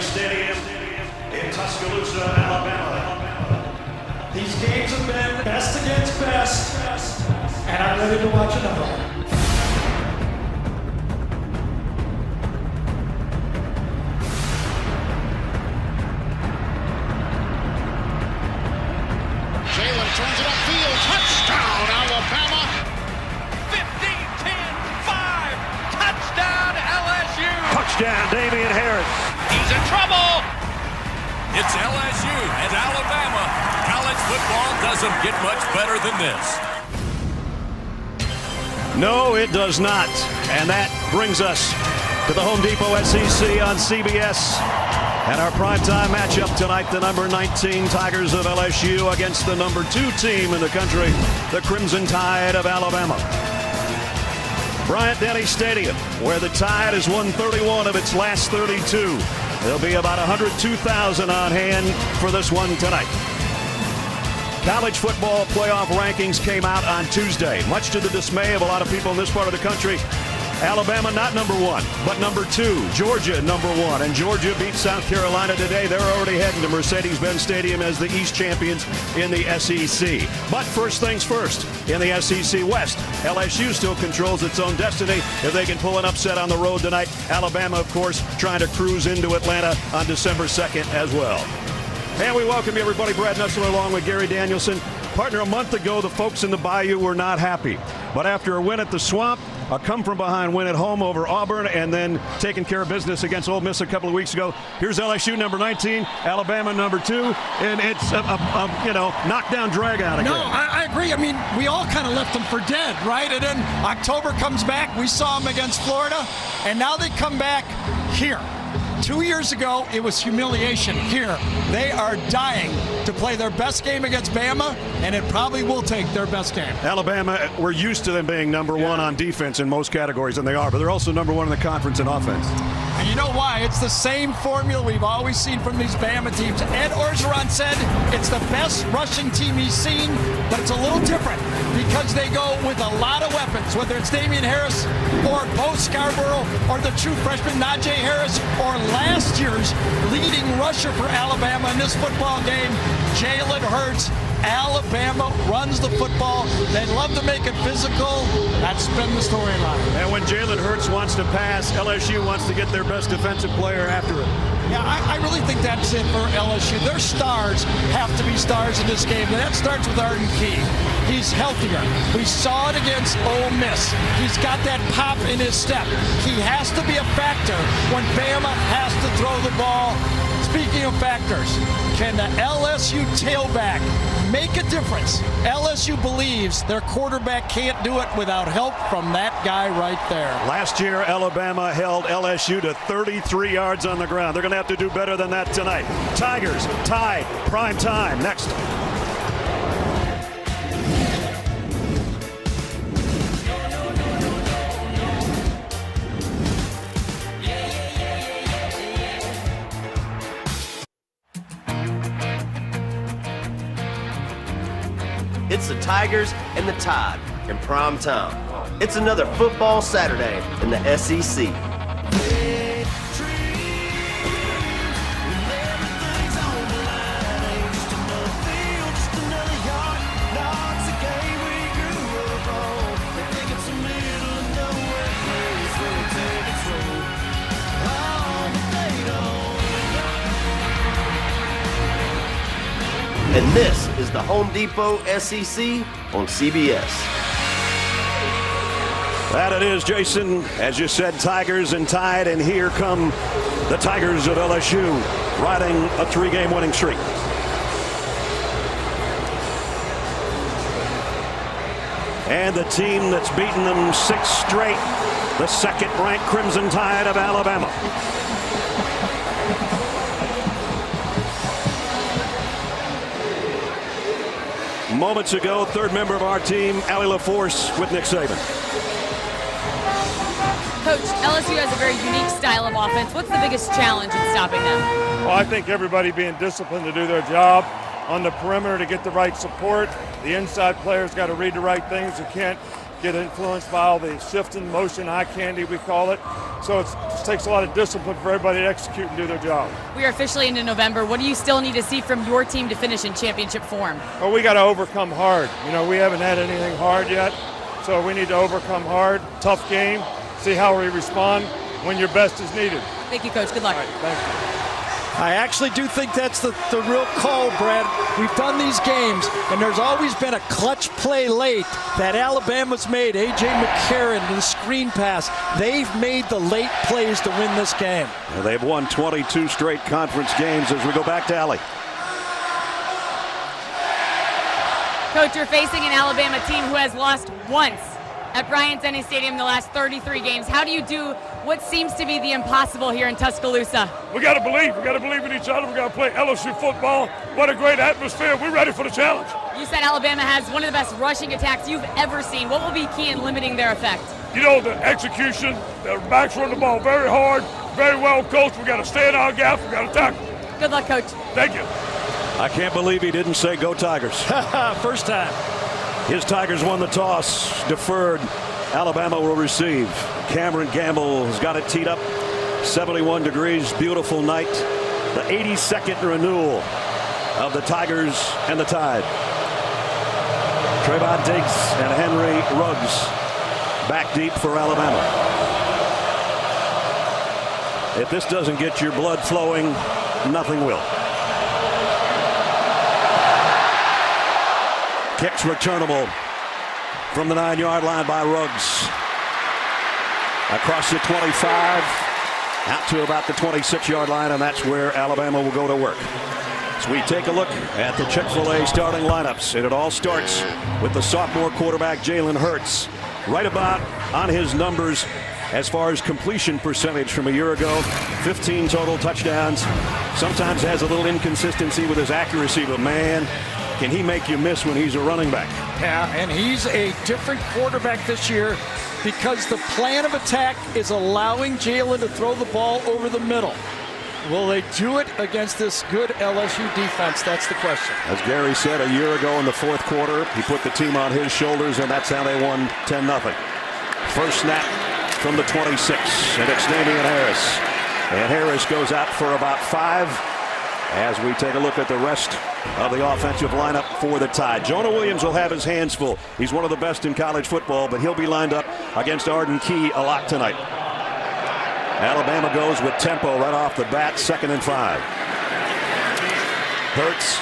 Stadium in Tuscaloosa, Alabama. These games have been best against best, and I'm ready to watch another one. Jalen turns it upfield. Touchdown, Alabama. 15-10, 5. Touchdown, LSU. Touchdown, Damian Harris. He's in trouble. It's LSU and Alabama. College football doesn't get much better than this. No, it does not. And that brings us to the Home Depot SEC on CBS. And our primetime matchup tonight, the number 19 Tigers of LSU against the number 2 team in the country, the Crimson Tide of Alabama. Bryant-Denny Stadium, where the Tide has won 31 of its last 32. There'll be about 102,000 on hand for this one tonight. College football playoff rankings came out on Tuesday. Much to the dismay of a lot of people in this part of the country, Alabama not number 1, but number 2. Georgia number 1, and Georgia beat South Carolina today. They're already heading to Mercedes-Benz Stadium as the East champions in the SEC. But first things first, in the SEC West, LSU still controls its own destiny if they can pull an upset on the road tonight. Alabama, of course, trying to cruise into Atlanta on December 2nd as well. And we welcome you, everybody. Brad Nussler along with Gary Danielson. Partner, a month ago, the folks in the Bayou were not happy. But after a win at the Swamp, a come-from-behind win at home over Auburn, and then taking care of business against Ole Miss a couple of weeks ago, here's LSU number 19, Alabama number 2, and it's a knockdown, drag-out again. No, I agree. I mean, we all kind of left them for dead, right? And then October comes back. We saw them against Florida, and now they come back here. 2 years ago, it was humiliation. Here, they are dying to play their best game against Bama, and it probably will take their best game. Alabama, we're used to them being number 1 on defense in most categories, and they are, but they're also number 1 in the conference in offense. And you know why? It's the same formula we've always seen from these Bama teams. Ed Orgeron said it's the best rushing team he's seen, but it's a little different because they go with a lot of weapons, whether it's Damian Harris or Bo Scarborough or the true freshman Najee Harris or last year's leading rusher for Alabama in this football game, Jalen Hurts. Alabama runs the football. They love to make it physical. That's been the storyline. And when Jalen Hurts wants to pass, LSU wants to get their best defensive player after it. Yeah, I really think that's it for LSU. Their stars have to be stars in this game, and that starts with Arden Key. He's healthier. We saw it against Ole Miss. He's got that pop in his step. He has to be a factor when Bama has to throw the ball. Speaking of factors, can the LSU tailback make a difference? LSU believes their quarterback can't do it without help from that guy right there. Last year, Alabama held LSU to 33 yards on the ground. They're going to have to do better than that tonight. Tigers, Tide, prime time. Next. It's the Tigers and the Tide in prime time. It's another football Saturday in the SEC. And this is the Home Depot SEC on CBS. That it is, Jason. As you said, Tigers and Tide, and here come the Tigers of LSU riding a 3-game winning streak. And the team that's beaten them 6 straight, the second-ranked Crimson Tide of Alabama. Moments ago, third member of our team, Allie LaForce with Nick Saban. Coach, LSU has a very unique style of offense. What's the biggest challenge in stopping them? Well, I think everybody being disciplined to do their job on the perimeter to get the right support. The inside players got to read the right things. You can't get influenced by all the shifting, motion, eye candy, we call it. So it just takes a lot of discipline for everybody to execute and do their job. We are officially into November. What do you still need to see from your team to finish in championship form? Well, we got to overcome hard. You know, we haven't had anything hard yet, so we need to overcome hard. Tough game. See how we respond when your best is needed. Thank you, Coach. Good luck. All right, thank you. I actually do think that's the real call, Brad. We've done these games, and there's always been a clutch play late that Alabama's made. A.J. McCarron, the screen pass. They've made the late plays to win this game. And they've won 22 straight conference games as we go back to Allie. Coach, you're facing an Alabama team who has lost once at Bryant-Denny Stadium in the last 33 games. How do you do what seems to be the impossible here in Tuscaloosa? We got to believe. We got to believe in each other. We got to play LSU football. What a great atmosphere. We're ready for the challenge. You said Alabama has one of the best rushing attacks you've ever seen. What will be key in limiting their effect? You know, the execution, the backs run the ball very hard, very well coached. We got to stay in our gap. We got to tackle. Good luck, Coach. Thank you. I can't believe he didn't say go Tigers. First time. His Tigers won the toss, deferred. Alabama will receive. Cameron Gamble has got it teed up. 71 degrees, beautiful night. The 82nd renewal of the Tigers and the Tide. Trayvon Diggs and Henry Ruggs back deep for Alabama. If this doesn't get your blood flowing, nothing will. Kicks returnable from the 9-yard line by Ruggs. Across the 25, out to about the 26-yard line, and that's where Alabama will go to work. So we take a look at the Chick-fil-A starting lineups, and it all starts with the sophomore quarterback Jalen Hurts, right about on his numbers as far as completion percentage from a year ago. 15 total touchdowns. Sometimes has a little inconsistency with his accuracy, but man, can he make you miss when he's a running back. Yeah, and he's a different quarterback this year because the plan of attack is allowing Jalen to throw the ball over the middle. Will they do it against this good LSU defense? That's the question. As Gary said a year ago in the fourth quarter, he put the team on his shoulders, and that's how they won 10-0. First snap from the 26, and it's Damian Harris. And Harris goes out for about 5 as we take a look at the rest of the offensive lineup for the Tide. Jonah Williams will have his hands full. He's one of the best in college football, but he'll be lined up against Arden Key a lot tonight. Alabama goes with tempo right off the bat, 2nd and 5. Hurts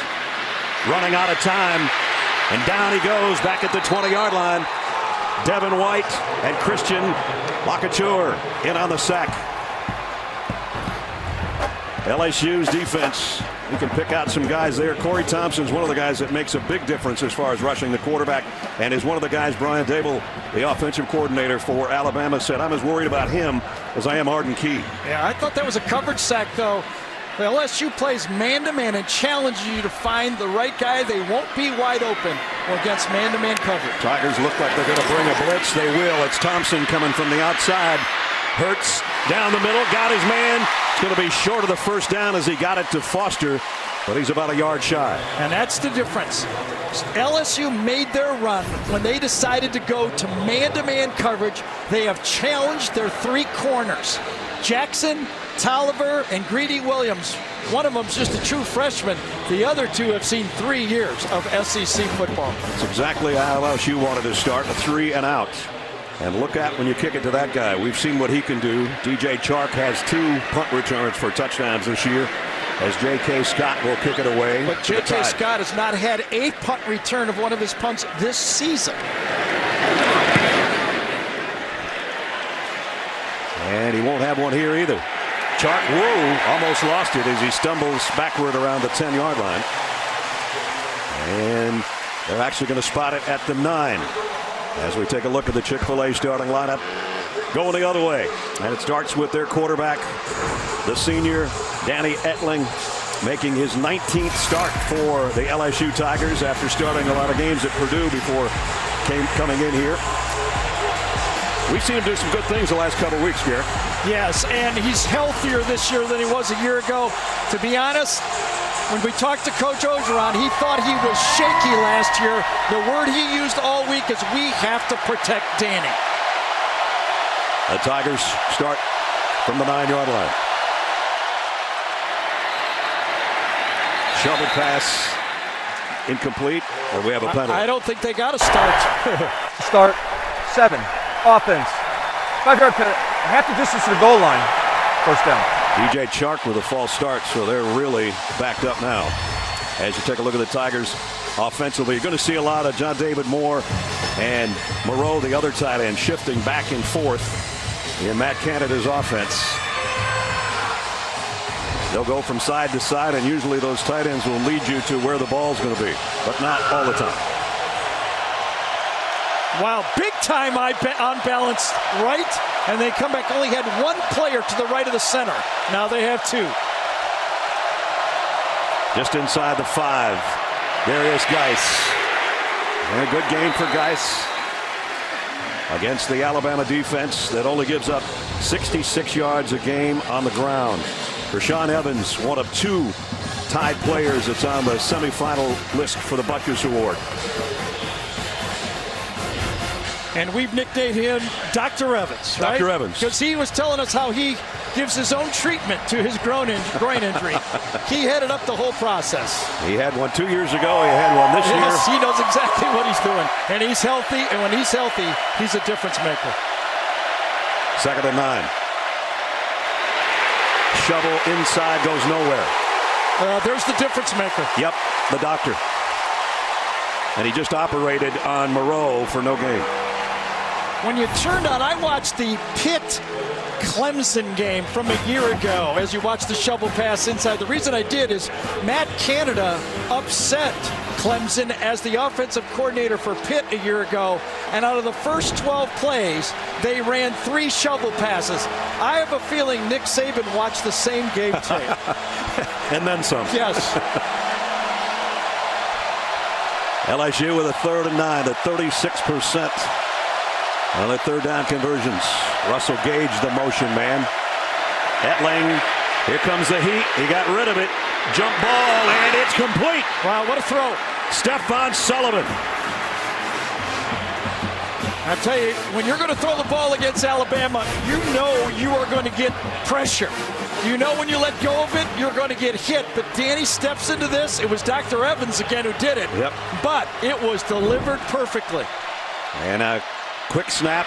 running out of time, and down he goes back at the 20-yard line. Devin White and Christian Lacouture in on the sack. LSU's defense, you can pick out some guys there. Corey Thompson's one of the guys that makes a big difference as far as rushing the quarterback, and is one of the guys Brian Dable, the offensive coordinator for Alabama, said, I'm as worried about him as I am Arden Key. Yeah, I thought that was a coverage sack, though. The LSU plays man-to-man and challenges you to find the right guy. They won't be wide open against man-to-man coverage. Tigers look like they're going to bring a blitz. They will. It's Thompson coming from the outside. Hurts down the middle, got his man. It's going to be short of the first down as he got it to Foster, but he's about a yard shy. And that's the difference. LSU made their run when they decided to go to man-to-man coverage. They have challenged their 3 corners. Jackson, Tolliver, and Greedy Williams. One of them's just a true freshman. The other 2 have seen 3 years of SEC football. That's exactly how LSU wanted to start, a 3 and out. And look at when you kick it to that guy. We've seen what he can do. DJ Chark has 2 punt returns for touchdowns this year, as J.K. Scott will kick it away. But J.K. Scott has not had a punt return of one of his punts this season. And he won't have one here either. Chark, whoa, almost lost it as he stumbles backward around the 10-yard line. And they're actually going to spot it at the 9. As we take a look at the Chick-fil-A starting lineup, going the other way. And it starts with their quarterback, the senior, Danny Etling, making his 19th start for the LSU Tigers after starting a lot of games at Purdue before coming in here. We've seen him do some good things the last couple of weeks, Garrett. Yes, and he's healthier this year than he was a year ago. To be honest, When we talked to Coach Orgeron, he thought he was shaky last year. The word he used all week is we have to protect Danny. The Tigers start from the 9-yard line. Shovel pass incomplete, or we have a penalty. I don't think they got a start. Start 7. Offense. 5-yard penalty. Half the distance to the goal line. First down. DJ Chark with a false start, so they're really backed up now. As you take a look at the Tigers offensively, you're going to see a lot of John David Moore and Moreau, the other tight end, shifting back and forth in Matt Canada's offense. They'll go from side to side, and usually those tight ends will lead you to where the ball's going to be, but not all the time. Wow, big time unbalanced right, and they come back. Only had one player to the right of the center. Now they have 2. Just inside the 5, Darius Geis. And a good game for Geis against the Alabama defense that only gives up 66 yards a game on the ground. Rashaan Evans, one of 2 tied players that's on the semifinal list for the Butkus Award. And we've nicknamed him Dr. Evans, right? Dr. Evans. Because he was telling us how he gives his own treatment to his groin injury. He headed up the whole process. He had one 2 years ago. He had one this year. Yes, he knows exactly what he's doing. And he's healthy, and when he's healthy, he's a difference maker. 2nd and 9. Shovel inside, goes nowhere. There's the difference maker. Yep, the doctor. And he just operated on Moreau for no gain. When you turned on, I watched the Pitt Clemson game from a year ago as you watch the shovel pass inside. The reason I did is Matt Canada upset Clemson as the offensive coordinator for Pitt a year ago, and out of the first 12 plays, they ran 3 shovel passes. I have a feeling Nick Saban watched the same game tape. And then some. Yes. LSU with a 3rd and 9 at 36% on their 3rd down conversions. Russell Gage, the motion man. Etling, here comes the heat. He got rid of it. Jump ball, and it's complete. Wow, what a throw. Stephon Sullivan. I tell you, when you're going to throw the ball against Alabama, you know you are going to get pressure. You know when you let go of it, you're going to get hit. But Danny steps into this. It was Dr. Evans again who did it. Yep. But it was delivered perfectly. And a quick snap.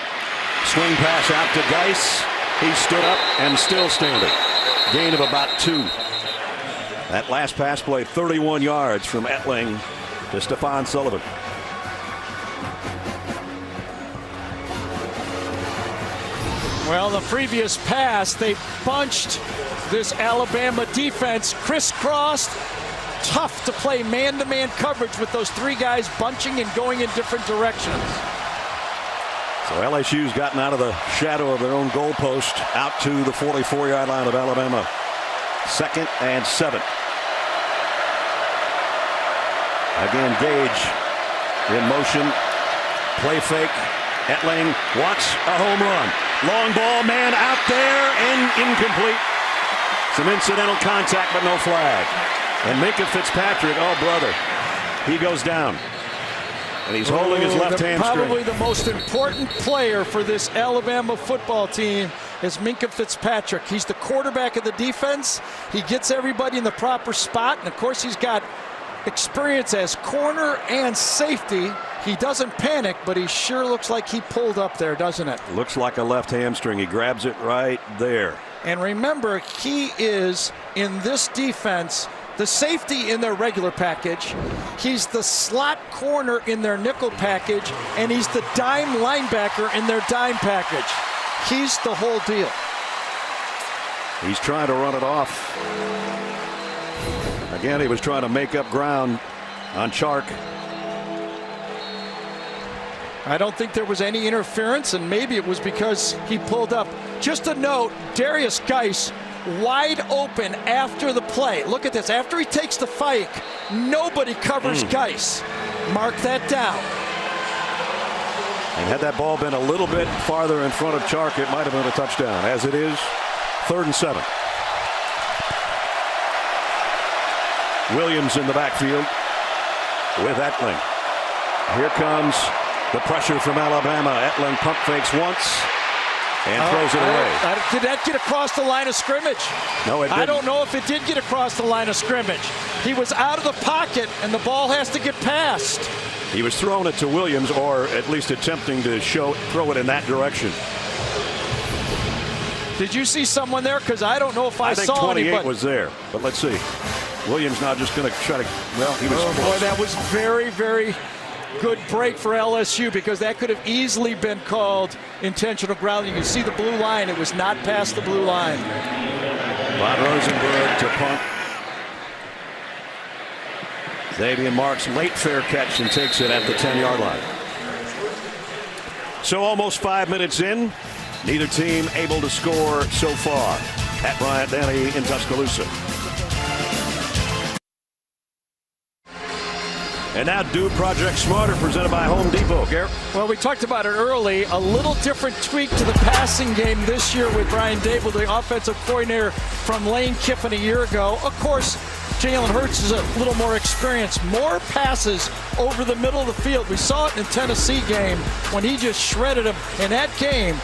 Swing pass out to Geis. He stood up and still standing. Gain of about 2. That last pass play, 31 yards from Etling to Stephon Sullivan. Well, the previous pass, they bunched this Alabama defense, crisscrossed. Tough to play man-to-man coverage with those 3 guys bunching and going in different directions. So LSU's gotten out of the shadow of their own goalpost out to the 44-yard line of Alabama. 2nd and 7. Again, Gage in motion. Play fake. Etling wants a home run. Long ball, man out there, and incomplete. Some incidental contact, but no flag. And Minkah Fitzpatrick, oh brother, he goes down. And he's holding his left hamstring. Probably the most important player for this Alabama football team is Minkah Fitzpatrick. He's the quarterback of the defense. He gets everybody in the proper spot. And, of course, he's got experience as corner and safety. He doesn't panic, but he sure looks like he pulled up there, doesn't it? Looks like a left hamstring. He grabs it right there. And remember, he is, in this defense, the safety in their regular package. He's the slot corner in their nickel package, and he's the dime linebacker in their dime package. He's the whole deal. He's trying to run it off. Again, he was trying to make up ground on Chark. I don't think there was any interference, and maybe it was because he pulled up. Just a note, Darius Geis wide open after the play. Look at this. After he takes the fike, nobody covers Geis. Mark that down. And had that ball been a little bit farther in front of Chark, it might have been a touchdown. As it is, 3rd and 7. Williams in the backfield with Etling. Here comes the pressure from Alabama. Etling pump fakes once and throws it away. Did that get across the line of scrimmage? No, it didn't. I don't know if it did get across the line of scrimmage. He was out of the pocket, and the ball has to get passed. He was throwing it to Williams, or at least attempting to throw it in that direction. Did you see someone there? Because I don't know if I think saw 28 anybody. was there, but let's see. Williams now just going to try to, well, he was Oh, close. boy, that was very, very good break for LSU, because that could have easily been called intentional grounding. You can see the blue line. It was not past the blue line. Von Rosenberg to punt. Xavier Marks late fair catch and takes it at the 10-yard line. So almost 5 minutes in, neither team able to score so far at Bryant-Denny in Tuscaloosa. And now Do Project Smarter, presented by Home Depot. Garrett? Well, we talked about it early. A little different tweak to the passing game this year with Brian Dable, the offensive coordinator from Lane Kiffin a year ago. Of course, Jalen Hurts is a little more experienced. More passes over the middle of the field. We saw it in the Tennessee game when he just shredded him. In that game,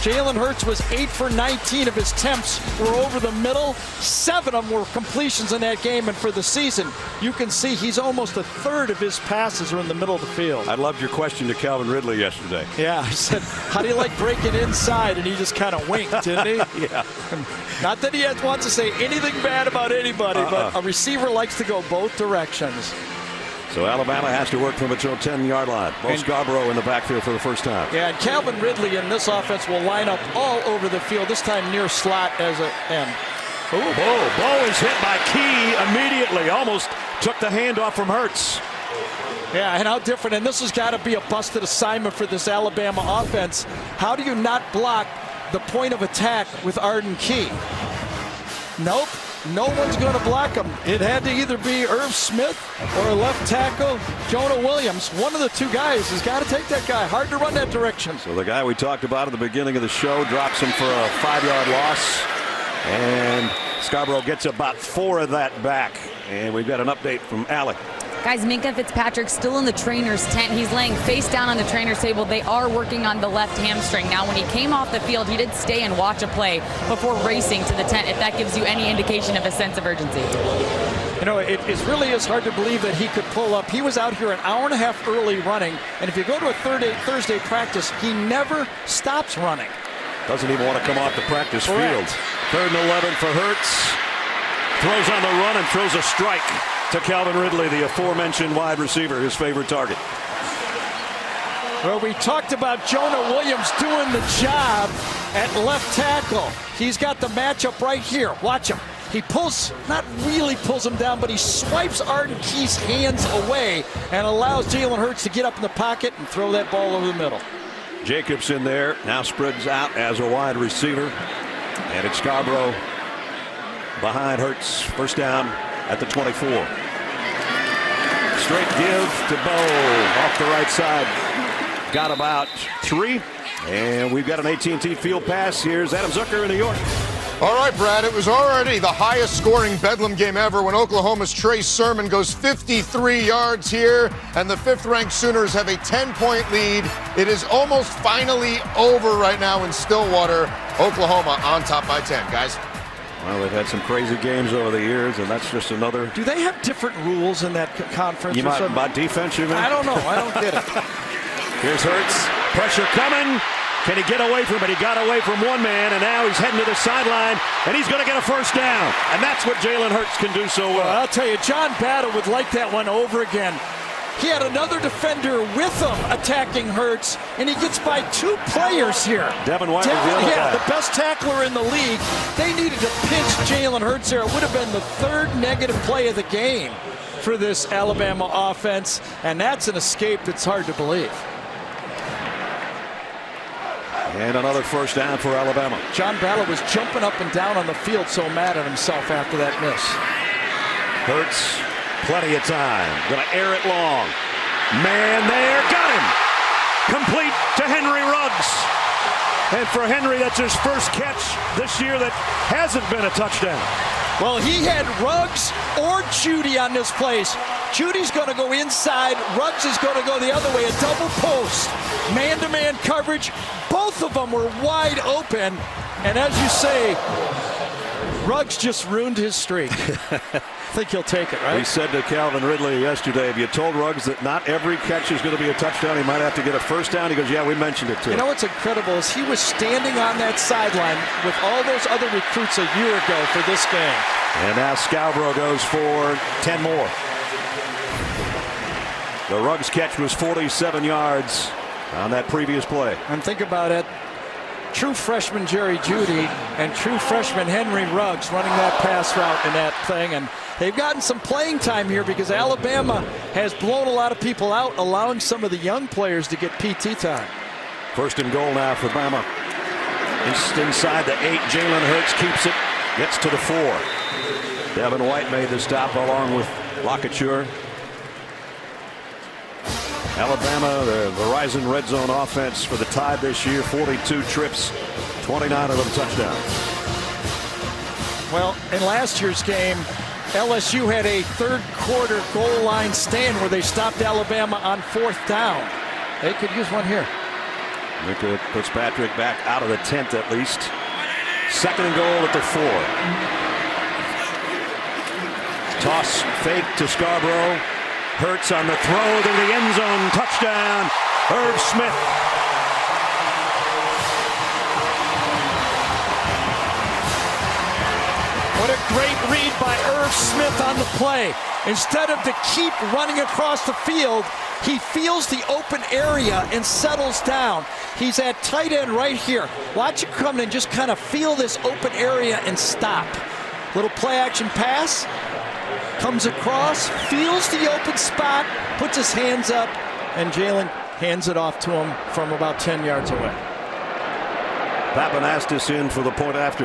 Jalen Hurts was 8 for 19 of his attempts were over the middle. 7 of them were completions in that game. And for the season, you can see he's almost a third of his passes are in the middle of the field. I loved your question to Calvin Ridley yesterday. Yeah, I said, how do you like breaking inside? And he just kind of winked, didn't he? Yeah. Not that he wants to say anything bad about anybody, but a receiver likes to go both directions. So Alabama has to work from its own 10-yard line. Bo Scarborough in the backfield for the first time. Yeah, and Calvin Ridley in this offense will line up all over the field, this time near slot as an end. Bo is hit by Key immediately. Almost took the handoff from Hurts. Yeah, and how different. And this has got to be a busted assignment for this Alabama offense. How do you not block the point of attack with Arden Key? Nope. No one's going to block him. It had to either be Irv Smith or a left tackle, Jonah Williams. One of the two guys has got to take that guy. Hard to run that direction. So the guy we talked about at the beginning of the show drops him for a 5-yard loss. And Scarborough gets about 4 of that back. And we've got an update from Alec. Guys, Minkah Fitzpatrick still in the trainer's tent. He's laying face down on the trainer's table. They are working on the left hamstring. Now, when he came off the field, he did stay and watch a play before racing to the tent, if that gives you any indication of a sense of urgency. You know, it really is hard to believe that he could pull up. He was out here an hour and a half early running, and if you go to a Thursday practice, he never stops running. Doesn't even want to come off the practice Correct. field. 3rd and 11 for Hurts. Throws on the run and throws a strike to Calvin Ridley, the aforementioned wide receiver, his favorite target. Well, we talked about Jonah Williams doing the job at left tackle. He's got the matchup right here. Watch him. He pulls, not really pulls him down, but he swipes Arden Key's hands away and allows Jalen Hurts to get up in the pocket and throw that ball over the middle. Jacobs in there, now spreads out as a wide receiver. And it's Scarborough behind Hurts. First down at the 24. Straight give to Bo off the right side. Got about 3. And we've got an AT&T field pass. Here's Adam Zucker in New York. All right, Brad, it was already the highest scoring Bedlam game ever when Oklahoma's Trey Sermon goes 53 yards here, and the 5th-ranked Sooners have a 10-point lead. It is almost finally over right now in Stillwater. Oklahoma on top by 10, guys. Well, they've had some crazy games over the years, and that's just another. Do they have different rules in that conference? You might, by defense, you mean? I don't know. I don't get it. Here's Hurts. Pressure coming. Can he get away from it? He got away from one man, and now he's heading to the sideline, and he's going to get a first down. And that's what Jalen Hurts can do so well. I'll tell you, John Battle would like that one over again. He had another defender with him attacking Hurts, and he gets by 2 players here. Devin White was the other guy. The best tackler in the league. They needed to pinch Jalen Hurts there. It would have been the 3rd negative play of the game for this Alabama offense, and that's an escape that's hard to believe. And another first down for Alabama. John Battle was jumping up and down on the field, so mad at himself after that miss. Hurts, plenty of time. Gonna air it long. Man there, got him. Complete to Henry Ruggs. And for Henry, that's his first catch this year that hasn't been a touchdown. Well, he had Ruggs or Judy on this place. Judy's going to go inside. Ruggs is going to go the other way. A double post. Man-to-man coverage. Both of them were wide open. And as you say, Ruggs just ruined his streak. I think he'll take it, right? We said to Calvin Ridley yesterday, if you told Ruggs that not every catch is going to be a touchdown, he might have to get a first down. He goes, yeah, we mentioned it too. You know what's incredible is he was standing on that sideline with all those other recruits a year ago for this game. And now Scarborough goes for 10 more. The Ruggs catch was 47 yards on that previous play. And think about it. True freshman Jerry Jeudy and true freshman Henry Ruggs running that pass route in that thing. And they've gotten some playing time here because Alabama has blown a lot of people out, allowing some of the young players to get PT time. First and goal now for Bama. Inside the 8, Jalen Hurts keeps it, gets to the 4. Devin White made the stop along with Lockature. Alabama, the Verizon red zone offense for the Tide this year, 42 trips, 29 of them touchdowns. Well, in last year's game, LSU had a third quarter goal line stand where they stopped Alabama on 4th down. They could use one here. Mika Fitzpatrick back out of the tent at least. Second and goal at the 4. Toss fake to Scarborough. Hurts on the throw to the end zone. Touchdown, Irv Smith. What a great read by Irv Smith on the play. Instead of to keep running across the field, he feels the open area and settles down. He's at tight end right here. Watch him come and just kind of feel this open area and stop. Little play action pass. Comes across, feels the open spot, puts his hands up, and Jalen hands it off to him from about 10 yards away. Papanastis in for the point after.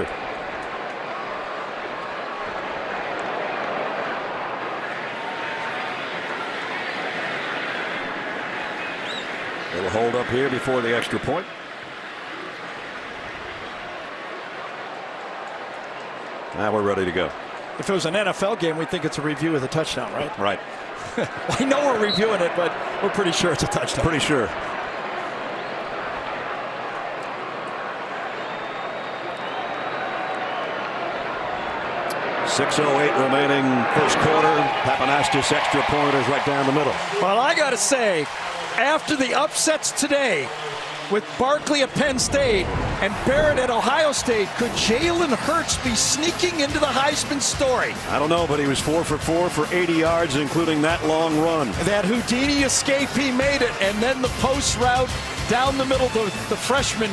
Little hold up here before the extra point. Now we're ready to go. If it was an NFL game, we'd think it's a review with a touchdown, right? Right. I know we're reviewing it, but we're pretty sure it's a touchdown. Pretty sure. .608 remaining first quarter. Papanastis extra pointers right down the middle. Well, I got to say, after the upsets today with Barkley at Penn State and Barrett at Ohio State, could Jalen Hurts be sneaking into the Heisman story? I don't know, but he was 4 for 4 for 80 yards, including that long run. That Houdini escape, he made it, and then the post route down the middle to the freshman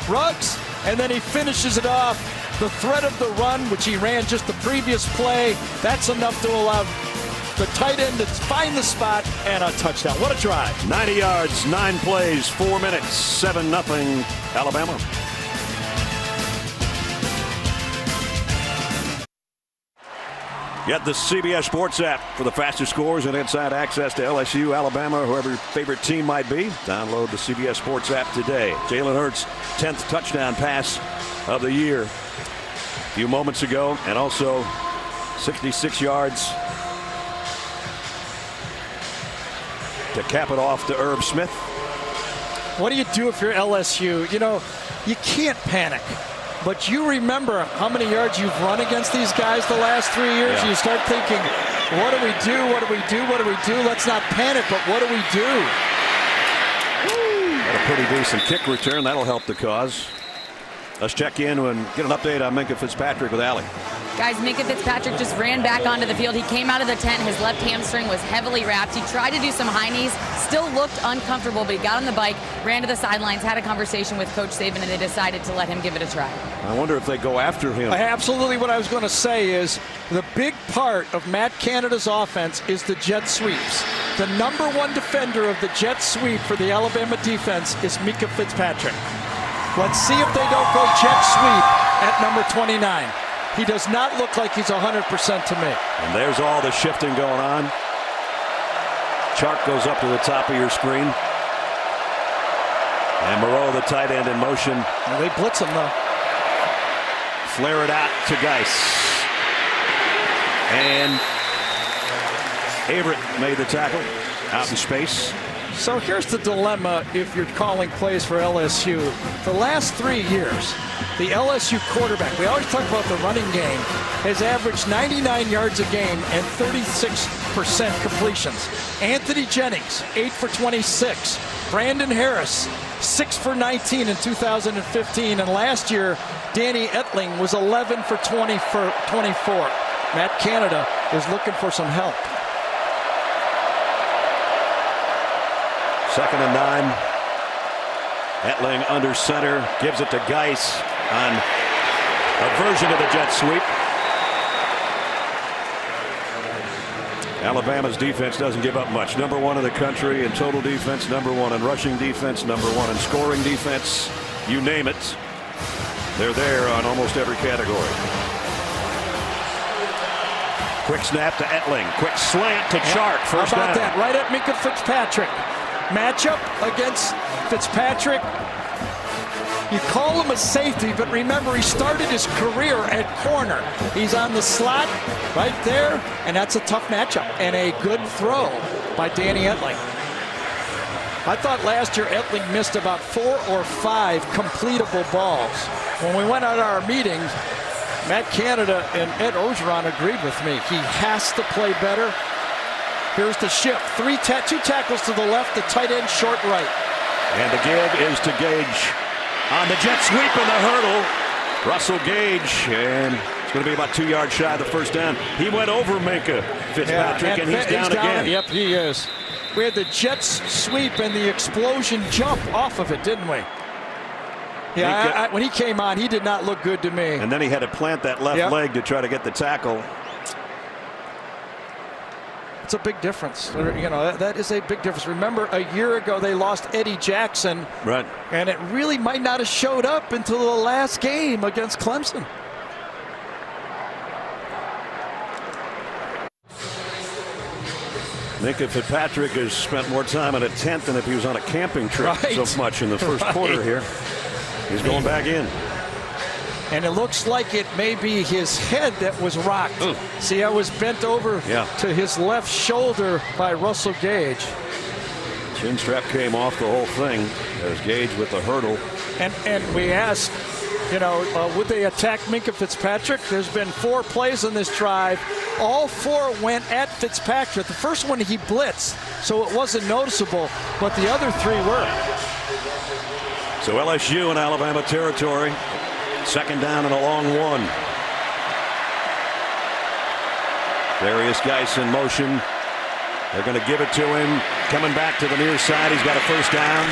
Ruggs, and then he finishes it off. The threat of the run, which he ran just the previous play, that's enough to allow the tight end to find the spot and a touchdown. What a drive. 90 yards, 9 plays, 4 minutes, 7-0 Alabama. Get the CBS Sports app for the fastest scores and inside access to LSU, Alabama, whoever your favorite team might be. Download the CBS Sports app today. Jalen Hurts' 10th touchdown pass of the year a few moments ago, and also 66 yards to cap it off to Irv Smith. What do you do if you're LSU? You know, you can't panic. But you remember how many yards you've run against these guys the last 3 years. Yeah. You start thinking, what do we do? What do we do? What do we do? Let's not panic, but what do we do? Got a pretty decent kick return. That'll help the cause. Let's check in and get an update on Minkah Fitzpatrick with Allie. Guys, Minkah Fitzpatrick just ran back onto the field. He came out of the tent. His left hamstring was heavily wrapped. He tried to do some high knees, still looked uncomfortable, but he got on the bike, ran to the sidelines, had a conversation with Coach Saban, and they decided to let him give it a try. I wonder if they go after him. Absolutely. What I was going to say is the big part of Matt Canada's offense is the jet sweeps. The #1 defender of the jet sweep for the Alabama defense is Minkah Fitzpatrick. Let's see if they don't go jet sweep at number 29. He does not look like he's 100% to me. And there's all the shifting going on. Chart goes up to the top of your screen. And Moreau, the tight end, in motion. Well, they blitz him, though. Flare it out to Geis. And Averett made the tackle out in space. So here's the dilemma if you're calling plays for LSU. The last 3 years, the LSU quarterback, we always talk about the running game, has averaged 99 yards a game and 36% completions. Anthony Jennings, 8 for 26. Brandon Harris, 6 for 19 in 2015. And last year, Danny Etling was 11 for 20 for 24. Matt Canada is looking for some help. 2nd and 9. Etling under center, gives it to Geis on a version of the jet sweep. Alabama's defense doesn't give up much. Number 1 in the country in total defense, number 1 in rushing defense, number 1 in scoring defense. You name it, they're there on almost every category. Quick snap to Etling. Quick slant to Chark. First How about down. that? Right at Minkah Fitzpatrick. Matchup against Fitzpatrick. You call him a safety, but remember he started his career at corner. He's on the slot right there, and that's a tough matchup. And a good throw by Danny Etling. I thought last year Etling missed about 4 or 5 completable balls. When we went out our meetings, Matt Canada and Ed Orgeron agreed with me. He has to play better. Here's the shift. 2 tackles to the left, the tight end short right. And the give is to Gage on the jet sweep and the hurdle. Russell Gage, and it's going to be about 2 yards shy of the first down. He went over Minkah Fitzpatrick, and he's down again. Yep, he is. We had the jet sweep and the explosion jump off of it, didn't we? Yeah, when he came on, he did not look good to me. And then he had to plant that left leg to try to get the tackle. It's a big difference. You know, that is a big difference. Remember, a year ago they lost Eddie Jackson. Right. And it really might not have showed up until the last game against Clemson. Minkah Fitzpatrick has spent more time in a tent than if he was on a camping trip so much in the first quarter here. He's going back in. And it looks like it may be his head that was rocked. See how it was bent over to his left shoulder by Russell Gage. Chin strap came off the whole thing as Gage with the hurdle. And we asked, you know, would they attack Minkah Fitzpatrick? There's been 4 plays in this drive. All 4 went at Fitzpatrick. The first one he blitzed, so it wasn't noticeable, but the other 3 were. So LSU in Alabama territory. 2nd down and a long 1. Darius Geis in motion. They're going to give it to him. Coming back to the near side. He's got a first down.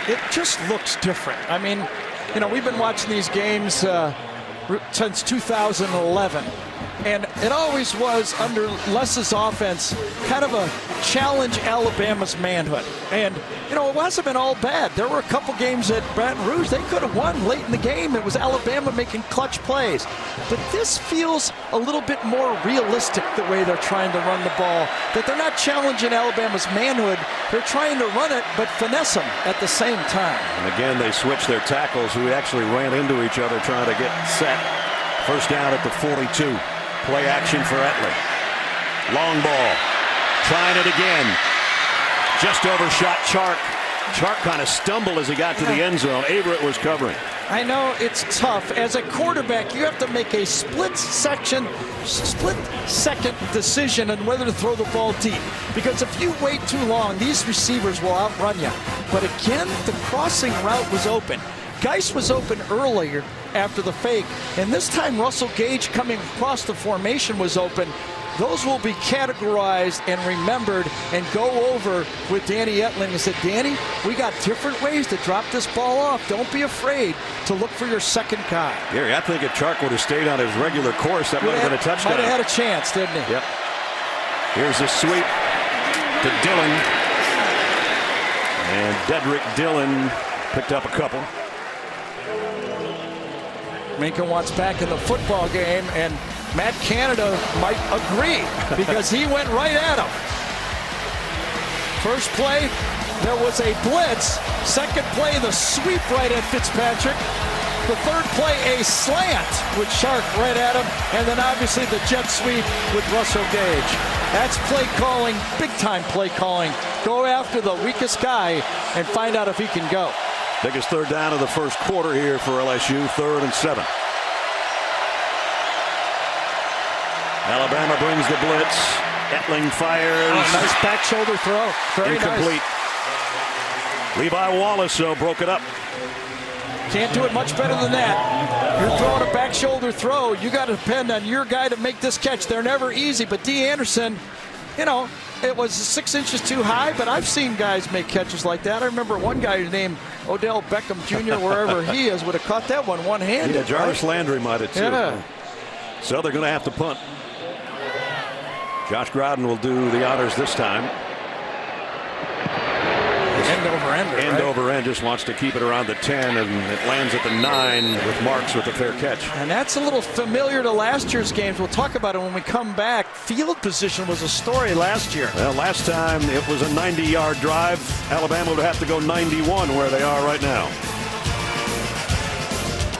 It just looks different. I mean, you know, we've been watching these games since 2011. And it always was, under Les's offense, kind of a challenge Alabama's manhood. And, you know, it hasn't been all bad. There were a couple games at Baton Rouge they could have won late in the game. It was Alabama making clutch plays. But this feels a little bit more realistic the way they're trying to run the ball, that they're not challenging Alabama's manhood. They're trying to run it, but finesse them at the same time. And again, they switched their tackles, who actually ran into each other trying to get set. First down at the 42. Play action for Etling. Long ball. Trying it again. Just overshot Chark. Chark kind of stumbled as he got to the end zone. Averett was covering. I know it's tough. As a quarterback, you have to make a split-second decision on whether to throw the ball deep. Because if you wait too long, these receivers will outrun you. But again, the crossing route was open. Geis was open earlier after the fake, and this time Russell Gage coming across the formation was open. Those will be categorized and remembered and go over with Danny Etling and said, Danny, we got different ways to drop this ball off. Don't be afraid to look for your second guy. Gary, I think if Chark would have stayed on his regular course, that might have been a touchdown. Might have had a chance, didn't he? Yep. Here's the sweep to Dillon. And Dedrick Dillon picked up a couple. Minkah wants back in the football game, and Matt Canada might agree because he went right at him. First play, there was a blitz. Second play, the sweep right at Fitzpatrick. The third play, a slant with Shark right at him, and then obviously the jet sweep with Russell Gage. That's play calling, big time play calling. Go after the weakest guy and find out if he can go. Biggest third down of the first quarter here for LSU, 3rd and 7. Alabama brings the blitz. Etling fires. Oh, nice back shoulder throw. Very incomplete. Nice. Levi Wallace, though, broke it up. Can't do it much better than that. You're throwing a back shoulder throw. You got to depend on your guy to make this catch. They're never easy, but D. Anderson, you know, it was 6 inches too high, but I've seen guys make catches like that. I remember one guy named Odell Beckham Jr., wherever he is, would have caught that one-handed. Yeah, Jarvis Landry might have, too. Yeah. So they're going to have to punt. Josh Grouden will do the honors this time. End over end. End over end, just wants to keep it around the 10, and it lands at the 9 with Marks with a fair catch. And that's a little familiar to last year's games. We'll talk about it when we come back. Field position was a story last year. Well, last time it was a 90-yard drive. Alabama would have to go 91 where they are right now.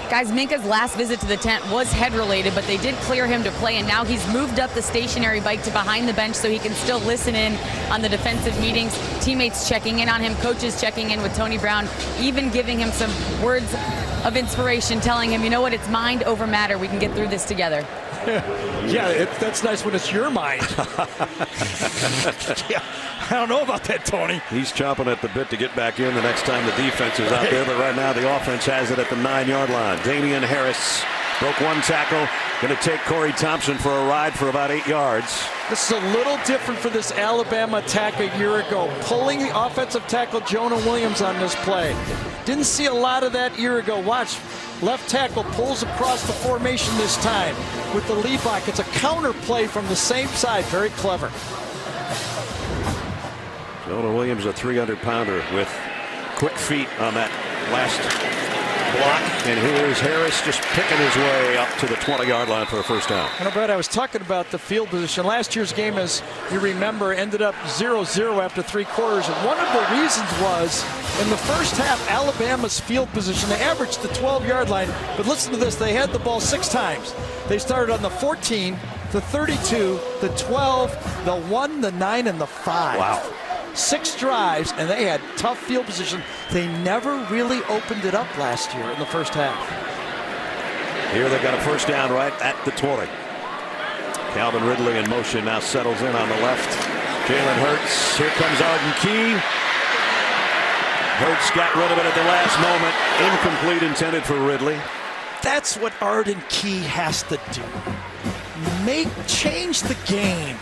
Guys, Minka's last visit to the tent was head-related, but they did clear him to play, and now he's moved up the stationary bike to behind the bench so he can still listen in on the defensive meetings. Teammates checking in on him, coaches checking in with Tony Brown, even giving him some words of inspiration, telling him, you know what, it's mind over matter. We can get through this together. Yeah, that's nice when it's your mind. Yeah, I don't know about that, Tony. He's chomping at the bit to get back in the next time the defense is out there, but right now the offense has it at the 9-yard line. Damian Harris broke one tackle, going to take Corey Thompson for a ride for about 8 yards. This is a little different for this Alabama attack a year ago. Pulling the offensive tackle Jonah Williams on this play. Didn't see a lot of that year ago. Watch. Left tackle pulls across the formation this time with the lead block. It's a counter play from the same side. Very clever. Jonah Williams, a 300-pounder with quick feet on that last block. And here's Harris just picking his way up to the 20-yard line for a first down. And Brett, I was talking about the field position. Last year's game, as you remember, ended up 0-0 after 3 quarters. And one of the reasons was in the first half, Alabama's field position, they averaged the 12-yard line. But listen to this, they had the ball 6 times. They started on the 14, the 32, the 12, the 1, the 9, and the 5. Wow. 6 drives, and they had tough field position. They never really opened it up last year in the first half. Here they got a first down right at the 20. Calvin Ridley in motion now settles in on the left. Jalen Hurts. Here comes Arden Key. Hurts got rid of it at the last moment. Incomplete, intended for Ridley. That's what Arden Key has to do. Change the game.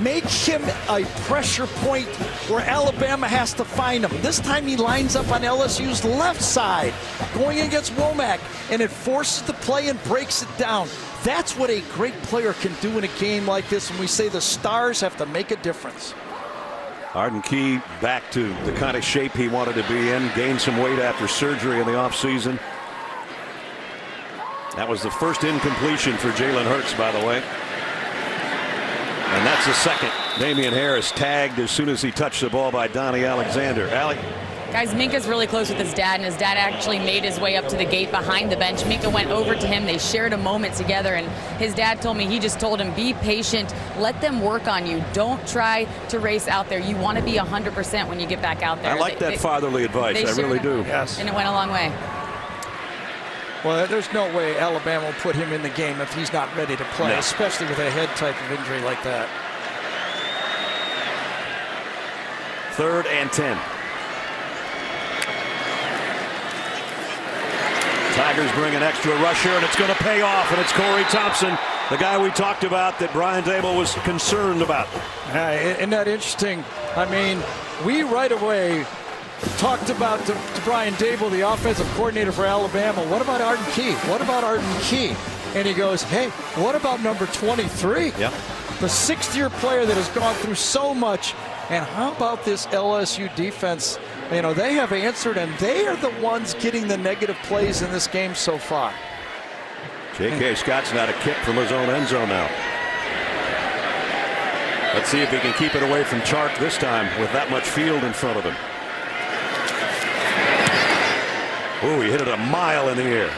Make him a pressure point where Alabama has to find him. This time he lines up on LSU's left side, going against Womack, and it forces the play and breaks it down. That's what a great player can do in a game like this when we say the stars have to make a difference. Arden Key back to the kind of shape he wanted to be in, gained some weight after surgery in the offseason. That was the first incompletion for Jalen Hurts, by the way. And that's the second. Damian Harris tagged as soon as he touched the ball by Donnie Alexander. Allie? Guys, Minka's really close with his dad, and his dad actually made his way up to the gate behind the bench. Minka went over to him. They shared a moment together, and his dad told me, he just told him, be patient. Let them work on you. Don't try to race out there. You want to be 100% when you get back out there. I like that fatherly advice. I really do. Yes. And it went a long way. Well, there's no way Alabama will put him in the game if he's not ready to play, especially with a head type of injury like that. 3rd and 10. Tigers bring an extra rusher, and it's going to pay off, and it's Corey Thompson, the guy we talked about that Brian Dable was concerned about. Isn't that interesting? I mean, we right away talked about to Brian Dable, the offensive coordinator for Alabama. What about Arden Key? What about Arden Key? And he goes, hey, what about number 23? Yep. The 6th-year player that has gone through so much. And how about this LSU defense? You know, they have answered, and they are the ones getting the negative plays in this game so far. J.K. Scott's not a kick from his own end zone now. Let's see if he can keep it away from Chark this time with that much field in front of him. Oh, he hit it a mile in the air.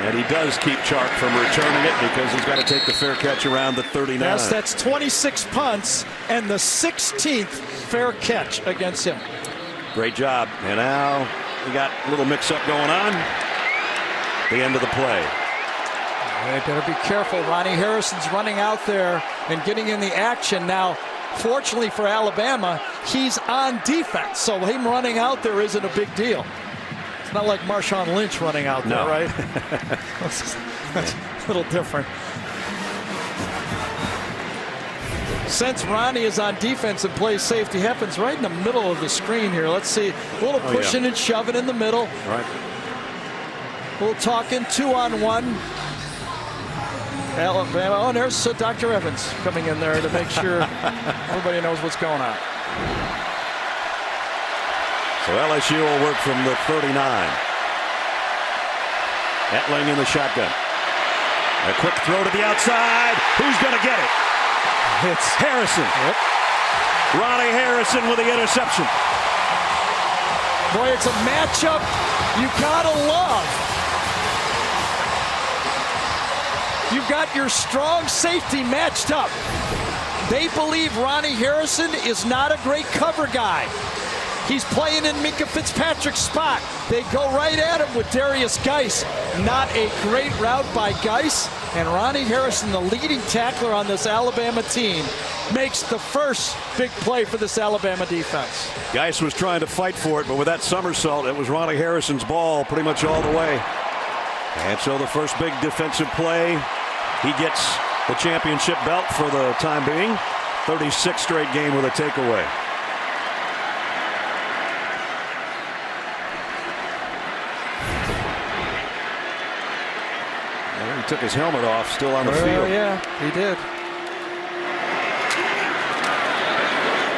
And he does keep Chark from returning it because he's got to take the fair catch around the 39. Yes, that's 26 punts and the 16th fair catch against him. Great job. And now we got a little mix-up going on. The end of the play. They better be careful. Ronnie Harrison's running out there and getting in the action now. Fortunately for Alabama, he's on defense, so him running out there isn't a big deal. It's not like Marshawn Lynch running out there, right? That's a little different. Since Ronnie is on defense and plays safety, happens right in the middle of the screen here. Let's see, a little pushing and shoving in the middle. Right. A little talking, 2-on-1. Alabama. Oh, and there's Dr. Evans coming in there to make sure everybody knows what's going on. So LSU will work from the 39. Etling in the shotgun. A quick throw to the outside. Who's going to get it? It's Harrison. Yep. Ronnie Harrison with the interception. Boy, it's a matchup you gotta love. You've got your strong safety matched up. They believe Ronnie Harrison is not a great cover guy. He's playing in Minka Fitzpatrick's spot. They go right at him with Darius Geis. Not a great route by Geis. And Ronnie Harrison, the leading tackler on this Alabama team, makes the first big play for this Alabama defense. Geis was trying to fight for it, but with that somersault, it was Ronnie Harrison's ball pretty much all the way. And so the first big defensive play, he gets the championship belt for the time being. 36th straight game with a takeaway. Well, he took his helmet off, still on the field. Yeah, he did.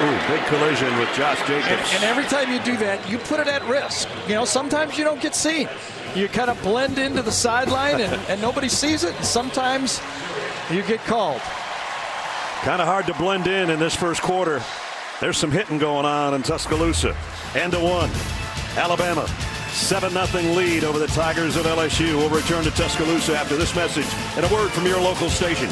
Ooh, big collision with Josh Jacobs. And every time you do that, you put it at risk. You know, sometimes you don't get seen. You kind of blend into the sideline and nobody sees it. And sometimes you get called. Kind of hard to blend in this first quarter. There's some hitting going on in Tuscaloosa. End of one. Alabama, 7-0 lead over the Tigers of LSU. We'll return to Tuscaloosa after this message and a word from your local station.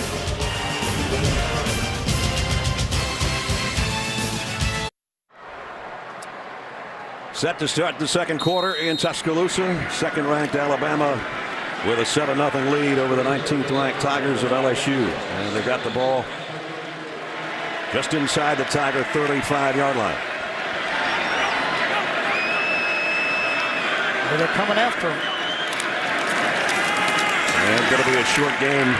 Set to start the second quarter in Tuscaloosa. Second-ranked Alabama with a 7-0 lead over the 19th-ranked Tigers of LSU. And they got the ball just inside the Tiger 35-yard line. They're coming after him. And going to be a short game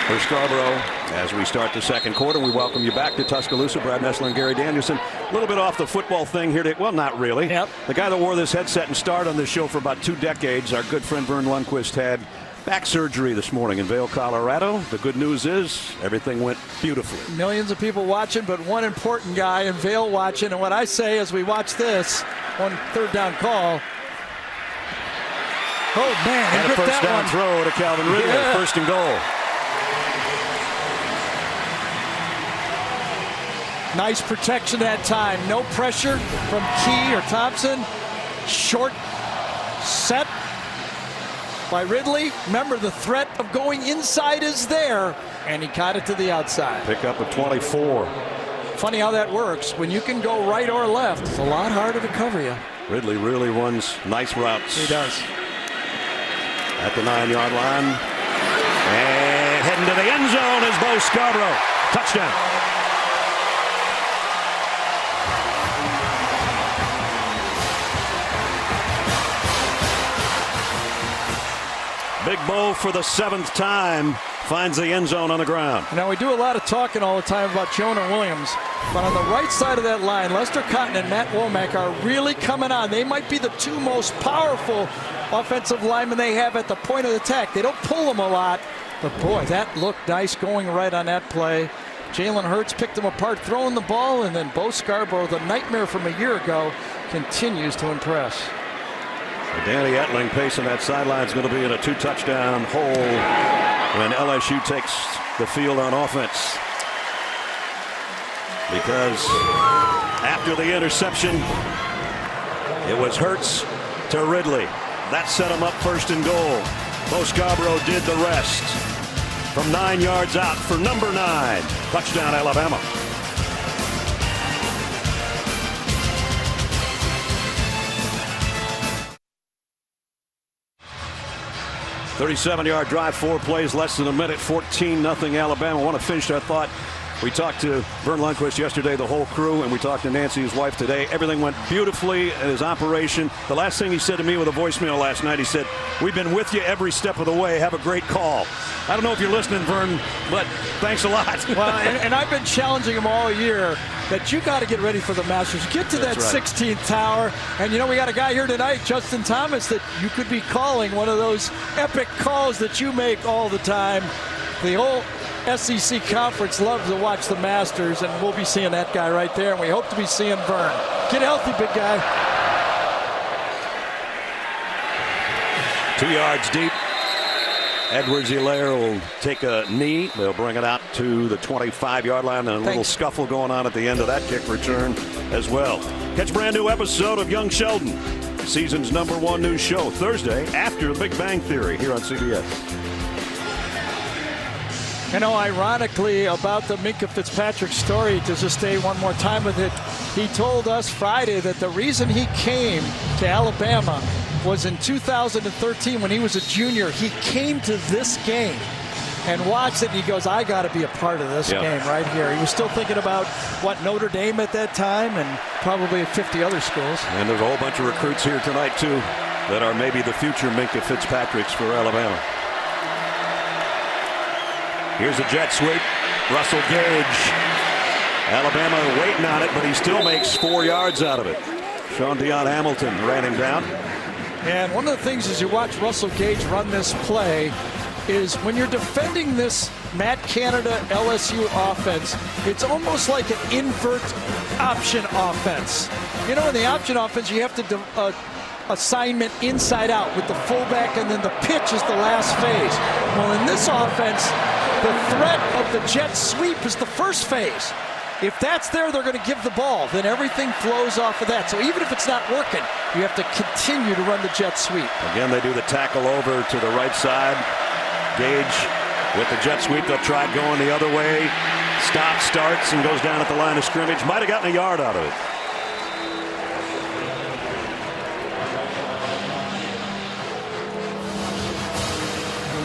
for Scarborough as we start the second quarter. We welcome you back to Tuscaloosa. Brad Nessler and Gary Danielson. A little bit off the football thing here. Well, not really. Yep. The guy that wore this headset and starred on this show for about 2 decades, our good friend Vern Lundquist, had back surgery this morning in Vail, Colorado. The good news is everything went beautifully. Millions of people watching, but one important guy in Vail watching. And what I say as we watch this, one third down call. Oh, man. And a first down throw to Calvin Ridley. Yeah. First and goal. Nice protection that time. No pressure from Key or Thompson. Short set by Ridley. Remember, the threat of going inside is there. And he got it to the outside. Pick up a 24. Funny how that works. When you can go right or left, it's a lot harder to cover you. Ridley really runs nice routes. He does. At the 9-yard line. And heading to the end zone is Bo Scarborough. Touchdown. Big Bo for the 7th time finds the end zone on the ground. Now, we do a lot of talking all the time about Jonah Williams, but on the right side of that line, Lester Cotton and Matt Womack are really coming on. They might be the 2 most powerful offensive linemen they have at the point of attack. They don't pull them a lot, but boy, that looked nice going right on that play. Jalen Hurts picked them apart throwing the ball, and then Bo Scarborough, the nightmare from a year ago, continues to impress. Danny Etling pacing that sideline is going to be in a 2-touchdown hole when LSU takes the field on offense. Because after the interception, it was Hurts to Ridley. That set him up first and goal. Bo Scarborough did the rest. From 9 yards out for number 9. Touchdown, Alabama. "37-yard drive, 4 plays, less than a minute, 14-0 Alabama." I want to finish that thought. We talked to Vern Lundquist yesterday, the whole crew, and we talked to Nancy, his wife, today. Everything went beautifully in his operation. The last thing he said to me with a voicemail last night, he said, "We've been with you every step of the way. Have a great call." I don't know if you're listening, Vern, but thanks a lot. Well, and I've been challenging him all year that you got to get ready for the Masters. Get to that 16th tower. And, you know, we got a guy here tonight, Justin Thomas, that you could be calling one of those epic calls that you make all the time. The whole SEC conference loves to watch the Masters, and we'll be seeing that guy right there, and we hope to be seeing Vern. Get healthy, big guy. 2 yards deep. Edwards-Helaire will take a knee. They'll bring it out to the 25-yard line, and a little scuffle going on at the end of that kick return as well. Catch a brand new episode of Young Sheldon, season's #1 news show, Thursday after The Big Bang Theory here on CBS. You know, ironically, about the Minkah Fitzpatrick story, to just stay one more time with it, he told us Friday that the reason he came to Alabama was in 2013 when he was a junior. He came to this game and watched it, and he goes, "I got to be a part of this game right here." He was still thinking about, Notre Dame at that time, and probably 50 other schools. And there's a whole bunch of recruits here tonight, too, that are maybe the future Minkah Fitzpatricks for Alabama. Here's a jet sweep. Russell Gage. Alabama waiting on it, but he still makes 4 yards out of it. Sean Deion Hamilton ran him down. And one of the things as you watch Russell Gage run this play is when you're defending this Matt Canada LSU offense, it's almost like an invert option offense. You know, in the option offense, you have to do assignment inside out with the fullback, and then the pitch is the last phase. Well, in this offense, the threat of the jet sweep is the first phase. If that's there, they're going to give the ball. Then everything flows off of that. So even if it's not working, you have to continue to run the jet sweep. Again, they do the tackle over to the right side. Gage with the jet sweep. They'll try going the other way. Starts, and goes down at the line of scrimmage. Might have gotten a yard out of it.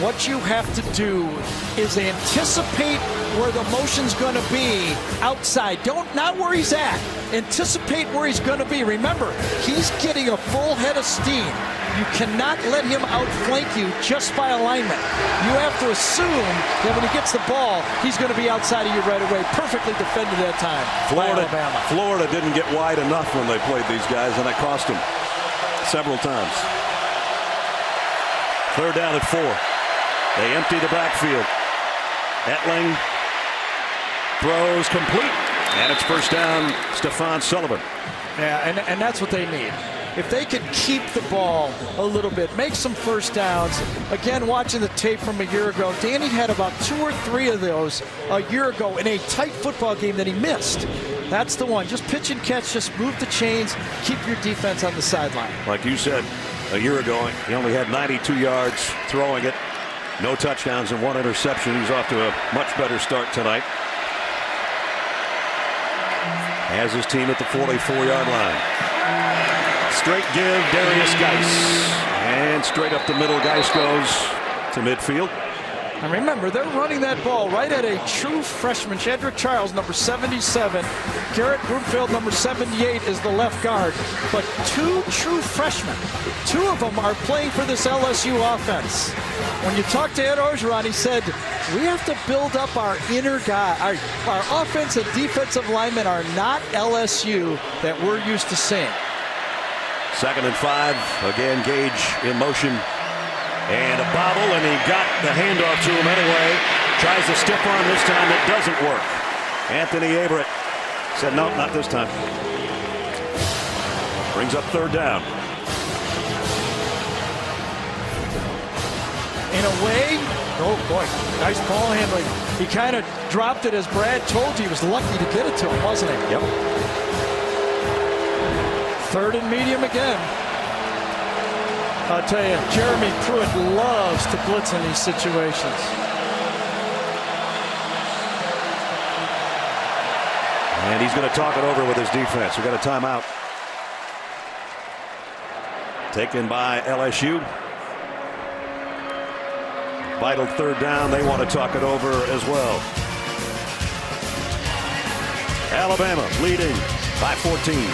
What you have to do is anticipate where the motion's going to be outside. Not where he's at. Anticipate where he's going to be. Remember, he's getting a full head of steam. You cannot let him outflank you just by alignment. You have to assume that when he gets the ball, he's going to be outside of you right away. Perfectly defended that time. Florida didn't get wide enough when they played these guys, and that cost them several times. 3rd down at 4. They empty the backfield. Etling throws complete, and it's 1st down, Stephon Sullivan. Yeah, and that's what they need. If they could keep the ball a little bit, make some 1st downs. Again, watching the tape from a year ago, Danny had about 2 or 3 of those a year ago in a tight football game that he missed. That's the one. Just pitch and catch, just move the chains, keep your defense on the sideline. Like you said, a year ago, he only had 92 yards throwing it. No touchdowns and 1 interception. He's off to a much better start tonight. Has his team at the 44-yard line. Straight give, Darius Geis. And straight up the middle, Geis goes to midfield. And remember, they're running that ball right at a true freshman. Shedrick Charles, number 77. Garrett Broomfield, number 78, is the left guard. But 2 true freshmen. 2 of them are playing for this LSU offense. When you talk to Ed Orgeron, he said, we have to build up our inner guy. Our offense and defensive linemen are not LSU that we're used to seeing. 2nd and 5. Again, Gage in motion. And a bobble, and he got the handoff to him anyway. Tries to stiff arm this time. It doesn't work. Anthony Averett said, no, not this time. Brings up 3rd down. In a way, oh boy, nice ball handling. He kind of dropped it as Brad told you. He was lucky to get it to him, wasn't he? Yep. 3rd and medium again. I'll tell you, Jeremy Pruitt loves to blitz in these situations. And he's going to talk it over with his defense. We've got a timeout. Taken by LSU. Vital third down. They want to talk it over as well. Alabama leading by 14.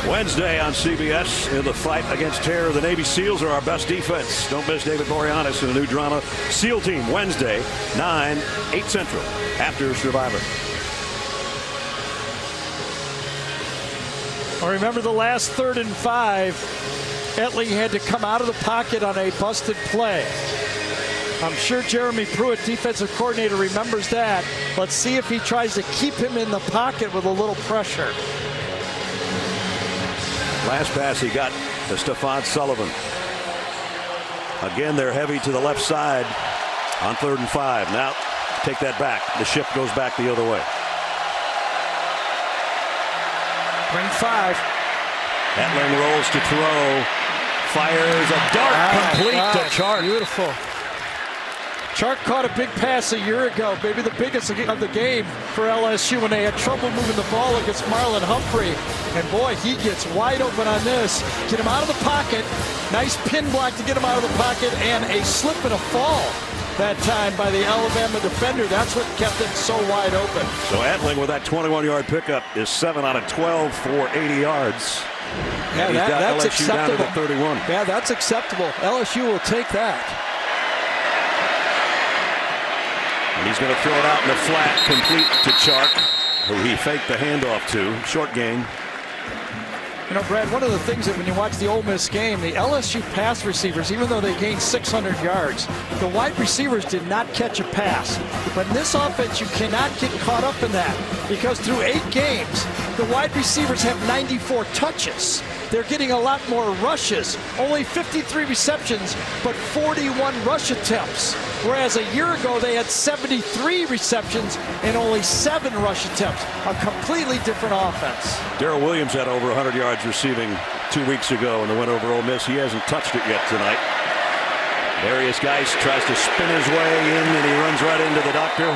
Wednesday on CBS in the fight against terror. The Navy SEALs are our best defense. Don't miss David Boreanaz in a new drama. SEAL Team Wednesday, 9, 8 Central, after Survivor. Well, remember the last 3rd and 5, Etling had to come out of the pocket on a busted play. I'm sure Jeremy Pruitt, defensive coordinator, remembers that. Let's see if he tries to keep him in the pocket with a little pressure. Last pass he got to Stephon Sullivan. Again, they're heavy to the left side on 3rd and 5. Now, take that back. The shift goes back the other way. Bring 5. Etling rolls to throw. Fires a dart complete to Chark. Beautiful. Chark caught a big pass a year ago, maybe the biggest of the game for LSU when they had trouble moving the ball against Marlon Humphrey. And boy, he gets wide open on this. Get him out of the pocket. Nice pin block to get him out of the pocket, and a slip and a fall that time by the Alabama defender. That's what kept it so wide open. So Etling with that 21-yard pickup is 7 out of 12 for 80 yards. Yeah, that's LSU acceptable. down to the 31. Yeah, that's acceptable. LSU will take that. And he's going to throw it out in the flat, complete to Chark, who he faked the handoff to. Short gain. You know, Brad, one of the things that when you watch the Ole Miss game, the LSU pass receivers, even though they gained 600 yards, the wide receivers did not catch a pass. But in this offense, you cannot get caught up in that, because through 8 games, the wide receivers have 94 touches. They're getting a lot more rushes. Only 53 receptions, but 41 rush attempts. Whereas a year ago, they had 73 receptions and only 7 rush attempts. A completely different offense. Darrell Williams had over 100 yards receiving 2 weeks ago in the win over Ole Miss. He hasn't touched it yet tonight. Darius Geis tries to spin his way in, and he runs right into the doctor.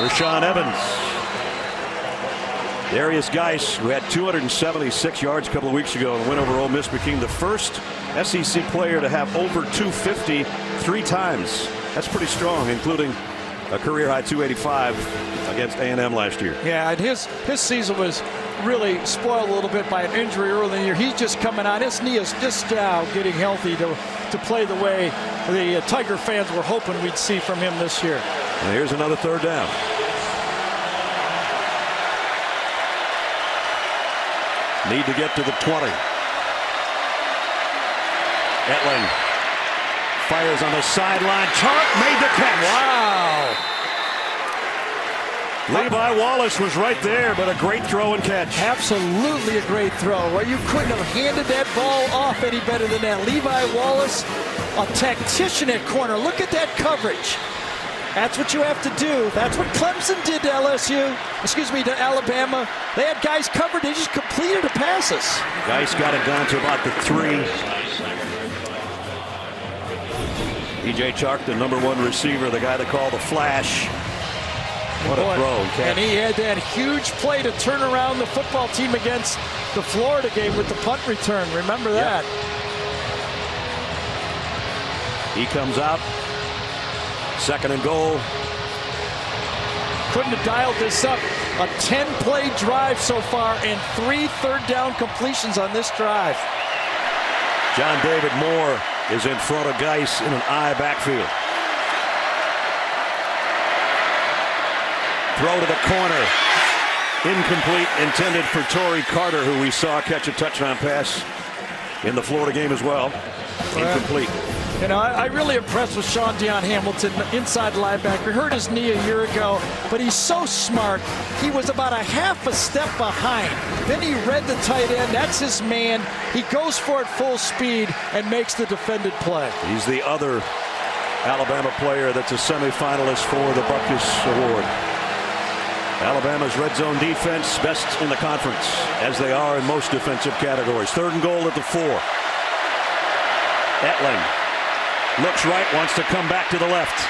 Rashaan Evans. Darius Geis, who had 276 yards a couple of weeks ago in the win over Ole Miss, became the first SEC player to have over 250 3 times. That's pretty strong, including a career-high 285 against A&M last year. Yeah, and his season was really spoiled a little bit by an injury early in the year. He's just coming on. His knee is just now getting healthy to play the way the Tiger fans were hoping we'd see from him this year. And here's another 3rd down. Need to get to the 20. Etling fires on the sideline. Chark made the catch. Wow. Levi Wallace was right there, but a great throw and catch. Absolutely a great throw. Well, you couldn't have handed that ball off any better than that. Levi Wallace, a tactician at corner. Look at that coverage. That's what you have to do. That's what Clemson did to to Alabama. They had guys covered. They just completed the passes. Geis got it down to about the 3. DJ Chark, the #1 receiver, the guy they call the Flash. What a throw and catch. And he had that huge play to turn around the football team against the Florida game with the punt return. Remember that. He comes out. 2nd and goal. Couldn't have dialed this up. A 10-play drive so far and 3 third down completions on this drive. John David Moore is in front of Geis in an I backfield. Throw to the corner. Incomplete, intended for Torrey Carter, who we saw catch a touchdown pass in the Florida game as well. Incomplete. You know, I really impressed with Sean Deion Hamilton, inside linebacker. Hurt his knee a year ago, but he's so smart. He was about a half a step behind. Then he read the tight end. That's his man. He goes for it full speed and makes the defended play. He's the other Alabama player that's a semifinalist for the Butkus Award. Alabama's red zone defense best in the conference, as they are in most defensive categories. 3rd and goal at the 4. Etling looks right, wants to come back to the left.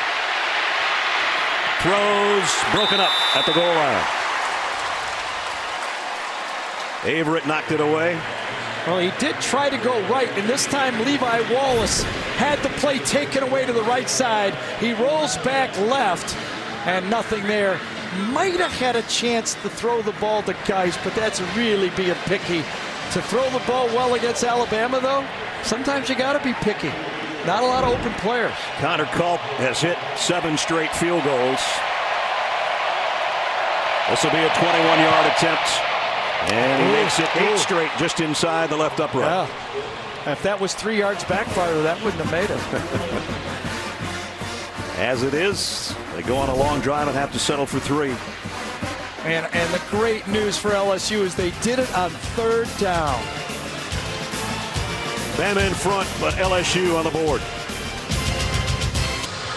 Throws broken up at the goal line. Averett knocked it away. Well, he did try to go right, and this time Levi Wallace had the play taken away to the right side. He rolls back left, and nothing there. Might have had a chance to throw the ball to Geis, but that's really being picky. To throw the ball well against Alabama, though, sometimes you got to be picky. Not a lot of open players. Connor Culp has hit 7 straight field goals. This will be a 21-yard attempt. And he makes it 8 straight just inside the left upright. Yeah. If that was 3 yards back farther, that wouldn't have made it. As it is, they go on a long drive and have to settle for 3. And the great news for LSU is they did it on 3rd down. Bama in front, but LSU on the board.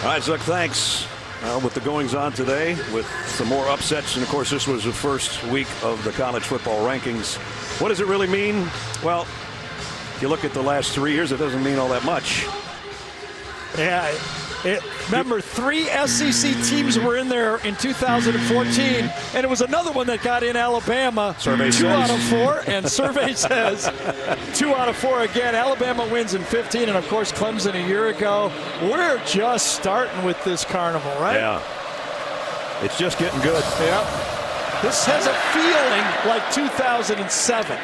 All right, Zuck, thanks. With the goings-on today, with some more upsets, and of course this was the first week of the college football rankings. What does it really mean? Well, if you look at the last 3 years, it doesn't mean all that much. Yeah, remember 3 SEC teams were in there in 2014, and it was another one that got in Alabama. Survey 2 says. out of 4, and survey says 2 out of 4 again. Alabama wins in 15, and of course Clemson a year ago. We're just starting with this carnival, right? Yeah. It's just getting good. Yeah. This has a feeling like 2007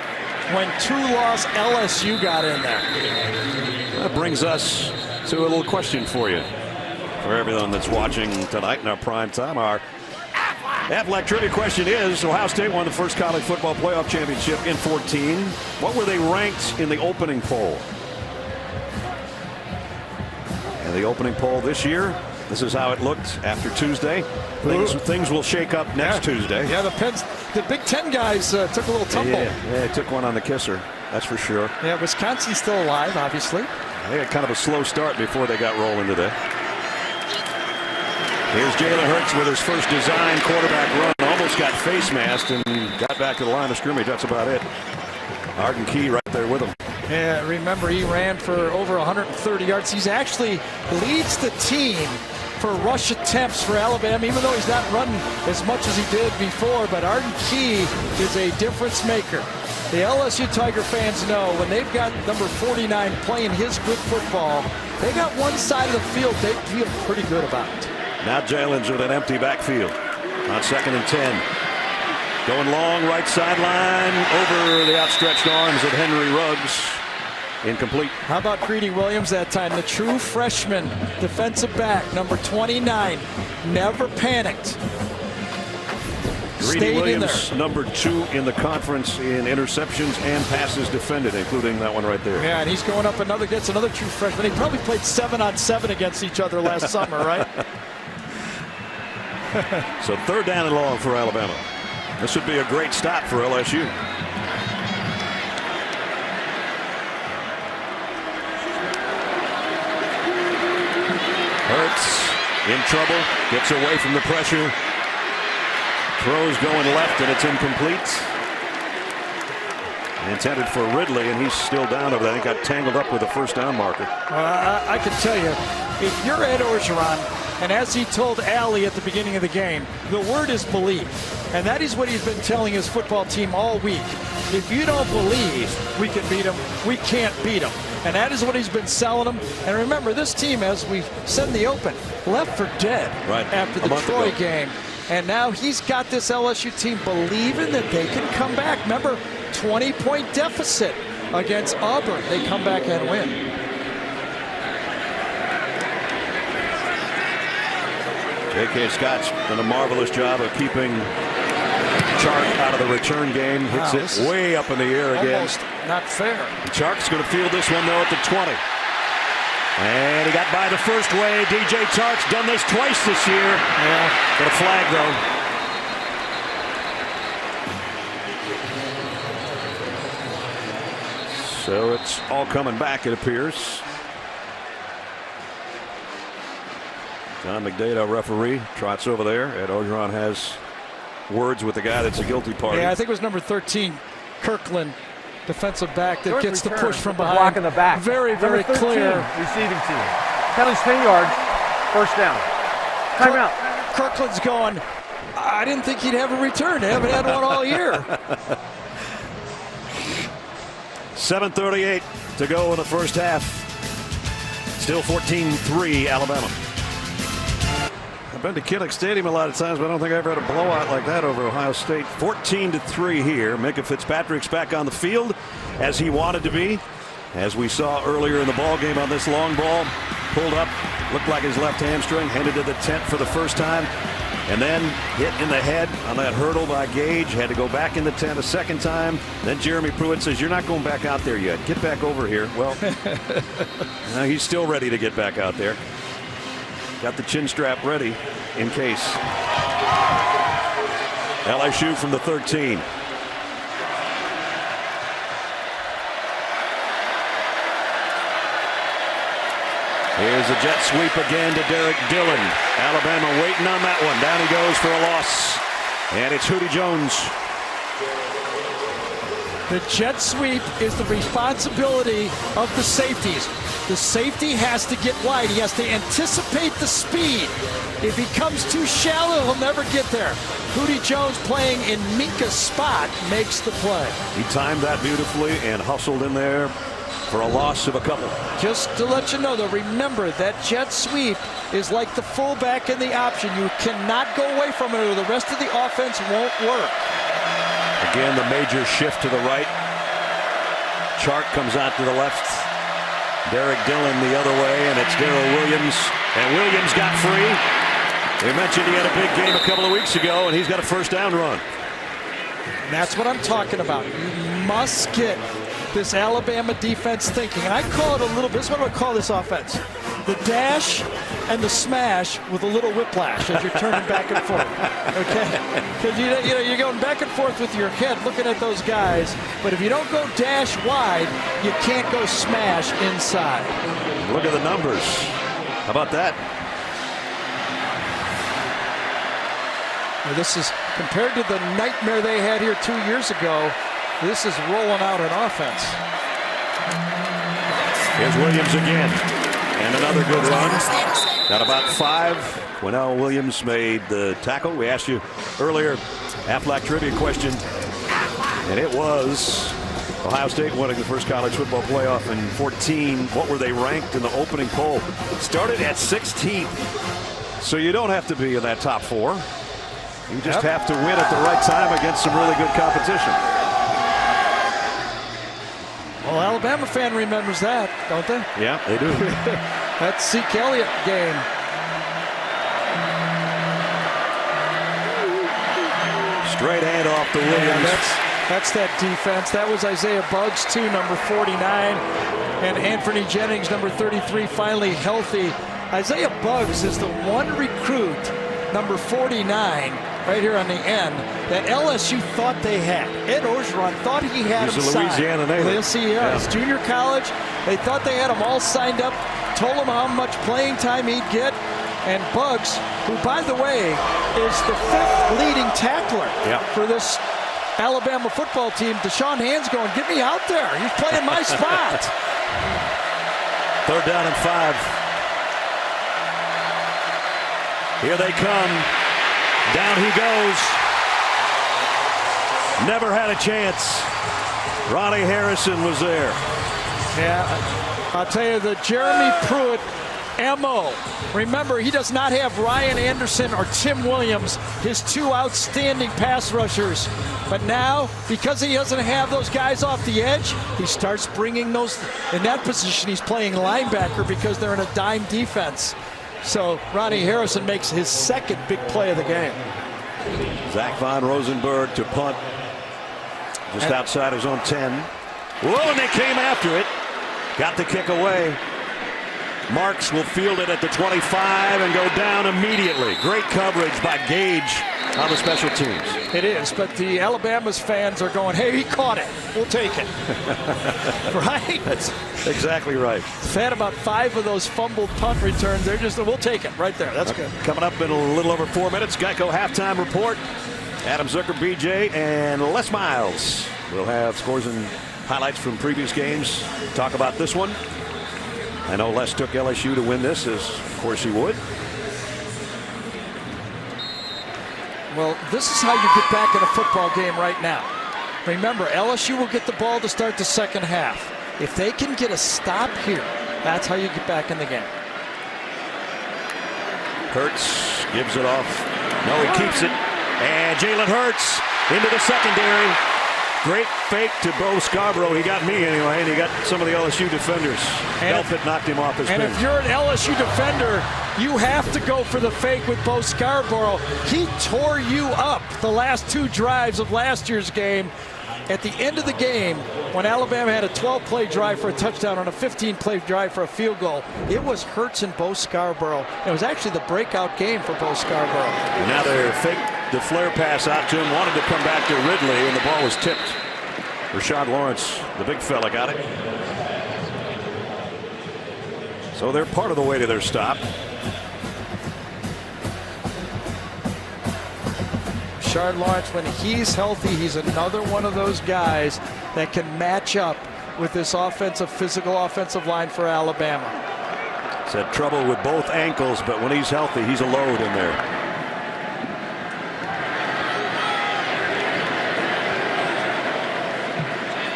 when 2-loss LSU got in there. That brings us to a little question for you. For everyone that's watching tonight in our prime time, our Aflac trivia question is, Ohio State won the first college football playoff championship in 14. What were they ranked in the opening poll? And the opening poll this year, this is how it looked after Tuesday. Things will shake up next Tuesday. Yeah, the Big Ten guys took a little tumble. Yeah, took one on the kisser, that's for sure. Yeah, Wisconsin's still alive, obviously. They had kind of a slow start before they got rolling today. Here's Jalen Hurts with his first design quarterback run. Almost got face masked and got back to the line of scrimmage. That's about it. Arden Key right there with him. Yeah, remember he ran for over 130 yards. He's actually leads the team for rush attempts for Alabama, even though he's not running as much as he did before. But Arden Key is a difference maker. The LSU Tiger fans know when they've got number 49 playing his good football, they got one side of the field they feel pretty good about. Now Jalen's with an empty backfield on 2nd and 10. Going long right sideline over the outstretched arms of Henry Ruggs. Incomplete. How about Greedy Williams that time? The true freshman defensive back, number 29, never panicked. Greedy Williams, number 2 in the conference in interceptions and passes defended, including that one right there. Yeah, and he's going up gets another true freshman. They probably played 7-on-7 against each other last summer, right? So 3rd down and long for Alabama. This would be a great stop for LSU. Hurts in trouble, gets away from the pressure. Throws going left, and it's incomplete. Intended for Ridley, and he's still down over that. He got tangled up with the first down marker. I can tell you, if you're Ed Orgeron, and as he told Allie at the beginning of the game, the word is believe. And that is what he's been telling his football team all week. If you don't believe we can beat them, we can't beat them. And that is what he's been selling them. And remember, this team, as we said in the open, left for dead after the Troy game. And now he's got this LSU team believing that they can come back. Remember, 20-point deficit against Auburn. They come back and win. J.K. Scott's done a marvelous job of keeping Chark out of the return game. Hits it way up in the air again. Almost not fair. Chark's going to field this one, though, at the 20. And he got by the first way. DJ Chark's done this twice this year. Yeah. Got a flag, though. So it's all coming back, it appears. John McDade, our referee, trots over there. Ed Orgeron has words with the guy that's a guilty party. Yeah, I think it was number 13, Kirkland, defensive back that gets the push from behind. Block in the back. Very, very clear. Receiving team. Penalty's 10 yards. First down. Timeout. Kirkland's going, I didn't think he'd have a return. They haven't had one all year. 7:38 to go in the first half. Still 14-3 Alabama. I've been to Kinnick Stadium a lot of times, but I don't think I ever had a blowout like that over Ohio State. 14-3 here. Micah Fitzpatrick's back on the field as he wanted to be. As we saw earlier in the ball game on this long ball, pulled up, looked like his left hamstring, headed to the tent for the first time, and then hit in the head on that hurdle by Gage, had to go back in the tent a second time. Then Jeremy Pruitt says, you're not going back out there yet. Get back over here. Well, he's still ready to get back out there. Got the chin strap ready in case. LSU from the 13. Here's a jet sweep again to Derek Dillon. Alabama waiting on that one. Down he goes for a loss. And it's Hootie Jones. The jet sweep is the responsibility of the safeties. The safety has to get wide. He has to anticipate the speed. If he comes too shallow, he'll never get there. Hootie Jones playing in Minka's spot makes the play. He timed that beautifully and hustled in there for a loss of a couple. Just to let you know, though, remember that jet sweep is like the fullback in the option. You cannot go away from it or the rest of the offense won't work. Again, the major shift to the right. Chark comes out to the left. Derek Dillon the other way, and it's Darrell Williams. And Williams got free. We mentioned he had a big game a couple of weeks ago, and he's got a first down run. And that's what I'm talking about. You must get this Alabama defense thinking. And I call it a little bit, this is what I call this offense. The dash and the smash with a little whiplash as you're turning back and forth. Okay? Because you're going back and forth with your head looking at those guys. But if you don't go dash wide, you can't go smash inside. Look at the numbers. How about that? Well, this is, compared to the nightmare they had here 2 years ago, this is rolling out an offense. Here's Williams again. And another good run. Got about 5. Quinnell Williams made the tackle. We asked you earlier, Aflac trivia question. And it was Ohio State winning the first college football playoff in 14. What were they ranked in the opening poll? Started at 16th. So you don't have to be in that top 4. You just have to win at the right time against some really good competition. Well, Alabama fan remembers that, don't they? Yeah, they do. That Zeke Elliott game. Straight handoff to Williams. Yeah, that's that defense. That was Isaiah Buggs, too, number 49. And Anthony Jennings, number 33, finally healthy. Isaiah Buggs is the one recruit, number 49, right here on the end, that LSU thought they had. Ed Orgeron thought he had him signed. Louisiana native. Let's see, it's junior college. They thought they had him all signed up, told him how much playing time he'd get. And Buggs, who, by the way, is the 5th leading tackler for this Alabama football team. Deshaun Hand's going, get me out there. He's playing my spot. 3rd down and 5. Here they come. Down he goes. Never had a chance. Ronnie Harrison was there. Yeah, I'll tell you, the Jeremy Pruitt MO. Remember, he does not have Ryan Anderson or Tim Williams, his 2 outstanding pass rushers. But now, because he doesn't have those guys off the edge, he starts bringing those in that position. He's playing linebacker because they're in a dime defense. So Ronnie Harrison makes his 2nd big play of the game. Zach Von Rosenberg to punt just outside his own 10. Whoa, and they came after it. Got the kick away. Marks will field it at the 25 and go down immediately. Great coverage by Gage on the special teams. It is, but the Alabama's fans are going, hey, he caught it. We'll take it. Right? That's exactly right. They've had about 5 of those fumbled punt returns. They're just, we'll take it right there. That's good. Coming up in a little over 4 minutes, Geico halftime report. Adam Zucker, BJ, and Les Miles. We'll have scores and highlights from previous games. Talk about this one. I know Les took LSU to win this, as of course he would. Well, this is how you get back in a football game right now. Remember, LSU will get the ball to start the second half. If they can get a stop here, that's how you get back in the game. Hurts gives it off. No, he keeps it. And Jalen Hurts into the secondary. Great fake to Bo Scarborough. He got me anyway, and he got some of the LSU defenders. Delpit knocked him off his And pin. if you're an LSU defender, you have to go for the fake with Bo Scarborough. He tore you up the last 2 drives of last year's game. At the end of the game, when Alabama had a 12-play drive for a touchdown and a 15-play drive for a field goal, it was Hurts and Bo Scarborough. It was actually the breakout game for Bo Scarborough. And now they're fake the flare pass out to him. Wanted to come back to Ridley, and the ball was tipped. Rashad Lawrence, the big fella, got it. So they're part of the way to their stop. Rashad Lawrence, when he's healthy, he's another one of those guys that can match up with this physical offensive line for Alabama. He's had trouble with both ankles, but when he's healthy, he's a load in there.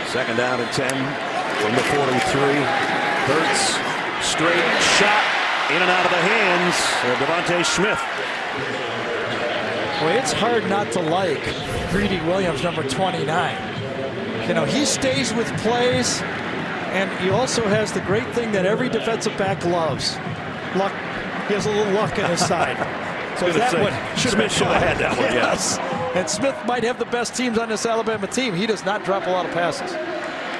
Second down and 10 from the 43. Hurts, straight shot, in and out of the hands of Devontae Smith. Well, it's hard not to like Greedy Williams, number 29. You know, he stays with plays, and he also has the great thing that every defensive back loves. Luck. He has a little luck in his side. So that one Smith should have had that one, yes. And Smith might have the best teams on this Alabama team. He does not drop a lot of passes.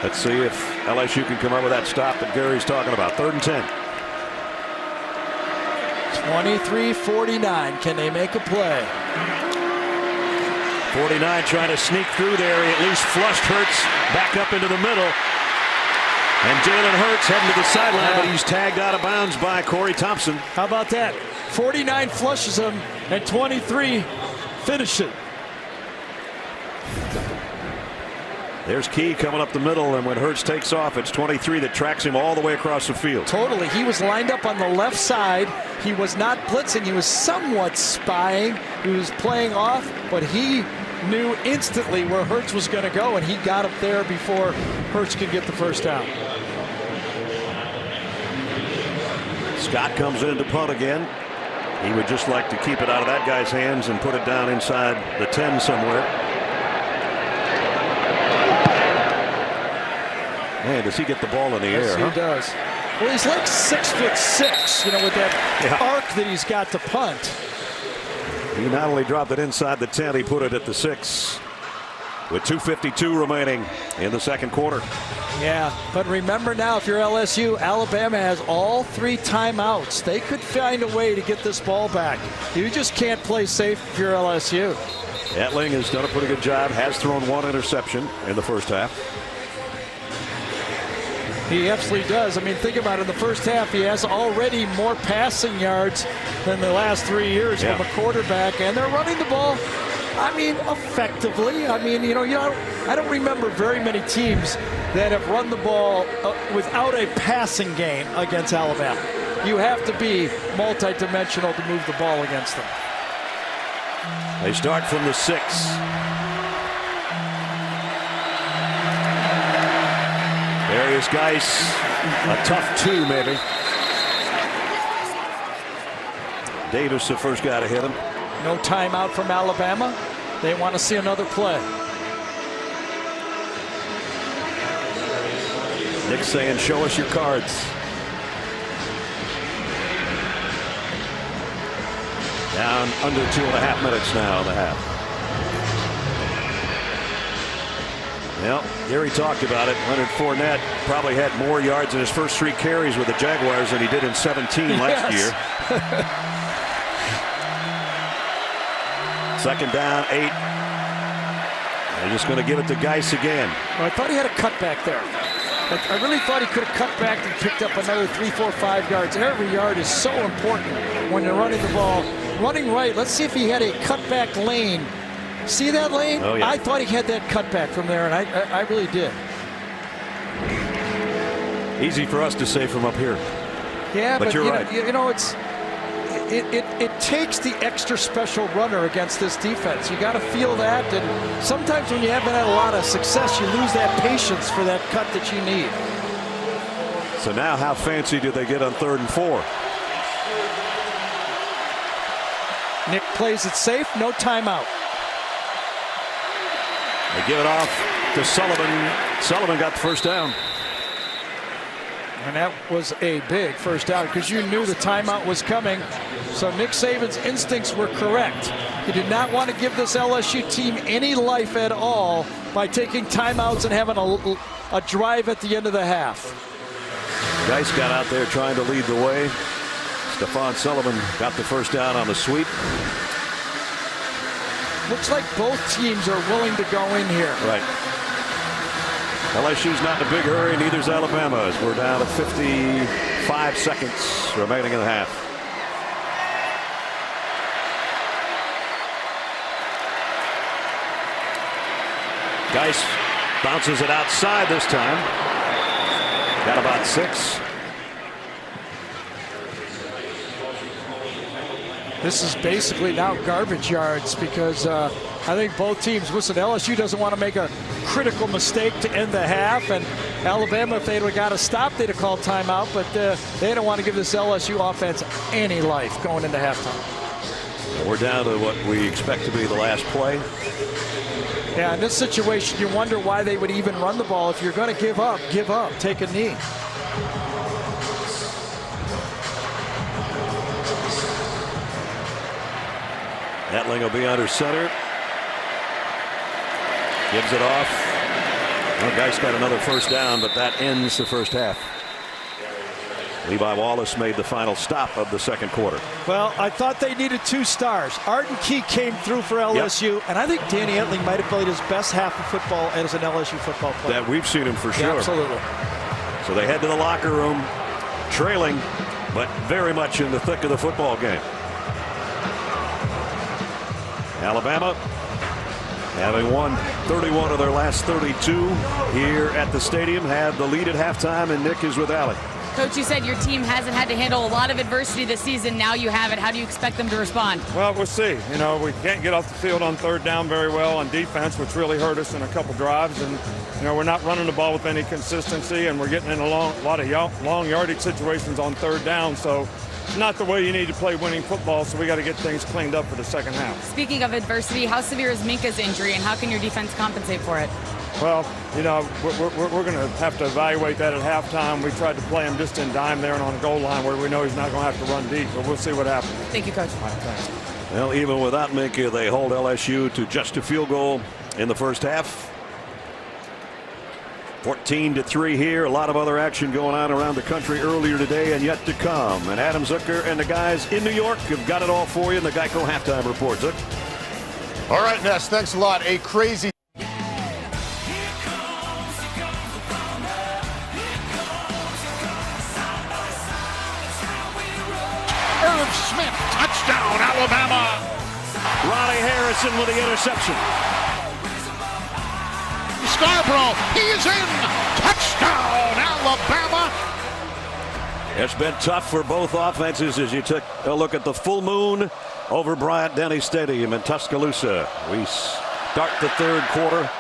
Let's see if LSU can come up with that stop that Gary's talking about. 3rd and 10. 23-49. Can they make a play? 49 trying to sneak through there. He at least flushed Hurts back up into the middle. And Jalen Hurts heading to the sideline, but he's tagged out of bounds by Corey Thompson. How about that? 49 flushes him, and 23 finishes it. There's Key coming up the middle, and when Hurts takes off, it's 23 that tracks him all the way across the field. Totally. He was lined up on the left side. He was not blitzing. He was somewhat spying. He was playing off, but he knew instantly where Hurts was going to go, and he got up there before Hurts could get the first down. Scott comes in to punt again. He would just like to keep it out of that guy's hands and put it down inside the 10 somewhere. Man, does he get the ball in the air? Yes, he does. Well, he's like 6'6", you know, with that arc that he's got to punt. He not only dropped it inside the 10, he put it at the 6 with 2:52 remaining in the second quarter. Yeah, but remember now, if you're LSU, Alabama has all 3 timeouts. They could find a way to get this ball back. You just can't play safe if you're LSU. Etling has done a pretty good job, has thrown 1 interception in the first half. He absolutely does. I mean, think about it. In the first half, he has already more passing yards than the last 3 years from a quarterback, and they're running the ball, I mean, effectively. I mean, you know, I don't remember very many teams that have run the ball without a passing game against Alabama. You have to be multi-dimensional to move the ball against them. They start from the 6. Darius Geis, a tough 2 maybe. Davis, the first guy to hit him. No timeout from Alabama. They want to see another play. Nick saying, show us your cards. Down under 2.5 minutes now in the half. Well, Gary talked about it. Leonard Fournette probably had more yards in his first 3 carries with the Jaguars than he did in 17 last year. Second down, 8. They're just going to give it to Geis again. Well, I thought he had a cutback there. I really thought he could have cut back and picked up another 3, 4, 5 yards. Every yard is so important when you're running the ball. Running right, let's see if he had a cutback lane See that lane? Oh, yeah. I thought he had that cutback from there, and I really did. Easy for us to say from up here. Yeah, but you're right. You know, it takes the extra special runner against this defense. You got to feel that, and sometimes when you haven't had a lot of success, you lose that patience for that cut that you need. So now, how fancy did they get on 3rd and 4? Nick plays it safe, no timeout. They give it off to Sullivan. Sullivan got the first down. And that was a big first down because you knew the timeout was coming. So Nick Saban's instincts were correct. He did not want to give this LSU team any life at all by taking timeouts and having a drive at the end of the half. Geis got out there trying to lead the way. Stephon Sullivan got the first down on the sweep. Looks like both teams are willing to go in here. Right. LSU's not in a big hurry, neither's Alabama, as we're down to 55 seconds remaining in the half. Geis bounces it outside this time. Got about 6. This is basically now garbage yards because I think both teams, listen, LSU doesn't want to make a critical mistake to end the half, and Alabama, if they'd have got a stop, they'd have called timeout, but they don't want to give this LSU offense any life going into halftime. We're down to what we expect to be the last play. Yeah, in this situation, you wonder why they would even run the ball. If you're going to give up, take a knee. Etling will be under center. Gives it off. Well, Geis got another first down, but that ends the first half. Levi Wallace made the final stop of the second quarter. Well, I thought they needed 2 stars. Arden Key came through for LSU, and I think Danny Etling might have played his best half of football as an LSU football player. That we've seen him for sure. Yeah, absolutely. So they head to the locker room, trailing, but very much in the thick of the football game. Alabama, having won 31 of their last 32 here at the stadium, had the lead at halftime, and Nick is with Alec. Coach, you said your team hasn't had to handle a lot of adversity this season. Now you have it. How do you expect them to respond? Well, we'll see. You know, we can't get off the field on 3rd down very well on defense, which really hurt us in a couple drives. And, you know, we're not running the ball with any consistency, and we're getting in a lot of long yardage situations on 3rd down. So it's not the way you need to play winning football, so we got to get things cleaned up for the second half. Speaking of adversity, how severe is Minka's injury, and how can your defense compensate for it? Well, you know, we're going to have to evaluate that at halftime. We tried to play him just in dime there and on the goal line where we know he's not going to have to run deep, but we'll see what happens. Thank you, Coach. All right, thanks. Well, even without Minka, they hold LSU to just a field goal in the first half. 14-3 here. A lot of other action going on around the country earlier today and yet to come. And Adam Zucker and the guys in New York have got it all for you in the Geico Halftime Report. Zuck. All right, Ness, thanks a lot. A crazy. Irv Smith, touchdown, Alabama. Ronnie Harrison with the interception. Scarborough, he is in. Touchdown, Alabama. It's been tough for both offenses as you took a look at the full moon over Bryant-Denny Stadium in Tuscaloosa. We start the 3rd quarter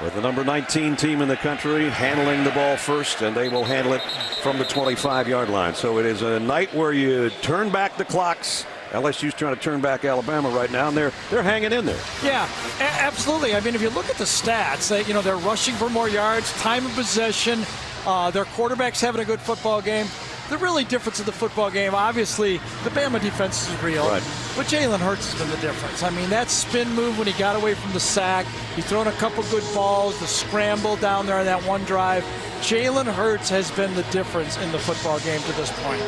with the number 19 team in the country handling the ball first, and they will handle it from the 25-yard line. So it is a night where you turn back the clocks. LSU's trying to turn back Alabama right now, and they're hanging in there. Yeah, absolutely. I mean, if you look at the stats, they're rushing for more yards, time of possession, their quarterback's having a good football game. The really difference in the football game, obviously, the Bama defense is real, right, but Jalen Hurts has been the difference. I mean, that spin move when he got away from the sack, he's thrown a couple good balls, the scramble down there on that one drive. Jalen Hurts has been the difference in the football game to this point.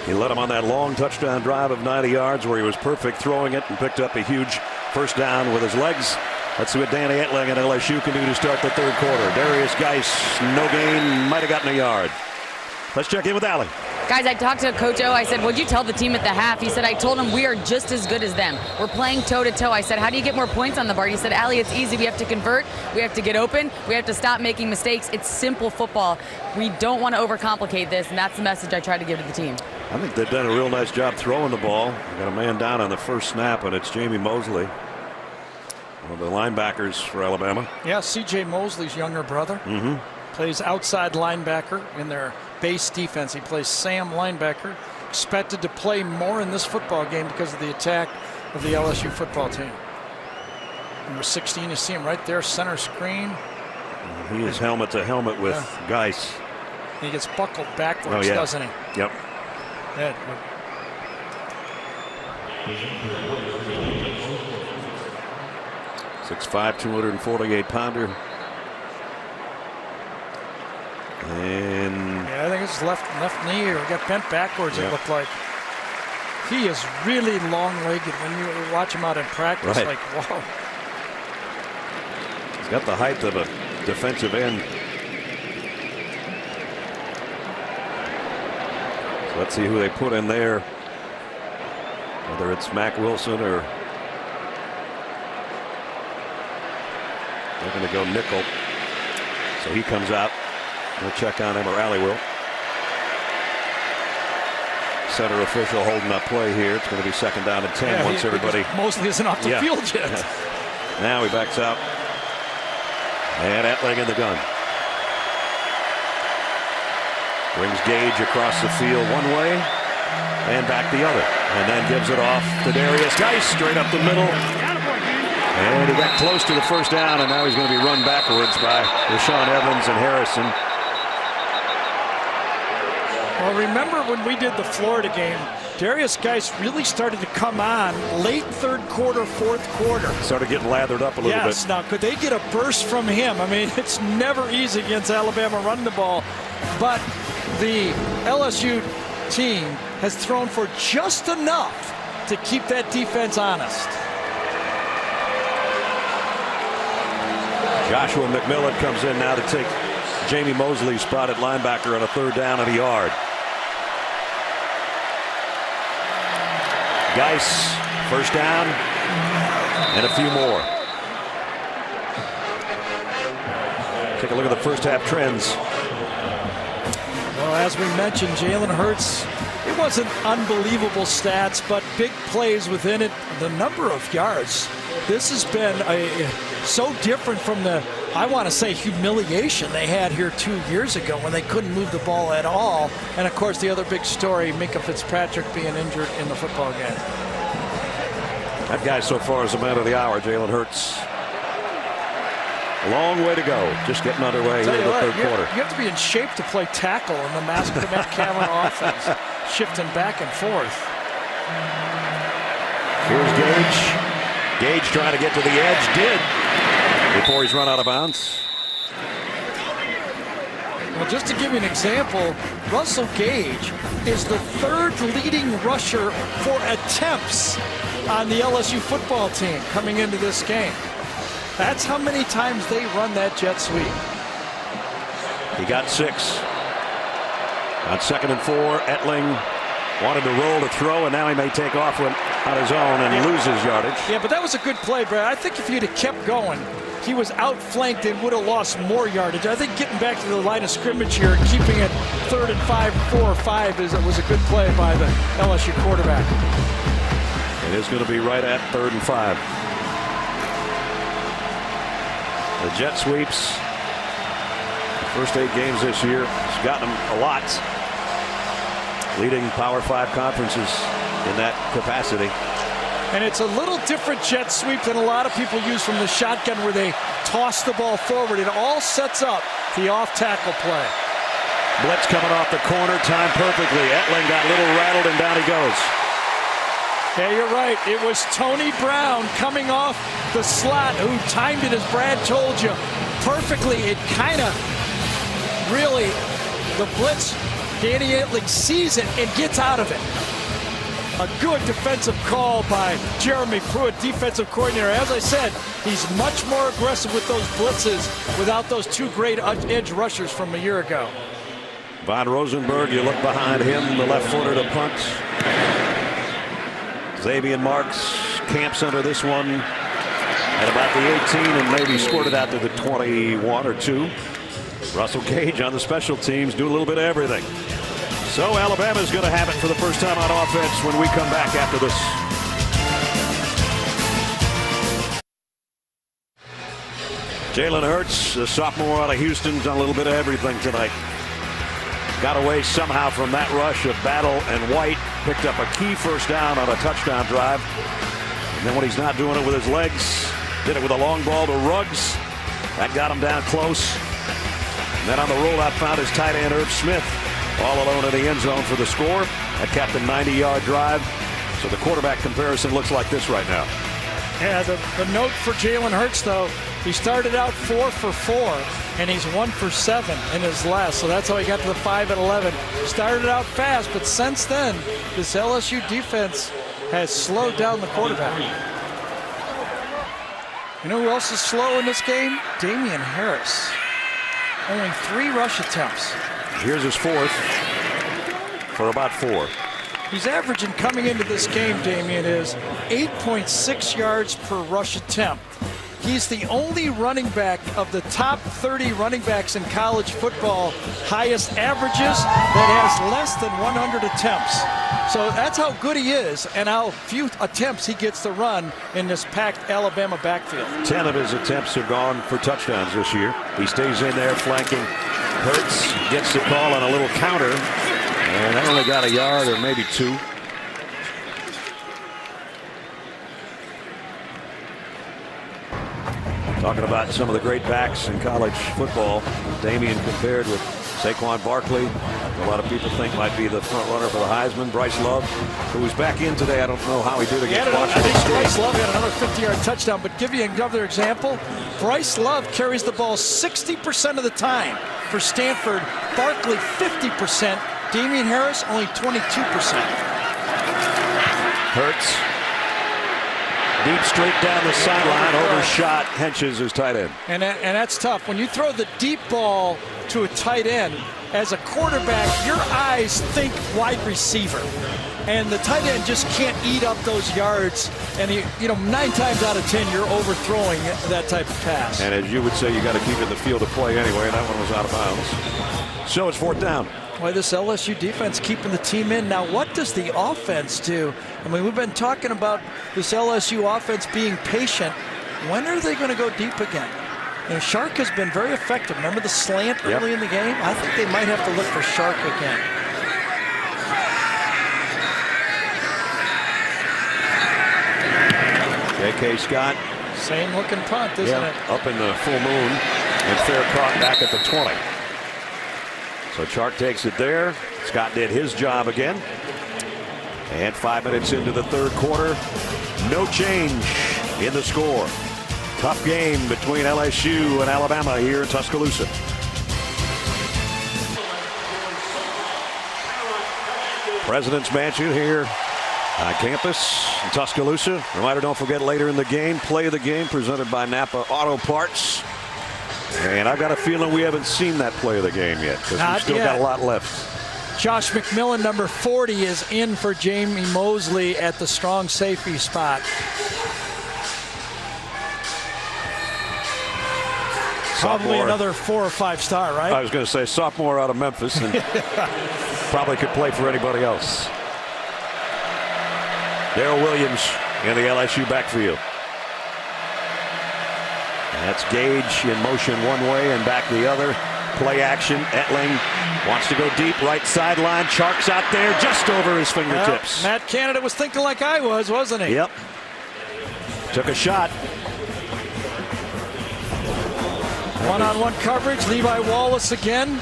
He led him on that long touchdown drive of 90 yards where he was perfect throwing it and picked up a huge first down with his legs. Let's see what Danny Etling and LSU can do to start the 3rd quarter. Darius Geis, no gain, might have gotten a yard. Let's check in with Allie. Guys, I talked to Coach O. I said, what'd you tell the team at the half? He said, I told them we are just as good as them. We're playing toe-to-toe. I said, how do you get more points on the board? He said, Allie, it's easy. We have to convert. We have to get open. We have to stop making mistakes. It's simple football. We don't want to overcomplicate this, and that's the message I try to give to the team. I think they've done a real nice job throwing the ball. They got a man down on the first snap, and it's Jamie Mosley, one of the linebackers for Alabama. Yeah, C.J. Mosley's younger brother. Plays outside linebacker in their base defense. He plays Sam linebacker. Expected to play more in this football game because of the attack of the LSU football team. Number 16, you see him right there, center screen. He is helmet to helmet with Geis. He gets buckled backwards, doesn't he? Yep. Yeah. 6'5", 248-pounder. And yeah, I think it's left knee or got bent backwards. It looked like. He is really long-legged when you watch him out in practice. Like, whoa. He's got the height of a defensive end. So let's see who they put in there. Whether it's Mac Wilson or they're going to go nickel. So he comes out. We'll check on him, or Allie will. Center official holding up play here. It's going to be 2nd down and 10 once everybody. Mostly isn't off the field yet. Now he backs out. And Etling in the gun. Brings Gage across the field one way and back the other. And then gives it off to Darius Geis straight up the middle. And he got close to the 1st down, and now he's going to be run backwards by Rashawn Evans and Harrison. Well, remember when we did the Florida game, Darius Geis really started to come on late 3rd quarter, 4th quarter. Started getting lathered up a little bit. Yes, now could they get a burst from him? I mean, it's never easy against Alabama running the ball, but the LSU team has thrown for just enough to keep that defense honest. Joshua McMillan comes in now to take Jamie Mosley's spot at linebacker on a 3rd down and a yard. Geis, 1st down and a few more. Take a look at the 1st half trends. Well, as we mentioned, Jalen Hurts, it wasn't unbelievable stats, but big plays within it. The number of yards. This has been so different from the, I want to say, humiliation they had here 2 years ago when they couldn't move the ball at all. And, of course, the other big story, Minkah Fitzpatrick being injured in the football game. That guy so far is the man of the hour, Jalen Hurts. A long way to go. Just getting underway here in the 3rd quarter. You have to be in shape to play tackle in the Matt Cameron offense, shifting back and forth. Here's Gage. Gage trying to get to the edge, did, before he's run out of bounds. Well, just to give you an example, Russell Gage is the 3rd leading rusher for attempts on the LSU football team coming into this game. That's how many times they run that jet sweep. He got 6. On 2nd and 4, Etling wanted to roll to throw, and now he may take off on his own and lose his yardage. Yeah, but that was a good play, Brad. I think if he'd have kept going, he was outflanked and would have lost more yardage. I think getting back to the line of scrimmage here and keeping it 3rd and 5, 4 or 5 was a good play by the LSU quarterback. It is going to be right at 3rd and 5. The jet sweeps, the first 8 games this year, has gotten them a lot. Leading Power 5 conferences in that capacity. And it's a little different jet sweep than a lot of people use from the shotgun where they toss the ball forward. It all sets up the off-tackle play. Blitz coming off the corner, timed perfectly. Etling got a little rattled, and down he goes. Yeah, you're right. It was Tony Brown coming off the slot who timed it, as Brad told you, perfectly. It kind of really, the blitz, Danny Etling sees it and gets out of it. A good defensive call by Jeremy Pruitt, defensive coordinator. As I said, he's much more aggressive with those blitzes without those 2 great edge rushers from a year ago. Von Rosenberg, you look behind him, the left footer to punt. Xavier Marks camps under this one at about the 18 and maybe squirted out to the 21 or 2. Russell Gage on the special teams, do a little bit of everything. So Alabama's going to have it for the first time on offense when we come back after this. Jalen Hurts, the sophomore out of Houston, done a little bit of everything tonight. Got away somehow from that rush of Battle and White. Picked up a key first down on a touchdown drive. And then when he's not doing it with his legs, did it with a long ball to Ruggs. That got him down close. And then on the rollout found his tight end Irv Smith all alone in the end zone for the score. That capped a 90-yard drive. So the quarterback comparison looks like this right now. Yeah, the note for Jalen Hurts, though, he started out 4 for 4, and he's 1 for 7 in his last. So that's how he got to the 5 and 11. Started out fast, but since then, this LSU defense has slowed down the quarterback. You know who else is slow in this game? Damian Harris. Only 3 rush attempts. Here's his 4th for about 4. He's averaging coming into this game, Damian, is 8.6 yards per rush attempt. He's the only running back of the top 30 running backs in college football, highest averages, that has less than 100 attempts. So that's how good he is and how few attempts he gets to run in this packed Alabama backfield. 10 of his attempts have gone for touchdowns this year. He stays in there flanking. Hurts gets the call on a little counter, and that only got a yard or maybe 2. Talking about some of the great backs in college football. Damian compared with Saquon Barkley. A lot of people think might be the front runner for the Heisman. Bryce Love, who was back in today. I don't know how he did against Washington State. I think Bryce Love had another 50-yard touchdown. But give you another example. Bryce Love carries the ball 60% of the time for Stanford. Barkley 50%. Damian Harris only 22%. Hurts. Deep straight down the sideline, overshot Henches his tight end. And that's tough. When you throw the deep ball to a tight end, as a quarterback, your eyes think wide receiver. And the tight end just can't eat up those yards. And, 9 times out of 10, you're overthrowing that type of pass. And as you would say, you got to keep it in the field of play anyway, and that one was out of bounds. So it's 4th down. Boy, this LSU defense keeping the team in. Now, what does the offense do? I mean, we've been talking about this LSU offense being patient. When are they going to go deep again? Shark has been very effective. Remember the slant early in the game? I think they might have to look for Shark again. J.K. Scott. Same looking punt, isn't it? Up in the full moon, and fair caught back at the 20. So Chark takes it there. Scott did his job again. And 5 minutes into the 3rd quarter, no change in the score. Tough game between LSU and Alabama here in Tuscaloosa. President's Mansion here on campus in Tuscaloosa. Reminder, don't forget later in the game, play of the game presented by Napa Auto Parts. And I've got a feeling we haven't seen that play of the game yet, because we've still got a lot left. Josh McMillan, number 40, is in for Jamie Mosley at the strong safety spot. Probably another 4 or 5 star, right? I was going to say sophomore out of Memphis, and probably could play for anybody else. Darrell Williams in the LSU backfield. That's Gage in motion one way and back the other. Play action. Etling wants to go deep, right sideline. Chark's out there just over his fingertips. Well, Matt Canada was thinking like I was, wasn't he? Yep. Took a shot. One-on-one coverage. Levi Wallace again.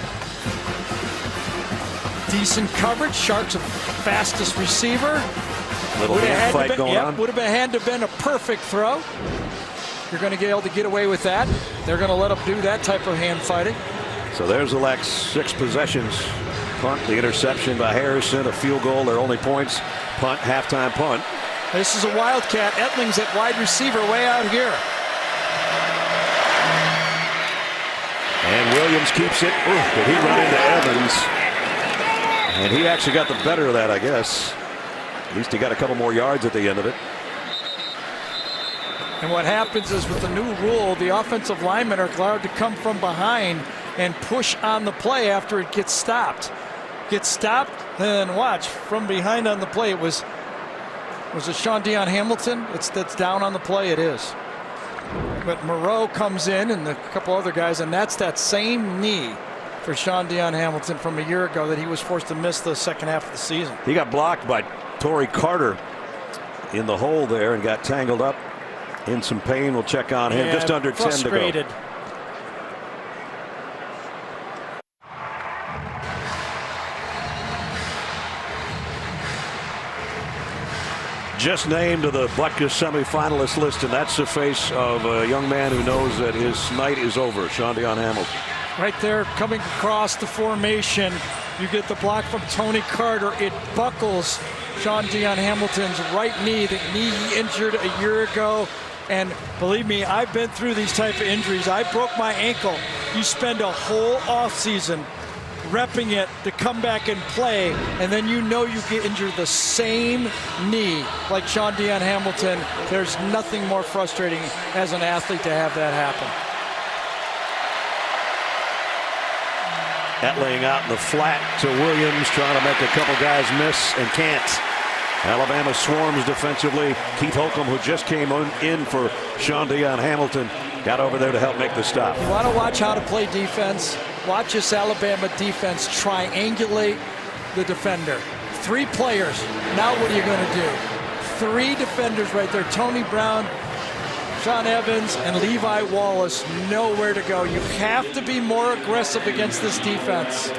Decent coverage. Shark's the fastest receiver. Little hand fight going on. Would have had to have been a perfect throw. You're going to be able to get away with that. They're going to let them do that type of hand fighting. So there's the next 6 possessions. Punt, the interception by Harrison, a field goal, their only points. Punt, halftime punt. This is a wildcat. Etling's at wide receiver way out here. And Williams keeps it. Ooh, did he run into Evans? And he actually got the better of that, I guess. At least he got a couple more yards at the end of it. And what happens is with the new rule, the offensive linemen are allowed to come from behind and push on the play after it gets stopped. Gets stopped, then watch from behind on the play. It was it Sean Dion Hamilton? That's down on the play. It is. But Moreau comes in and a couple other guys, and that's that same knee for Sean Dion Hamilton from a year ago that he was forced to miss the second half of the season. He got blocked by Torrey Carter in the hole there and got tangled up in some pain. We'll check on him. Just under 10 to go. Just named to the Butkus semifinalist list, and that's the face of a young man who knows that his night is over. Sean Dion Hamilton. Right there, coming across the formation, you get the block from Tony Carter. It buckles Sean Dion Hamilton's right knee, the knee he injured a year ago. And believe me, I've been through these type of injuries. I broke my ankle. You spend a whole offseason repping it to come back and play, and then you know you get injured the same knee like Sean Dion Hamilton. There's nothing more frustrating as an athlete to have that happen. Etling out in the flat to Williams, trying to make a couple guys miss and can't. Alabama swarms defensively. Keith Holcomb, who just came in for Sean Dion Hamilton, got over there to help make the stop. You want to watch how to play defense? Watch this Alabama defense triangulate the defender. 3 players. Now what are you going to do? 3 defenders right there. Tony Brown, Sean Evans, and Levi Wallace nowhere to go. You have to be more aggressive against this defense.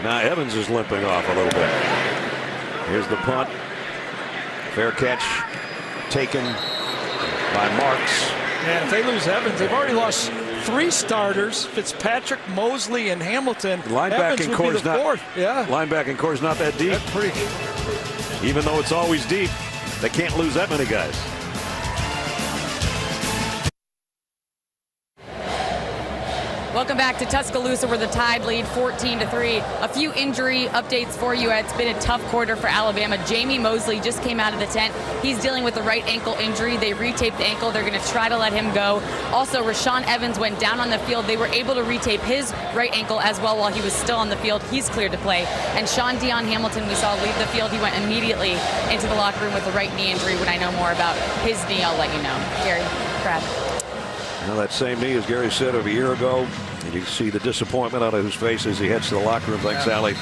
Now Evans is limping off a little bit. Here's the punt. Fair catch taken by Marks. And if they lose Evans, they've already lost 3 starters: Fitzpatrick, Mosley, and Hamilton. Linebacking core is not. Yeah. Linebacking core is not that deep. That's pretty. Even though it's always deep, they can't lose that many guys. Welcome back to Tuscaloosa, where the Tide lead 14-3. A few injury updates for you. It's been a tough quarter for Alabama. Jamie Mosley just came out of the tent. He's dealing with a right ankle injury. They retaped the ankle. They're going to try to let him go. Also, Rashawn Evans went down on the field. They were able to retape his right ankle as well while he was still on the field. He's cleared to play. And Sean Dion Hamilton, we saw leave the field. He went immediately into the locker room with a right knee injury. When I know more about his knee, I'll let you know. Gary, Brad. Now that same knee, as Gary said, of a year ago, and you see the disappointment out of his face as he heads to the locker room. Thanks, Sally.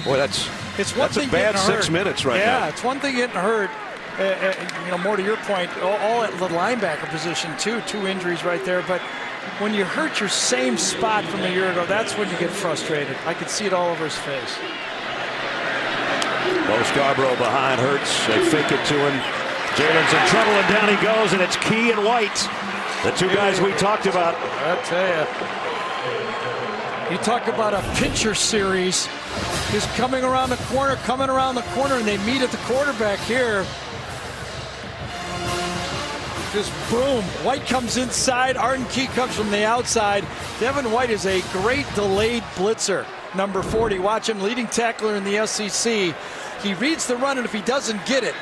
Boy, that's a bad 6 minutes right now. Yeah, it's one thing getting hurt. You know, more to your point, all at the linebacker position too. 2 injuries right there. But when you hurt your same spot from a year ago, that's when you get frustrated. I could see it all over his face. Bo Scarborough behind Hurts. They fake it to him. Jalen's in trouble, and down he goes, and it's Key and White. The 2 guys we talked about. I tell you talk about a pincher series. He's coming around the corner, and they meet at the quarterback here. Just boom. White comes inside. Arden Key comes from the outside. Devin White is a great delayed blitzer. Number 40. Watch him, leading tackler in the SEC. He reads the run, and if he doesn't get it,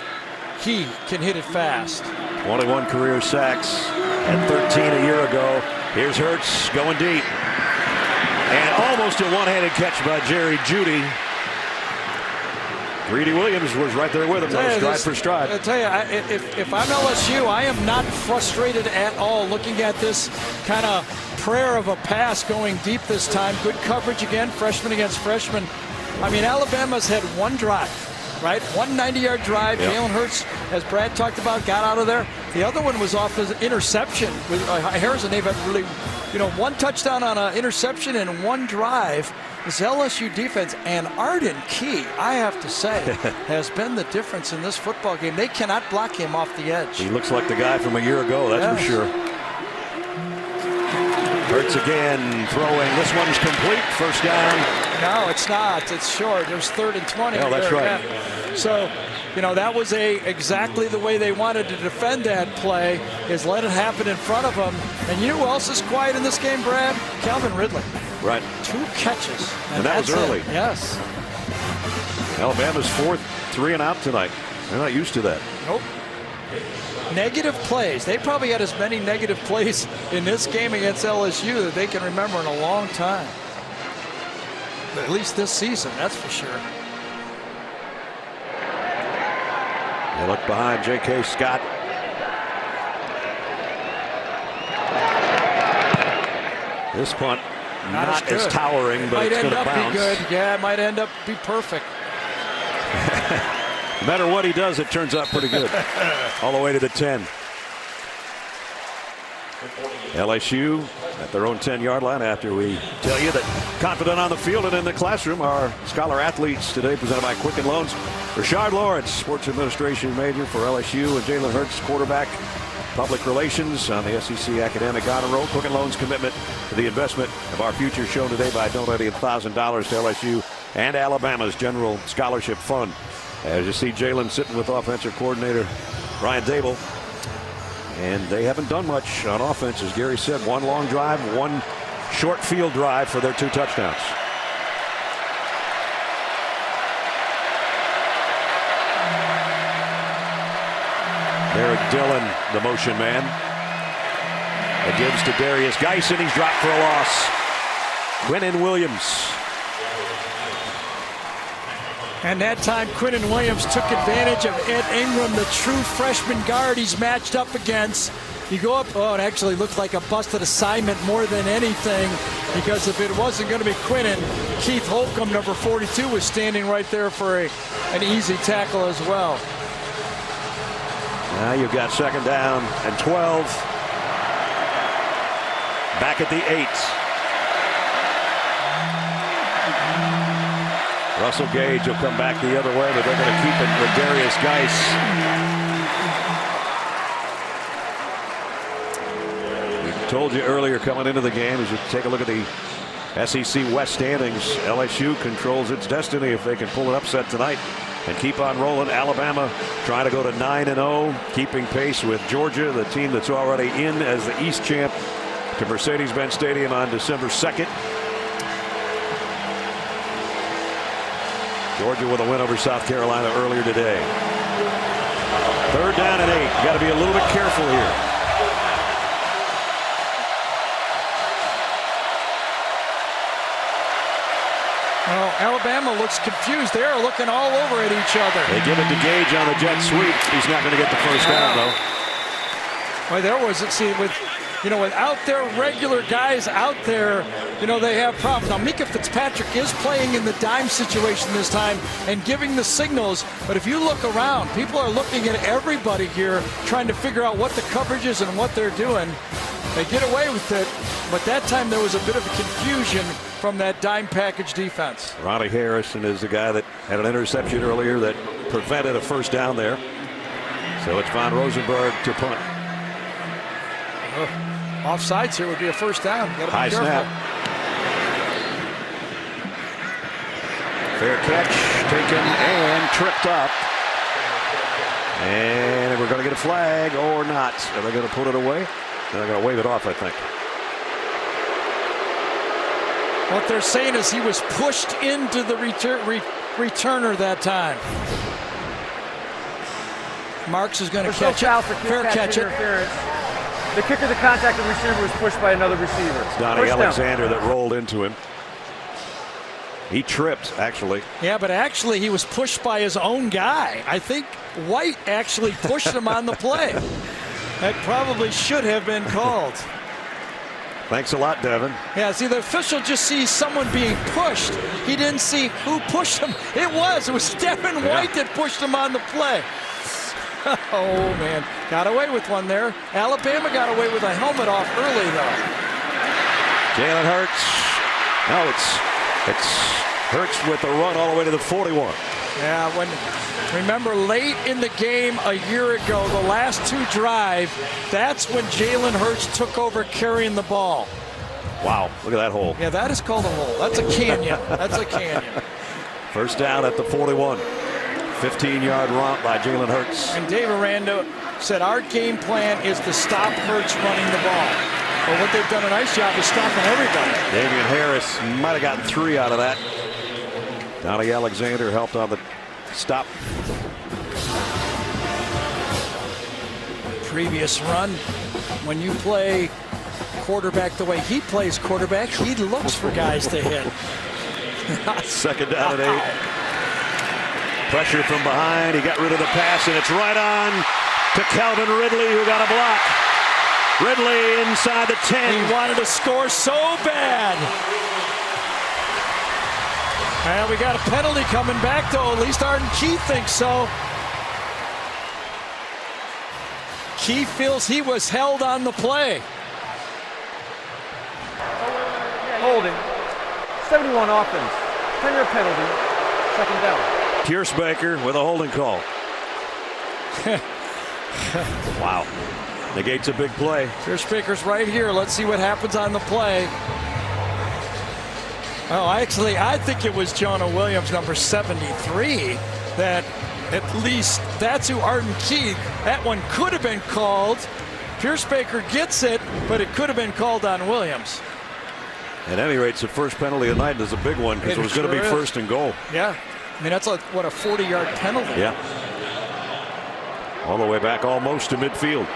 he can hit it fast. 21 career sacks and 13 a year ago. Here's Hurts going deep. And almost a one-handed catch by Jerry Jeudy. Greedy Williams was right there with him, though, stride for stride. I tell you, if I'm LSU, I am not frustrated at all looking at this kind of prayer of a pass going deep this time. Good coverage again, freshman against freshman. I mean, Alabama's had 1 drive. Right, 190-yard drive. Yep. Jalen Hurts, as Brad talked about, got out of there. The other one was off his interception with Harrison. They've had really, 1 touchdown on an interception and 1 drive. This LSU defense, and Arden Key, I have to say, has been the difference in this football game. They cannot block him off the edge. He looks like the guy from a year ago, that's for sure. Hurts again, throwing. This one's complete. First down. No, it's not. It's short. It was 3rd and 20. Oh, that's right. So, that was exactly the way they wanted to defend that play, is let it happen in front of them. And you know who else is quiet in this game, Brad? Calvin Ridley. Right. 2 catches. And that was early. Yes. Alabama's fourth 3 and out tonight. They're not used to that. Nope. Negative plays. They probably had as many negative plays in this game against LSU that they can remember in a long time. At least this season, that's for sure. They look behind J.K. Scott. This punt not as towering, but it's going to bounce. Good. Yeah, it might end up be perfect. No matter what he does, it turns out pretty good. All the way to the 10. LSU at their own 10-yard line after we tell you that confident on the field and in the classroom are scholar athletes today presented by Quicken Loans. Rashard Lawrence, sports administration major for LSU, and Jalen Hurts, quarterback, public relations on the SEC academic honor roll. Quicken Loans commitment to the investment of our future shown today by donating $1,000 to LSU and Alabama's general scholarship fund. As you see Jalen sitting with offensive coordinator Brian Dable. And they haven't done much on offense, as Gary said. One long drive, one short field drive for their 2 touchdowns. Derek Dillon, the motion man. It gives to Darius Geis, and he's dropped for a loss. Quinnen Williams. And that time, Quinnen Williams took advantage of Ed Ingram, the true freshman guard he's matched up against. You go up, oh, it actually looked like a busted assignment more than anything, because if it wasn't going to be Quinnen, Keith Holcomb, number 42, was standing right there for an easy tackle as well. Now you've got 2nd down and 12. Back at the 8. Russell Gage will come back the other way, but they're going to keep it with Darius Geis. We told you earlier coming into the game, as you take a look at the SEC West standings, LSU controls its destiny if they can pull an upset tonight and keep on rolling. Alabama trying to go to 9-0, keeping pace with Georgia, the team that's already in as the East champ, to Mercedes-Benz Stadium on December 2nd. Georgia with a win over South Carolina earlier today. 3rd down and 8. Got to be a little bit careful here. Well, Alabama looks confused. They are looking all over at each other. They give it to Gage on the jet sweep. He's not going to get the first down, though. Well, there was, see, without their regular guys out there, they have problems. Now, Mika Fitzpatrick is playing in the dime situation this time and giving the signals. But if you look around, people are looking at everybody here, trying to figure out what the coverage is and what they're doing. They get away with it, but that time there was a bit of a confusion from that dime package defense. Ronnie Harrison is the guy that had an interception earlier that prevented a first down there. So it's Von Rosenberg to punt. Offsides here would be a first down. Gotta be high careful. Snap. Fair catch taken and tripped up. And we're going to get a flag or not. Are they going to put it away? They're going to wave it off, I think. What they're saying is he was pushed into the returner that time. Marks is going to catch it. Fair catch it. The kicker, the contact, the receiver was pushed by another receiver. It's Donnie Alexander that rolled into him. He tripped, actually. Yeah, but actually he was pushed by his own guy. I think White actually pushed him on the play. That probably should have been called. Thanks a lot, Devin. Yeah, see, the official just sees someone being pushed. He didn't see who pushed him. It was Devin White that pushed him on the play. Oh, man. Got away with one there. Alabama got away with a helmet off early, though. Jalen Hurts. No, it's Hurts with the run all the way to the 41. Yeah, remember late in the game a year ago, the last 2 drive, that's when Jalen Hurts took over carrying the ball. Wow, look at that hole. Yeah, that is called a hole. That's a canyon. That's a canyon. First down at the 41. 15-yard run by Jalen Hurts. And Dave Aranda said our game plan is to stop Hurts running the ball. But what they've done a nice job is stopping everybody. Damian Harris might have gotten 3 out of that. Donnie Alexander helped on the stop. Previous run, when you play quarterback the way he plays quarterback, he looks for guys to hit. Second down and 8. Pressure from behind. He got rid of the pass, and it's right on to Calvin Ridley, who got a block. Ridley inside the 10. He wanted to score so bad. And we got a penalty coming back, though. At least Arden Key thinks so. Key feels he was held on the play. Holding. 71 offense. 10-yard penalty. Second down. Piercebaker with a holding call. Wow. Negates a big play. Piercebaker's right here. Let's see what happens on the play. Oh, actually, I think it was Jonah Williams, number 73, that at least that's who Arden Key. That one could have been called. Piercebaker gets it, but it could have been called on Williams. At any rate, the first penalty of the night is a big one because it was going to be first and goal. Yeah. I mean, that's a 40-yard penalty. Yeah. All the way back almost to midfield.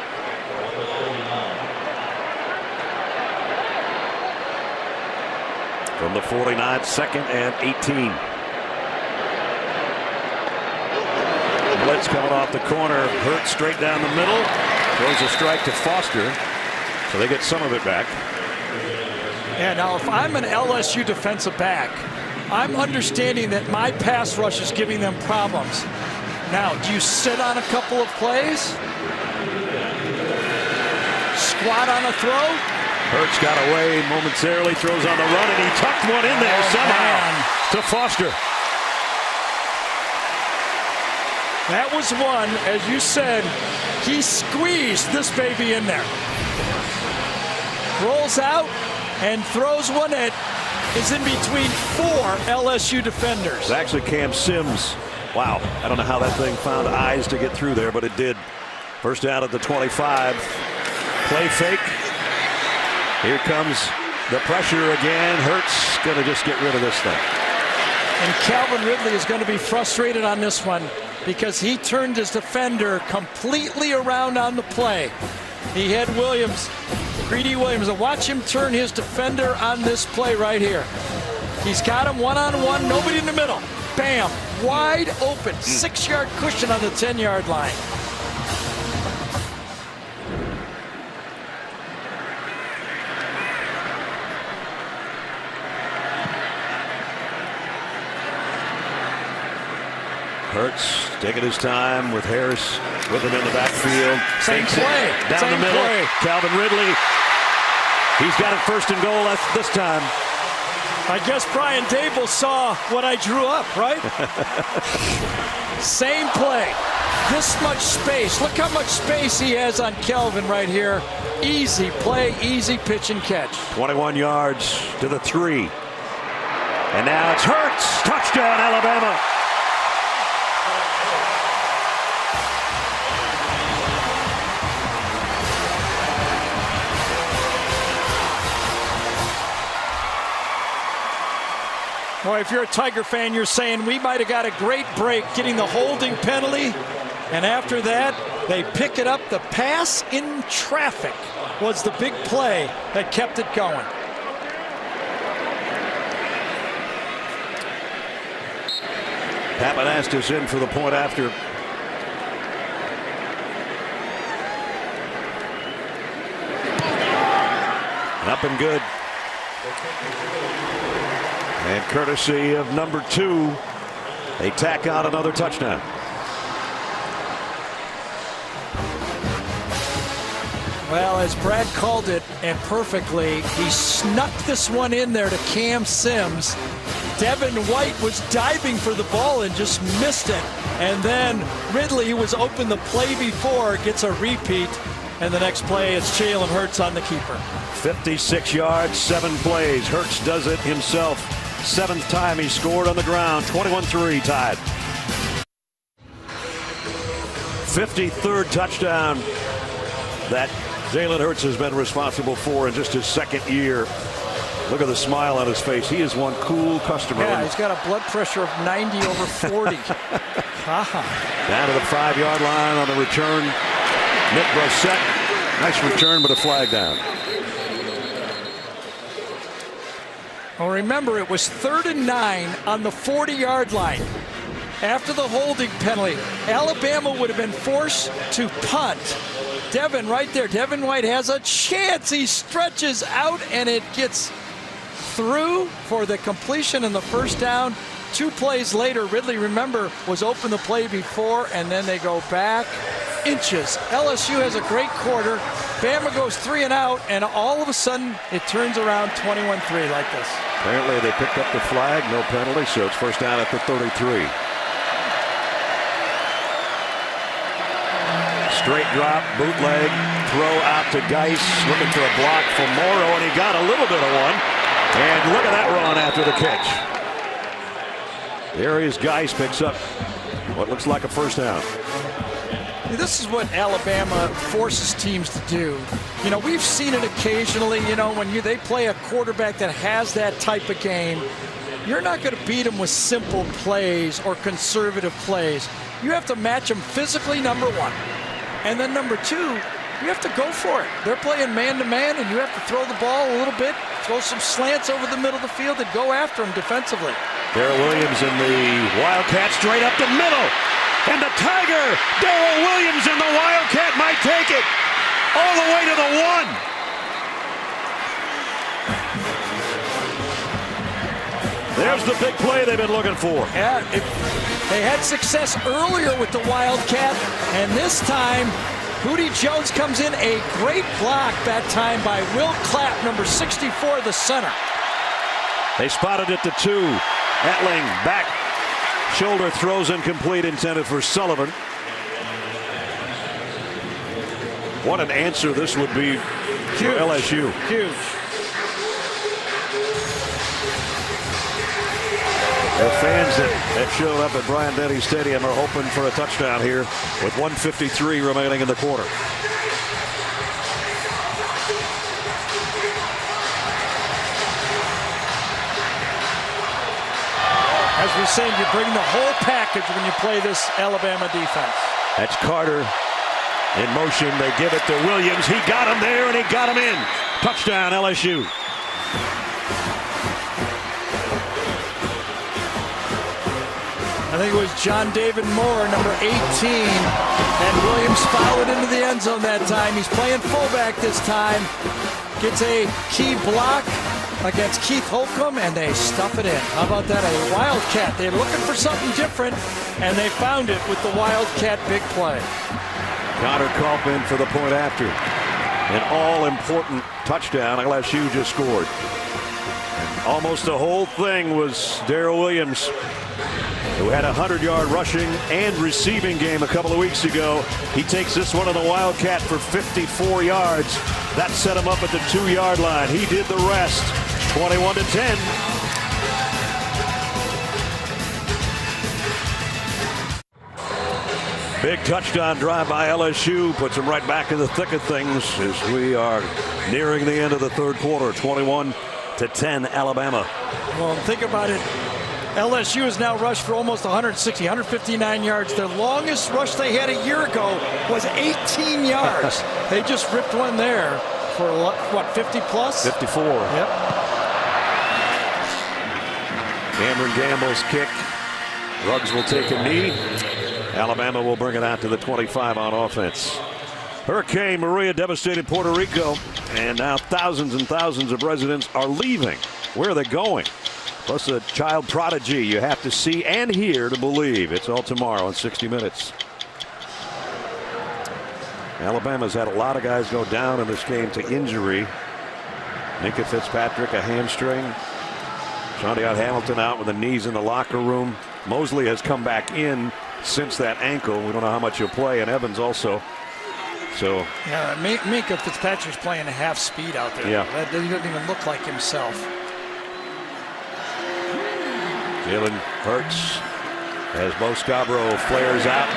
From the 49, second and 18. Blitz coming off the corner. Hurts straight down the middle. Throws a strike to Foster. So they get some of it back. Yeah, now if I'm an LSU defensive back, I'm understanding that my pass rush is giving them problems. Now, do you sit on a couple of plays? Squat on a throw? Hurts got away momentarily, throws on the run, and he tucked one in there somehow to Foster. That was one, as you said, he squeezed this baby in there. Rolls out and throws one that is in between 4 LSU defenders. It's actually Cam Sims. Wow, I don't know how that thing found eyes to get through there, but it did. First down at the 25. Play fake. Here comes the pressure again. Hurts going to just get rid of this thing. And Calvin Ridley is going to be frustrated on this one because he turned his defender completely around on the play. He had Williams, Greedy Williams, and watch him turn his defender on this play right here. He's got him one-on-one, nobody in the middle. Bam, wide open, 6-yard cushion on the 10-yard line. Hurts taking his time with Harris with him in the backfield. Same play. Down the middle. Play. Calvin Ridley. He's got it first and goal this time. I guess Brian Dable saw what I drew up, right? Same play. This much space. Look how much space he has on Calvin right here. Easy play, easy pitch and catch. 21 yards to the 3. And now it's Hurts. Touchdown, Alabama. Boy, if you're a Tiger fan, you're saying we might have got a great break getting the holding penalty. And after that, they pick it up. The pass in traffic was the big play that kept it going. Papanastis in for the point after. Up and good. And courtesy of number 2, they tack on another touchdown. Well, as Brad called it, and perfectly, he snuck this one in there to Cam Sims. Devin White was diving for the ball and just missed it. And then Ridley, who was open the play before, gets a repeat. And the next play, it's Jalen Hurts on the keeper. 56 yards, 7 plays. Hurts does it himself. 7th time he scored on the ground. 21-3 tied. 53rd touchdown that Jalen Hurts has been responsible for in just his 2nd year Look at the smile on his face. He is one cool customer. Yeah, he's got a blood pressure of 90 over 40. Down to the 5-yard line on the return. Nick Brissett. Nice return, but a flag down. Well, remember, it was 3rd and 9 on the 40-yard line. After the holding penalty, Alabama would have been forced to punt. Devin right there. Devin White has a chance. He stretches out, and it gets through for the completion and the first down. 2 plays later, Ridley, remember, was open the play before, and then they go back inches. LSU has a great quarter. Bama goes 3 and out, and all of a sudden it turns around 21-3 like this. Apparently they picked up the flag, no penalty, so it's first down at the 33. Straight drop, bootleg, throw out to Geis, looking for a block from Morrow, and he got a little bit of one. And look at that run after the catch. There is Geis, picks up what looks like a first down. This is what Alabama forces teams to do. You know, we've seen it occasionally, you know, when they play a quarterback that has that type of game, you're not going to beat them with simple plays or conservative plays. You have to match them physically, number one. And then number two, you have to go for it. They're playing man-to-man, and you have to throw the ball a little bit, throw some slants over the middle of the field, and go after them defensively. Darrell Williams in the Wildcat straight up the middle. And the Tiger, Darrell Williams in the Wildcat might take it all the way to the 1. There's the big play they've been looking for. Yeah, they had success earlier with the Wildcat, and this time Hootie Jones comes in. A great block that time by Will Clapp, number 64, the center. They spotted it to 2. Etling back. Shoulder throws incomplete, intended for Sullivan. What an answer this would be for LSU. Huge. The fans that showed up at Bryant-Denny Stadium are hoping for a touchdown here with 1:53 remaining in the quarter. As we say, you bring the whole package when you play this Alabama defense. That's Carter in motion. They give it to Williams. He got him there, and he got him in. Touchdown, LSU. I think it was John David Moore, number 18, and Williams fouled into the end zone that time. He's playing fullback this time. Gets a key block against Keith Holcomb, and they stuff it in. How about that? A Wildcat. They're looking for something different, and they found it with the Wildcat big play. Connor Kaufman for the point after. An all-important touchdown. LSU just scored. And almost the whole thing was Darrell Williams, who had a 100-yard rushing and receiving game a couple of weeks ago. He takes this one on the Wildcat for 54 yards. That set him up at the 2-yard line. He did the rest. 21-10. Big touchdown drive by LSU puts them right back in the thick of things as we are nearing the end of the third quarter. 21-10 Alabama. Well, think about it. LSU has now rushed for almost 160, 159 yards. Their longest rush they had a year ago was 18 yards. They just ripped one there for, what, 50 plus? 54. Yep. Cameron Gamble's kick. Ruggs will take a knee. Alabama will bring it out to the 25 on offense. Hurricane Maria devastated Puerto Rico, and now thousands and thousands of residents are leaving. Where are they going? Plus a child prodigy you have to see and hear to believe. It's all tomorrow in 60 Minutes. Alabama's had a lot of guys go down in this game to injury. Minka Fitzpatrick, a hamstring. Shondiot Hamilton out with the knees in the locker room. Mosley has come back in since that ankle. We don't know how much he'll play, and Evans also. So yeah, Minka Fitzpatrick's playing a half speed out there. Yeah. He doesn't even look like himself. Jalen Hurts as Bo Scarborough flares out,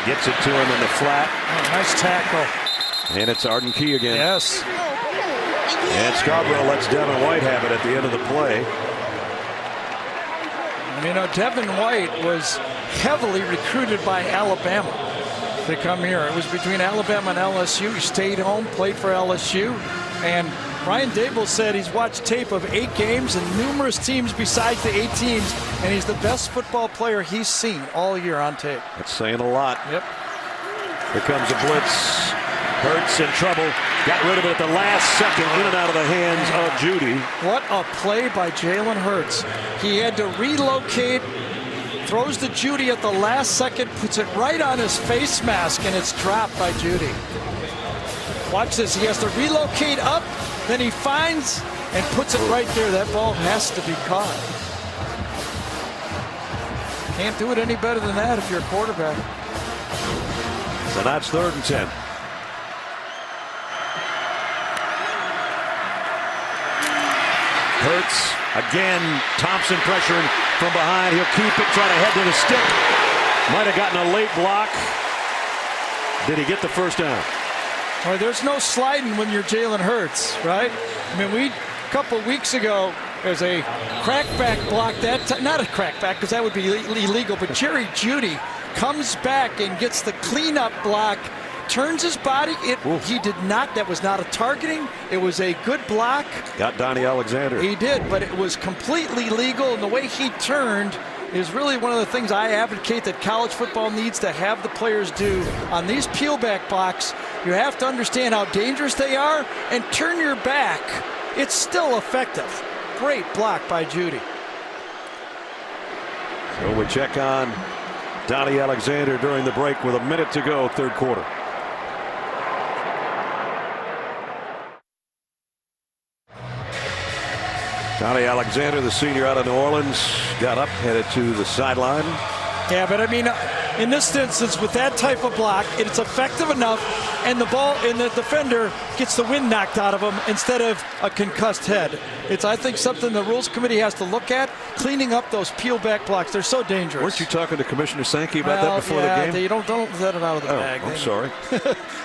gets it to him in the flat. Oh, nice tackle. And it's Arden Key again. Yes. And Scarborough lets Devin White have it at the end of the play. You know, Devin White was heavily recruited by Alabama to come here. It was between Alabama and LSU. He stayed home, played for LSU, and Brian Dable said he's watched tape of 8 games and numerous teams besides the 8 teams, and he's the best football player he's seen all year on tape. That's saying a lot. Yep. Here comes a blitz. Hurts in trouble. Got rid of it at the last second, in and out of the hands of Judy. What a play by Jalen Hurts. He had to relocate, throws to Judy at the last second, puts it right on his face mask, and it's dropped by Judy. Watch this. He has to relocate up, then he finds and puts it right there. That ball has to be caught. Can't do it any better than that if you're a quarterback. So that's 3rd and 10. Hurts again. Thompson pressuring from behind. He'll keep it, try to head to the stick. Might have gotten a late block. Did he get the first down? Well, there's no sliding when you're Jalen Hurts, right? I mean, a couple weeks ago, there's a crackback block that time. Not a crackback, because that would be illegal, but Jerry Judy comes back and gets the cleanup block, turns his body. He did not. That was not a targeting. It was a good block. Got Donnie Alexander. He did, but it was completely legal, and the way he turned is really one of the things I advocate that college football needs to have the players do. On these peel-back blocks, you have to understand how dangerous they are and turn your back. It's still effective. Great block by Judy. So we check on Donnie Alexander during the break with a minute to go, 3rd quarter. Donnie Alexander, the senior out of New Orleans, got up, headed to the sideline. Yeah, but I mean, in this instance, with that type of block, it's effective enough, and the ball and the defender gets the wind knocked out of him instead of a concussed head. It's, I think, something the rules committee has to look at, cleaning up those peel-back blocks. They're so dangerous. Weren't you talking to Commissioner Sankey about that before the game? You don't let it out of the bag. I'm sorry.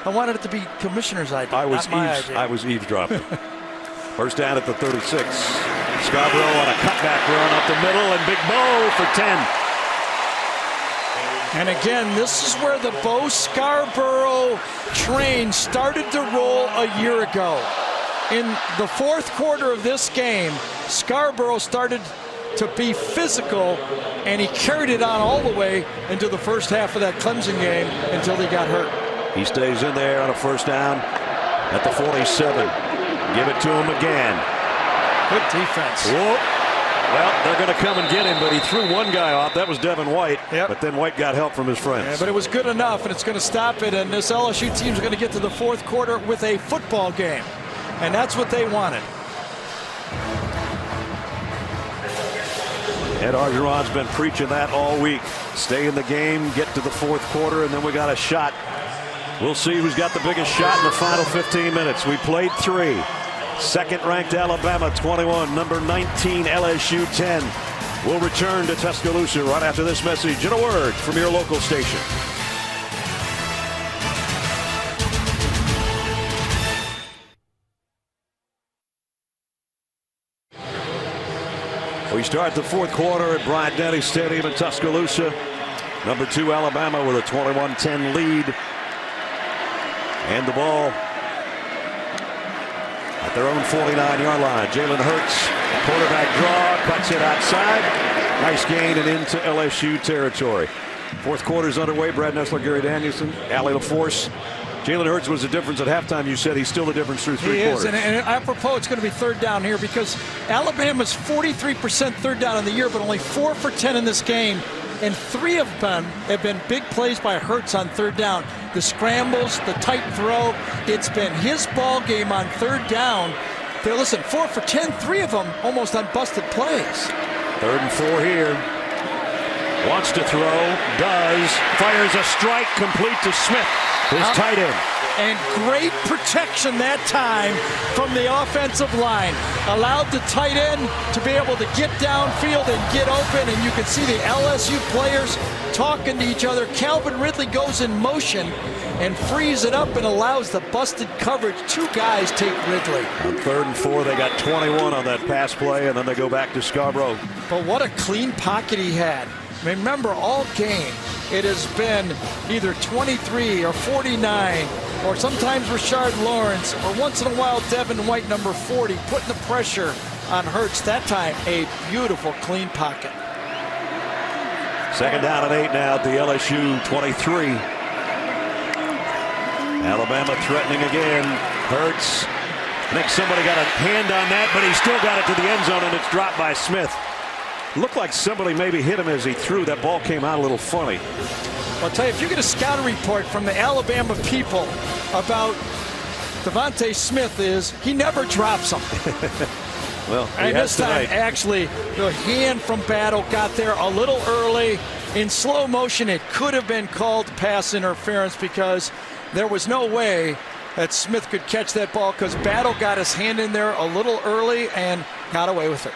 I wanted it to be Commissioner's idea. I was eavesdropping. First down at the 36. Scarborough on a cutback run up the middle, and Big Bo for 10. And again, this is where the Bo Scarborough train started to roll a year ago. In the 4th quarter of this game, Scarborough started to be physical, and he carried it on all the way into the first half of that Clemson game until he got hurt. He stays in there on a first down at the 47. Give it to him again. Good defense. Whoa. Well, they're going to come and get him, but he threw one guy off. That was Devin White. Yep. But then White got help from his friends. Yeah, but it was good enough, and it's going to stop it. And this LSU team's going to get to the 4th quarter with a football game. And that's what they wanted. Ed Orgeron's been preaching that all week. Stay in the game, get to the 4th quarter, and then we got a shot. We'll see who's got the biggest shot in the final 15 minutes. We played 3. 2nd-ranked Alabama 21, number 19 LSU 10. We'll return to Tuscaloosa right after this message and a word from your local station. We start the 4th quarter at Bryant-Denny Stadium in Tuscaloosa. Number 2 Alabama with a 21-10 lead. And the ball at their own 49-yard line. Jalen Hurts, quarterback draw, cuts it outside. Nice gain and into LSU territory. 4th quarter's underway. Brad Nessler, Gary Danielson, Allie LaForce. Jalen Hurts was the difference at halftime. You said he's still the difference through 3 quarters. And apropos, it's going to be 3rd down here because Alabama's 43% 3rd down in the year, but only 4 for 10 in this game. And 3 of them have been big plays by Hurts on 3rd down. The scrambles, the tight throw. It's been his ball game on 3rd down. Listen, 4 for 10, 3 of them almost on busted plays. 3rd and 4 here. Wants to throw, does, fires a strike complete to Smith. his tight end. And great protection that time from the offensive line. Allowed the tight end to be able to get downfield and get open, and you can see the LSU players talking to each other. Calvin Ridley goes in motion and frees it up and allows the busted coverage. Two guys take Ridley. On 3rd and 4, they got 21 on that pass play, and then they go back to Scarborough. But what a clean pocket he had. Remember, all game, it has been either 23 or 49, or sometimes Rashard Lawrence, or once in a while Devin White, number 40, putting the pressure on Hurts. That time, a beautiful, clean pocket. 2nd down and 8 now at the LSU 23. Alabama threatening again. Hurts. I think somebody got a hand on that, but he still got it to the end zone, and it's dropped by Smith. Looked like somebody maybe hit him as he threw. That ball came out a little funny. I'll tell you, if you get a scouting report from the Alabama people about Devontae Smith, is he never drops them. Well, and this time, actually, the hand from Battle got there a little early. In slow motion, it could have been called pass interference because there was no way that Smith could catch that ball because Battle got his hand in there a little early and got away with it.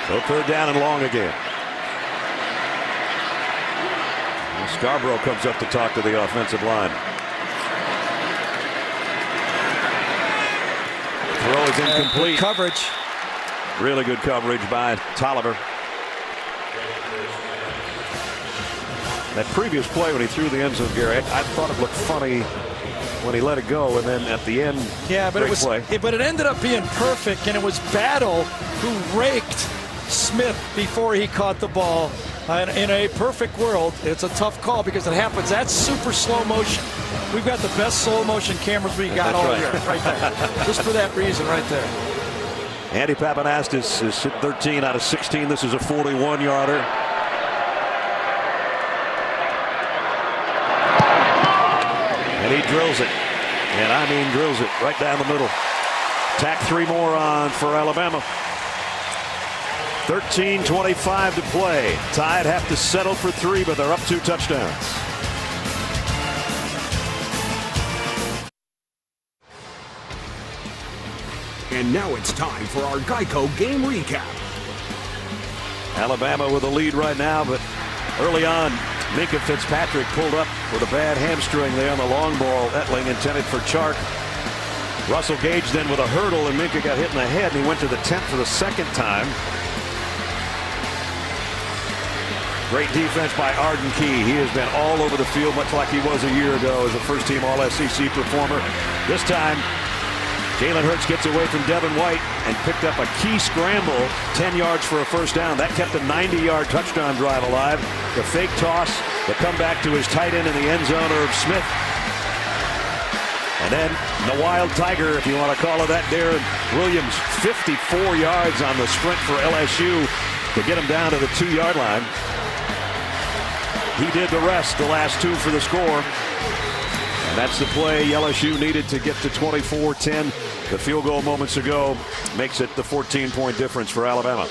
So 3rd down and long again. And Scarborough comes up to talk to the offensive line. Throw is incomplete. Good coverage. Really good coverage by Tolliver. That previous play when he threw the end zone, Gary, I thought it looked funny when he let it go, and then at the end, yeah, but it ended up being perfect, and it was Battle who raked Smith before he caught the ball. And in a perfect world, it's a tough call because it happens. That's super slow motion. We've got the best slow motion cameras we got all year, right there. Just for that reason, right there. Andy Papanastis is 13 out of 16. This is a 41-yarder. And he drills it. And I mean drills it right down the middle. Tack 3 more on for Alabama. 13:25 to play. Tide have to settle for 3, but they're up 2 touchdowns. And now it's time for our Geico game recap. Alabama with a lead right now, but early on, Minkah Fitzpatrick pulled up with a bad hamstring there on the long ball. Etling intended for Chark. Russell Gage then with a hurdle, and Minkah got hit in the head, and he went to the tent for the 2nd time. Great defense by Arden Key. He has been all over the field, much like he was a year ago as a first-team All-SEC performer. This time, Jalen Hurts gets away from Devin White and picked up a key scramble, 10 yards for a 1st down. That kept a 90-yard touchdown drive alive. The fake toss, the comeback to his tight end in the end zone, Irv Smith. And then the wild tiger, if you want to call it that, Darren Williams, 54 yards on the sprint for LSU to get him down to the 2-yard line. He did the rest, the last 2 for the score. And that's the play LSU needed to get to 24-10. The field goal moments ago makes it the 14-point difference for Alabama.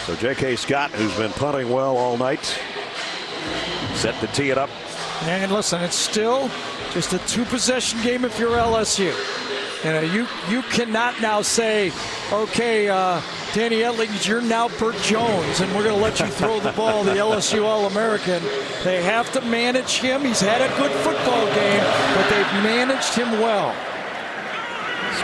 So J.K. Scott, who's been punting well all night, set to tee it up. And listen, it's still just a 2-possession game if you're LSU. You cannot now say, okay, Danny Etling, you're now Burt Jones, and we're going to let you throw the ball, the LSU All-American. They have to manage him. He's had a good football game, but they've managed him well.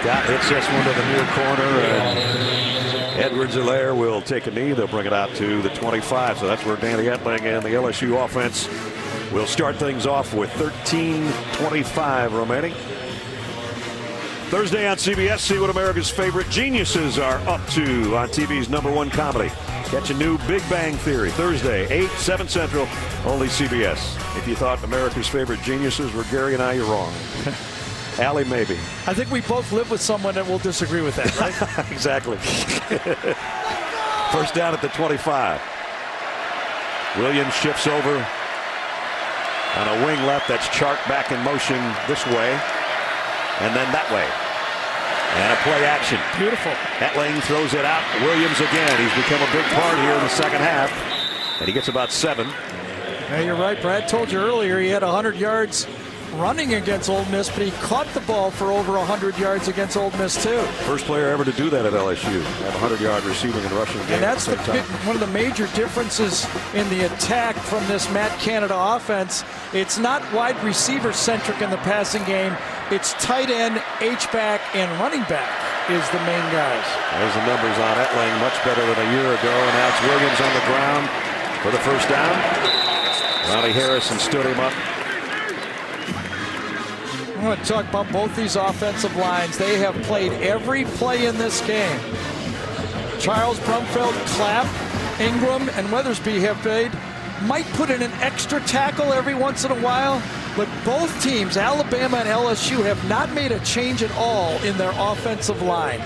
Scott hits this one to the near corner, and Edwards-Helaire will take a knee. They'll bring it out to the 25. So that's where Danny Etling and the LSU offense will start things off with 13:25 remaining. Thursday on CBS, see what America's favorite geniuses are up to on TV's #1 comedy. Catch a new Big Bang Theory Thursday, 8, 7 Central, only CBS. If you thought America's favorite geniuses were Gary and I, you're wrong. Allie, maybe. I think we both live with someone that will disagree with that, right? Exactly. 1st down at the 25. Williams shifts over on a wing left. That's Chark back in motion this way, and then that way. And a play action. Beautiful. Etling throws it out. Williams again. He's become a big part here in the 2nd half. And he gets about 7. Yeah, you're right. Brad told you earlier he had 100 yards running against Ole Miss, but he caught the ball for over 100 yards against Ole Miss too. First player ever to do that at LSU, have 100-yard receiving and rushing game. And that's one of the major differences in the attack from this Matt Canada offense. It's not wide receiver centric in the passing game. It's tight end, H-back, and running back is the main guys. There's the numbers on Etling, much better than a year ago. And now it's Williams on the ground for the first down. Ronnie Harrison stood him up. I want to talk about both these offensive lines. They have played every play in this game. Charles Brumfeld, Clapp, Ingram, and Weathersby have played. Might put in an extra tackle every once in a while, but both teams, Alabama and LSU, have not made a change at all in their offensive line.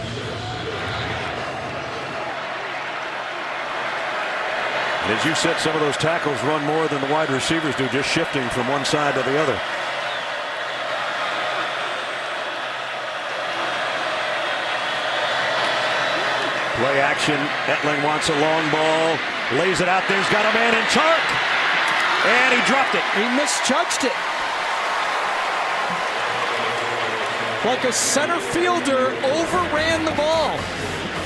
And as you said, some of those tackles run more than the wide receivers do, just shifting from one side to the other. Play action. Etling wants a long ball. Lays it out there. He's got a man in Chark. And he dropped it. He misjudged it. Like a center fielder overran the ball.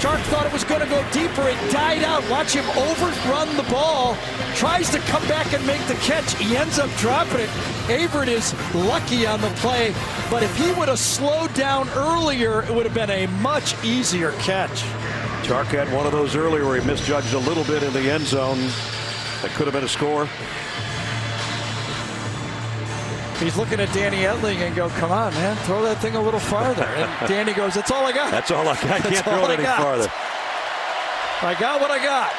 Chark thought it was going to go deeper. It died out. Watch him overrun the ball. Tries to come back and make the catch. He ends up dropping it. Averett is lucky on the play. But if he would have slowed down earlier, it would have been a much easier catch. Chark had one of those earlier where he misjudged a little bit in the end zone. That could have been a score. He's looking at Danny Etling and go, come on, man, throw that thing a little farther. And Danny goes, that's all I got. That's all I got. I can't throw it any farther. I got what I got.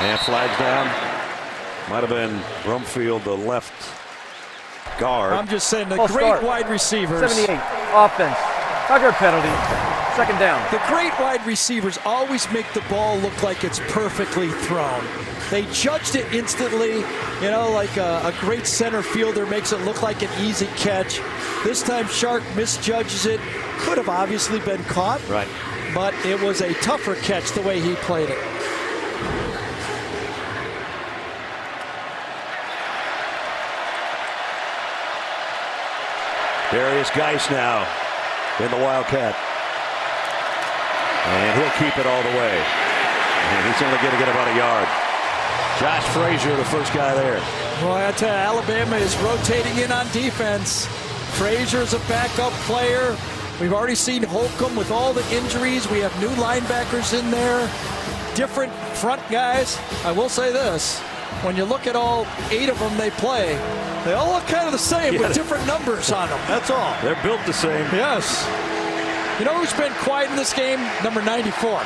And flags down. Might have been Brumfield, the left guard. I'm just saying, the great wide receivers. 78, offense. Target penalty. Second down. The great wide receivers always make the ball look like it's perfectly thrown. They judged it instantly, you know, like a great center fielder makes it look like an easy catch. This time Chark misjudges it. Could have obviously been caught. Right. But it was a tougher catch the way he played it. Darius Geis now in the Wildcat. And he'll keep it all the way. And he's only going to get about a yard. Josh Frazier, the first guy there. Well, I tell you, Alabama is rotating in on defense. Frazier's a backup player. We've already seen Holcomb with all the injuries. We have new linebackers in there. Different front guys. I will say this. When you look at all 8 of them they play, they all look kind of the same with different numbers on them. That's all. They're built the same. Yes. You know who's been quiet in this game? Number 94.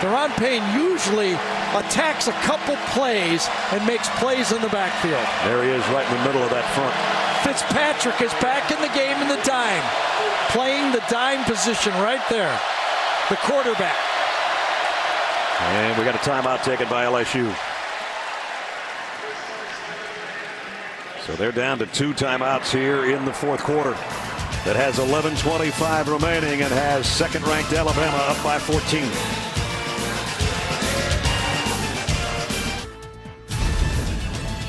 Deron Payne usually attacks a couple plays and makes plays in the backfield. There he is right in the middle of that front. Fitzpatrick is back in the game in the dime. Playing the dime position right there. The quarterback. And we got a timeout taken by LSU. So they're down to 2 timeouts here in the fourth quarter. That has 11:25 remaining and has second-ranked Alabama up by 14.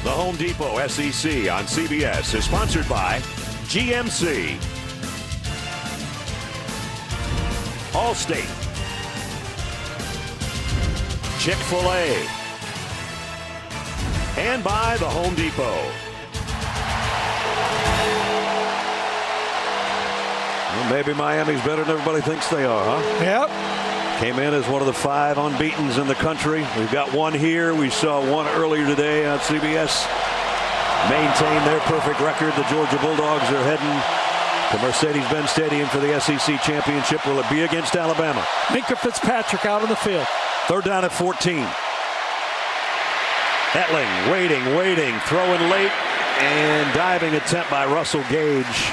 The Home Depot SEC on CBS is sponsored by GMC, Allstate, Chick-fil-A, and by the Home Depot. Well, maybe Miami's better than everybody thinks they are, huh? Yep. Came in as one of the 5 unbeatens in the country. We've got one here. We saw one earlier today on CBS. Maintain their perfect record. The Georgia Bulldogs are heading to Mercedes-Benz Stadium for the SEC Championship. Will it be against Alabama? Minka Fitzpatrick out on the field. Third down at 14. Etling waiting, throwing late, and diving attempt by Russell Gage.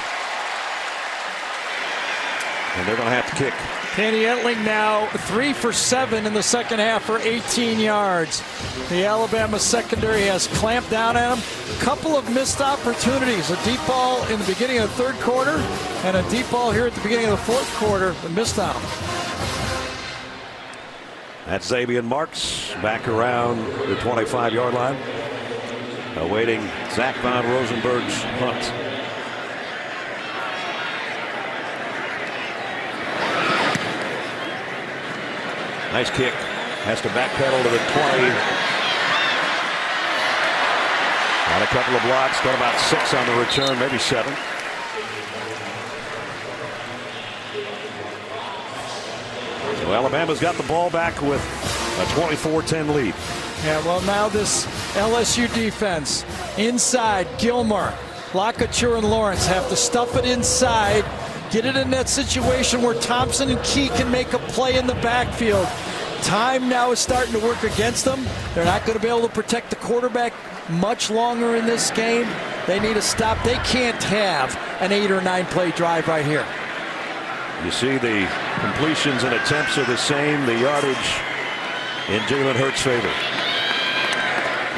And they're going to have to kick. Danny Etling now 3 for 7 in the second half for 18 yards. The Alabama secondary has clamped down at him. Couple of missed opportunities. A deep ball in the beginning of the third quarter and a deep ball here at the beginning of the fourth quarter. Missed on him. That's Xavier Marks back around the 25-yard line, awaiting Zach Von Rosenberg's punt. Nice kick. Has to backpedal to the 20. On a couple of blocks, got about 6 on the return, maybe 7. So Alabama's got the ball back with a 24-10 lead. Yeah, well, now this LSU defense inside, Gilmore, Lockature, and Lawrence have to stuff it inside, get it in that situation where Thompson and Key can make a play in the backfield. Time now is starting to work against them. They're not going to be able to protect the quarterback much longer in this game. They need to stop. They can't have an 8 or 9 play drive right here. You see the completions and attempts are the same. The yardage in Jalen Hurts' favor.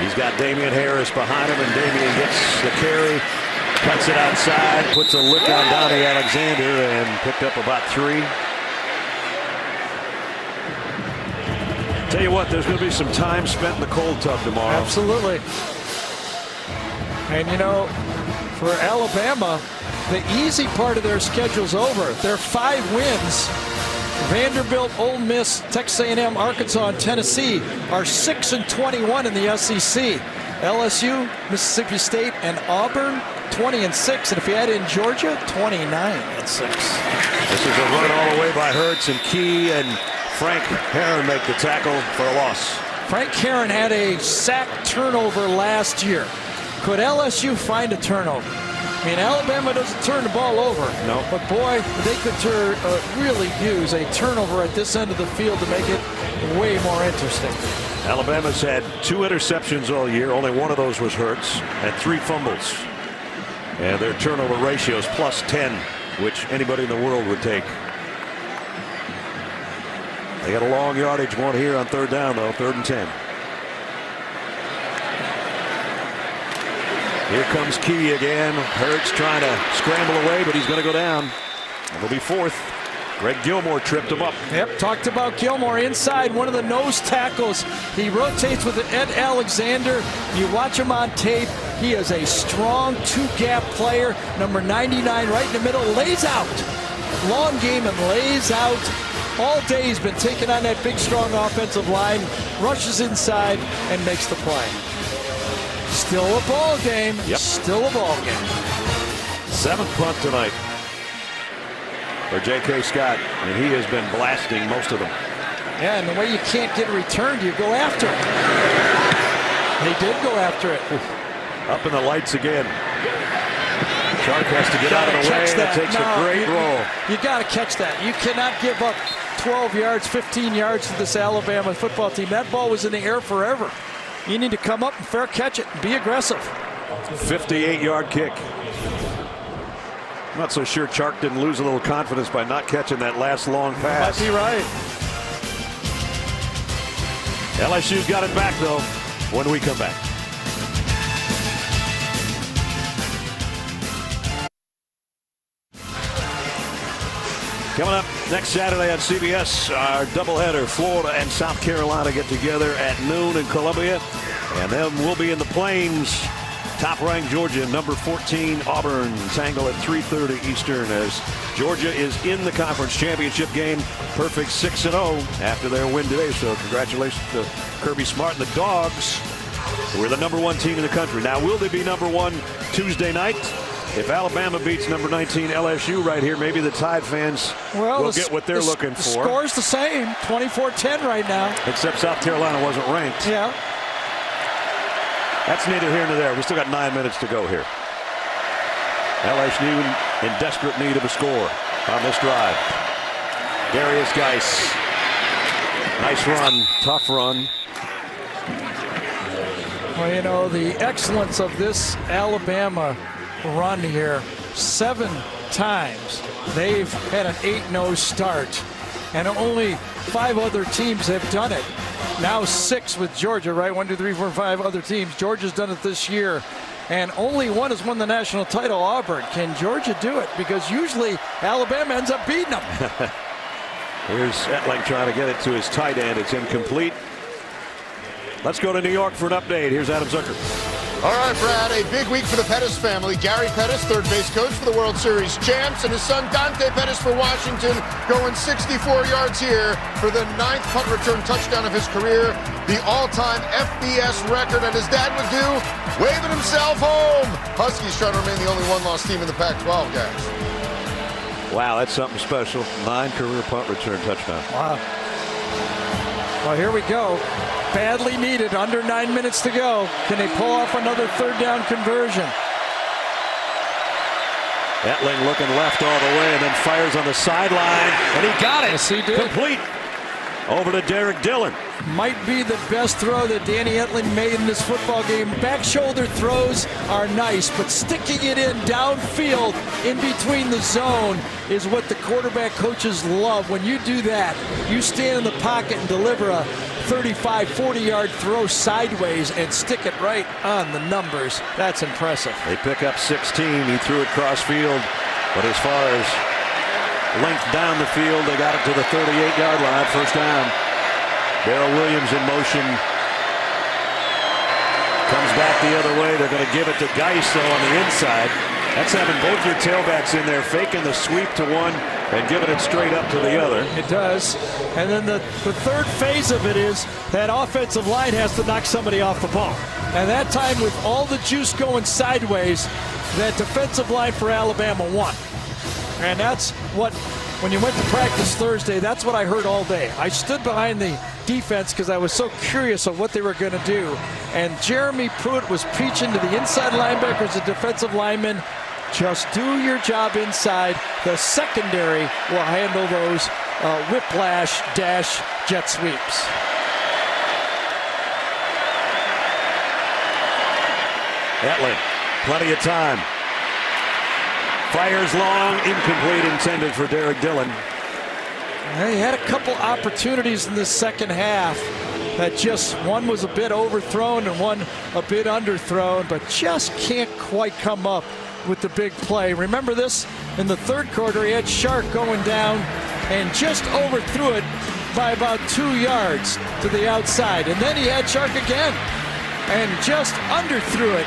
He's got Damian Harris behind him, and Damian gets the carry, cuts it outside, puts a lick on Donnie Alexander, and picked up about 3. Tell you what, there's going to be some time spent in the cold tub tomorrow. Absolutely. And you know, for Alabama, the easy part of their schedule's over. Their 5 wins, Vanderbilt, Ole Miss, Texas A&M, Arkansas, and Tennessee, are 6-21 in the SEC. LSU, Mississippi State, and Auburn, 20-6. And if you add in Georgia, 29-6. This is a run all the way by Hurts, and Key and Frank Herron make the tackle for a loss. Frank Herron had a sack turnover last year. Could LSU find a turnover? I mean, Alabama doesn't turn the ball over. No. But boy, they could really use a turnover at this end of the field to make it way more interesting. Alabama's had 2 interceptions all year. Only one of those was Hurts, and 3 fumbles. And their turnover ratio is +10, which anybody in the world would take. They got a long yardage one here on 3rd down, though, 3rd and 10. Here comes Key again. Hurts trying to scramble away, but he's going to go down. It'll be 4th. Greg Gilmore tripped him up. Yep, talked about Gilmore inside, one of the nose tackles. He rotates with Ed Alexander. You watch him on tape. He is a strong 2-gap player. Number 99 right in the middle, lays out. Long game and lays out. All day he's been taking on that big, strong offensive line, rushes inside, and makes the play. Still a ball game. Yep. Still a ball game. 7th punt tonight for J.K. Scott, and he has been blasting most of them. Yeah, and the way you can't get returned, you go after it. They did go after it. Up in the lights again. Chark has to get out of the way. That takes a great roll. You got to catch that. You cannot give up 12 yards, 15 yards to this Alabama football team. That ball was in the air forever. You need to come up and fair catch it and be aggressive. 58-yard kick. I'm not so sure Chark didn't lose a little confidence by not catching that last long pass. Might be right. LSU's got it back, though, when we come back. Coming up next Saturday on CBS, our doubleheader. Florida and South Carolina get together at noon in Columbia. And then we'll be in the Plains. Top-ranked Georgia, number 14, Auburn, tangle at 3:30 Eastern as Georgia is in the conference championship game. Perfect 6-0 after their win today. So congratulations to Kirby Smart and the Dogs, who are the number 1 team in the country. Now, will they be number 1 Tuesday night? If Alabama beats number 19 LSU right here, maybe the Tide fans will get what they're looking for. The score's the same, 24-10 right now. Except South Carolina wasn't ranked. Yeah. That's neither here nor there. We still got 9 minutes to go here. LSU in desperate need of a score on this drive. Darius Geis. Nice run, tough run. Well, you know, the excellence of this Alabama run here, 7 times they've had an 8-0 start, and only 5 other teams have done it. Now 6 with Georgia, right? 1, 2, 3, 4, 5 other teams. Georgia's done it this year, and only one has won the national title, Auburn. Can Georgia do it? Because usually Alabama ends up beating them. Here's Etling trying to get it to his tight end. It's incomplete. Let's go to New York for an update. Here's Adam Zucker. All right, Brad, a big week for the Pettis family. Gary Pettis, third base coach for the World Series champs, and his son Dante Pettis for Washington going 64 yards here for the 9th punt return touchdown of his career, the all-time FBS record, and his dad would do, waving himself home. Huskies trying to remain the only one-loss team in the Pac-12, guys. Wow, that's something special. 9 career punt return touchdowns. Wow. Well, here we go. Badly needed, under 9 minutes to go. Can they pull off another third down conversion? Etling looking left all the way and then fires on the sideline, and he got it. Yes, he did. Complete. Over to Derek Dillon. Might be the best throw that Danny Etling made in this football game. Back shoulder throws are nice, but sticking it in downfield in between the zone is what the quarterback coaches love. When you do that, you stand in the pocket and deliver a 35, 40-yard throw sideways and stick it right on the numbers. That's impressive. They pick up 16. He threw it cross field, but as far as length down the field, they got it to the 38-yard line. First down. Darrell Williams in motion. Comes back the other way. They're going to give it to Geis, though, on the inside. That's having both your tailbacks in there, faking the sweep to one and giving it straight up to the other. It does. And then the third phase of it is that offensive line has to knock somebody off the ball. And that time, with all the juice going sideways, that defensive line for Alabama won. And that's what, when you went to practice Thursday, that's what I heard all day. I stood behind the defense because I was so curious of what they were going to do. And Jeremy Pruitt was preaching to the inside linebackers, the defensive linemen, just do your job inside. The secondary will handle those whiplash dash jet sweeps. Etling, plenty of time. Fires long, incomplete, intended for Derek Dillon. He had a couple opportunities in the second half that just, one was a bit overthrown and one a bit underthrown, but just can't quite come up with the big play. Remember this? In the third quarter, he had Shark going down and just overthrew it by about 2 yards to the outside. And then he had Shark again and just underthrew it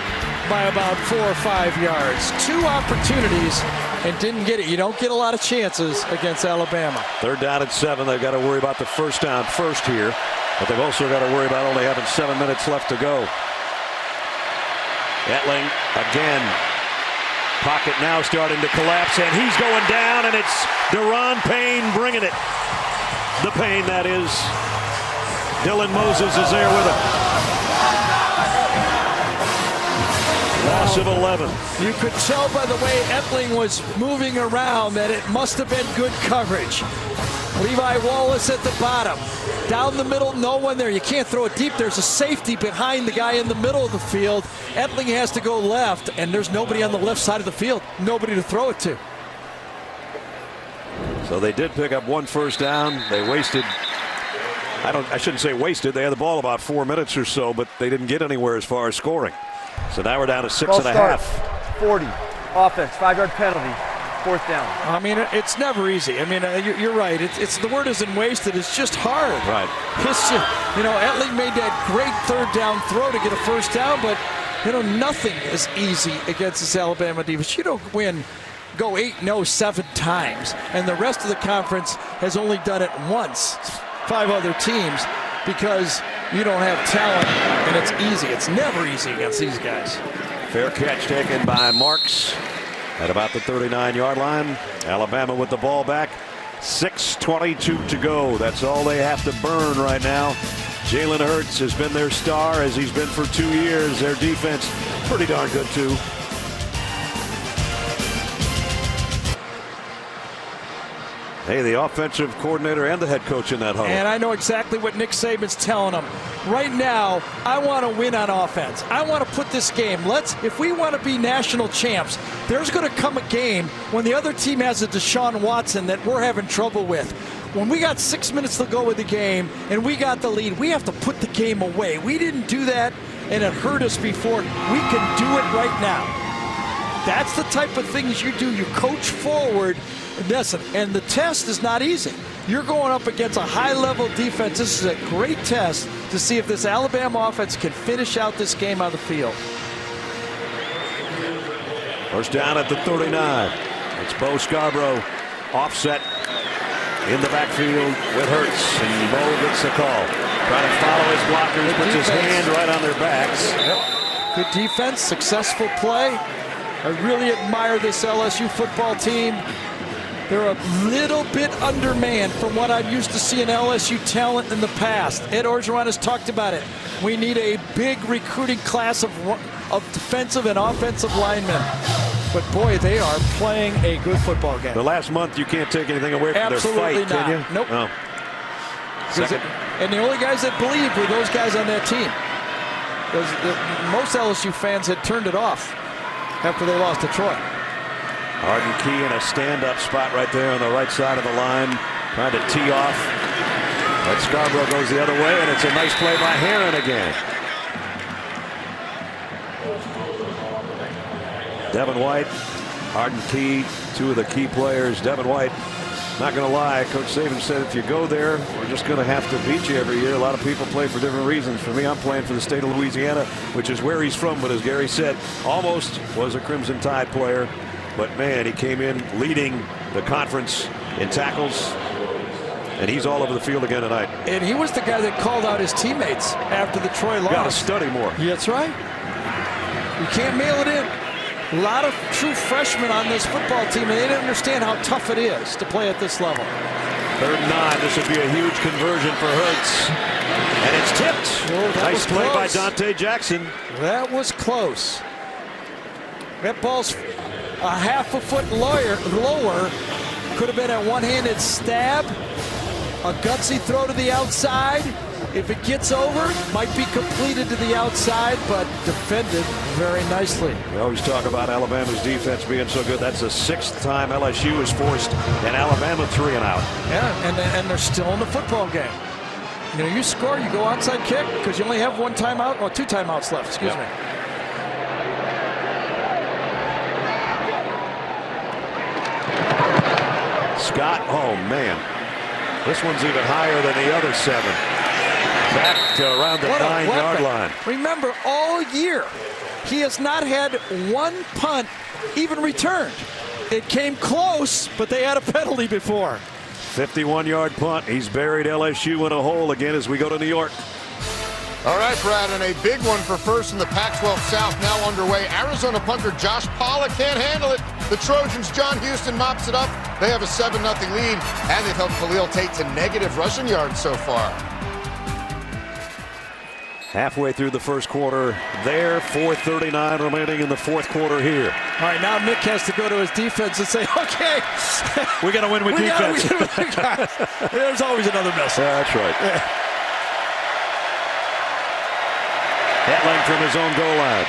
by about 4 or 5 yards. 2 opportunities and didn't get it. You don't get a lot of chances against Alabama. Third down at 7. They've got to worry about the first down first here, but they've also got to worry about only having 7 minutes left to go. Etling again. Pocket now starting to collapse, and he's going down, and it's Deron Payne bringing it. The Payne, that is. Dylan Moses is there with him. Loss of 11. You could tell by the way Etling was moving around that it must have been good coverage. Levi Wallace at the bottom. Down the middle, no one there. You can't throw it deep. There's a safety behind the guy in the middle of the field. Etling has to go left, and there's nobody on the left side of the field. Nobody to throw it to. So they did pick up 1 first down. They wasted, I shouldn't say wasted. They had the ball about 4 minutes or so, but they didn't get anywhere as far as scoring. So now we're down to 6.5. 40. Offense, 5-yard penalty. 4th down. I mean, it's never easy. I mean, you're right. It's the word isn't wasted. It's just hard. Right. It's just, Etling made that great third down throw to get a first down, but nothing is easy against this Alabama defense. You don't go 8-0 7 times, and the rest of the conference has only done it once. 5 other teams, because you don't have talent, and it's easy. It's never easy against these guys. Fair catch taken by Marks at about the 39-yard line. Alabama with the ball back. 6:22 to go. That's all they have to burn right now. Jalen Hurts has been their star, as he's been for 2 years. Their defense pretty darn good too. Hey, the offensive coordinator and the head coach in that huddle. And I know exactly what Nick Saban's telling them. Right now, I want to win on offense. I want to put this game. If we want to be national champs, there's going to come a game when the other team has a Deshaun Watson that we're having trouble with. When we got 6 minutes to go with the game and we got the lead, we have to put the game away. We didn't do that, and it hurt us before. We can do it right now. That's the type of things you do. You coach forward. Listen, and the test is not easy. You're going up against a high-level defense. This is a great test to see if this Alabama offense can finish out this game on the field. First down at the 39. It's Bo Scarborough offset in the backfield with Hurts, and Bo gets the call. Trying to follow his blockers, puts his hand right on their backs. Yep. Good defense, successful play. I really admire this LSU football team. They're a little bit undermanned from what I'm used to seeing LSU talent in the past. Ed Orgeron has talked about it. We need a big recruiting class of defensive and offensive linemen. But boy, they are playing a good football game. The last month, you can't take anything away from Absolutely their fight, not. can you? Nope. No. And the only guys that believed were those guys on that team. Most LSU fans had turned it off after they lost to Troy. Arden Key in a stand-up spot right there on the right side of the line, trying to tee off. But Scarborough goes the other way, and it's a nice play by Heron again. Devin White, Arden Key, two of the key players. Devin White, not going to lie, Coach Saban said if you go there, we're just going to have to beat you every year. A lot of people play for different reasons. For me, I'm playing for the state of Louisiana, which is where he's from. But as Gary said, almost was a Crimson Tide player. But man, he came in leading the conference in tackles, and he's all over the field again tonight. And he was the guy that called out his teammates after the Troy loss. Got to study more. Yeah, that's right. You can't mail it in. A lot of true freshmen on this football team, and they didn't understand how tough it is to play at this level. 3rd and 9. This would be a huge conversion for Hurts. And it's tipped. Oh, nice play by Dante Jackson. That was close. That ball's a half a foot lower. Could have been a one-handed stab. A gutsy throw to the outside. If it gets over, might be completed to the outside, but defended very nicely. We always talk about Alabama's defense being so good. That's the 6th time LSU has forced an Alabama 3 and out. Yeah, and they're still in the football game. You know, you score, you go outside kick because you only have 1 timeout, or 2 timeouts left. Excuse me. Scott, oh man, this one's even higher than the other 7. Back to around the 9-yard line. Remember, all year, he has not had 1 punt even returned. It came close, but they had a penalty before. 51-yard punt. He's buried LSU in a hole again as we go to New York. All right, Brad, and a big one for first in the Pac-12 South now underway. Arizona punter Josh Pollock can't handle it. The Trojans, John Houston mops it up. They have a 7-0 lead, and they've held Khalil Tate to negative rushing yards so far. Halfway through the first quarter there, 4:39 remaining in the 4th quarter here. All right, now Nick has to go to his defense and say, okay. We got to win with defense. There's always another miss. Yeah, that's right. Yeah. Hetling from his own goal line.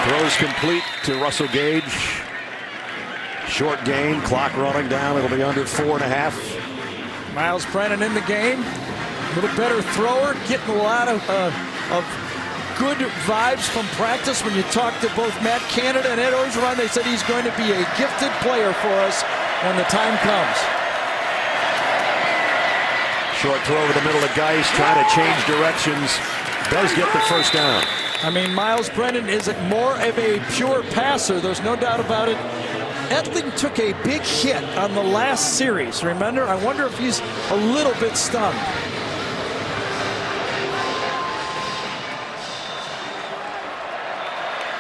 Throws complete to Russell Gage. Short gain, clock running down. It'll be under 4.5. Miles Brennan in the game. A little better thrower, getting a lot of good vibes from practice. When you talk to both Matt Canada and Ed Orgeron, they said he's going to be a gifted player for us when the time comes. Short throw over the middle of Geis, trying to change directions. Does get the first down. I mean, Miles Brennan is more of a pure passer. There's no doubt about it. Hetling took a big hit on the last series. Remember? I wonder if he's a little bit stunned.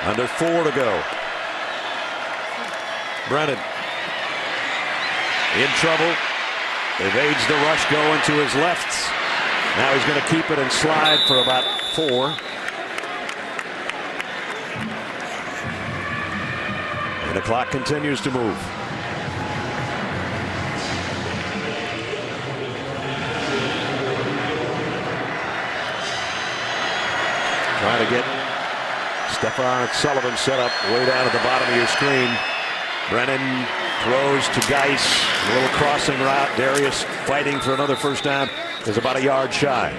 Under 4 to go. Brennan in trouble. Evades the rush going to his left. Now he's going to keep it and slide for about 4. And the clock continues to move. Trying to get Stefan Sullivan set up way down at the bottom of your screen. Brennan throws to Geis. A little crossing route. Darius fighting for another first down. Is about a yard shy.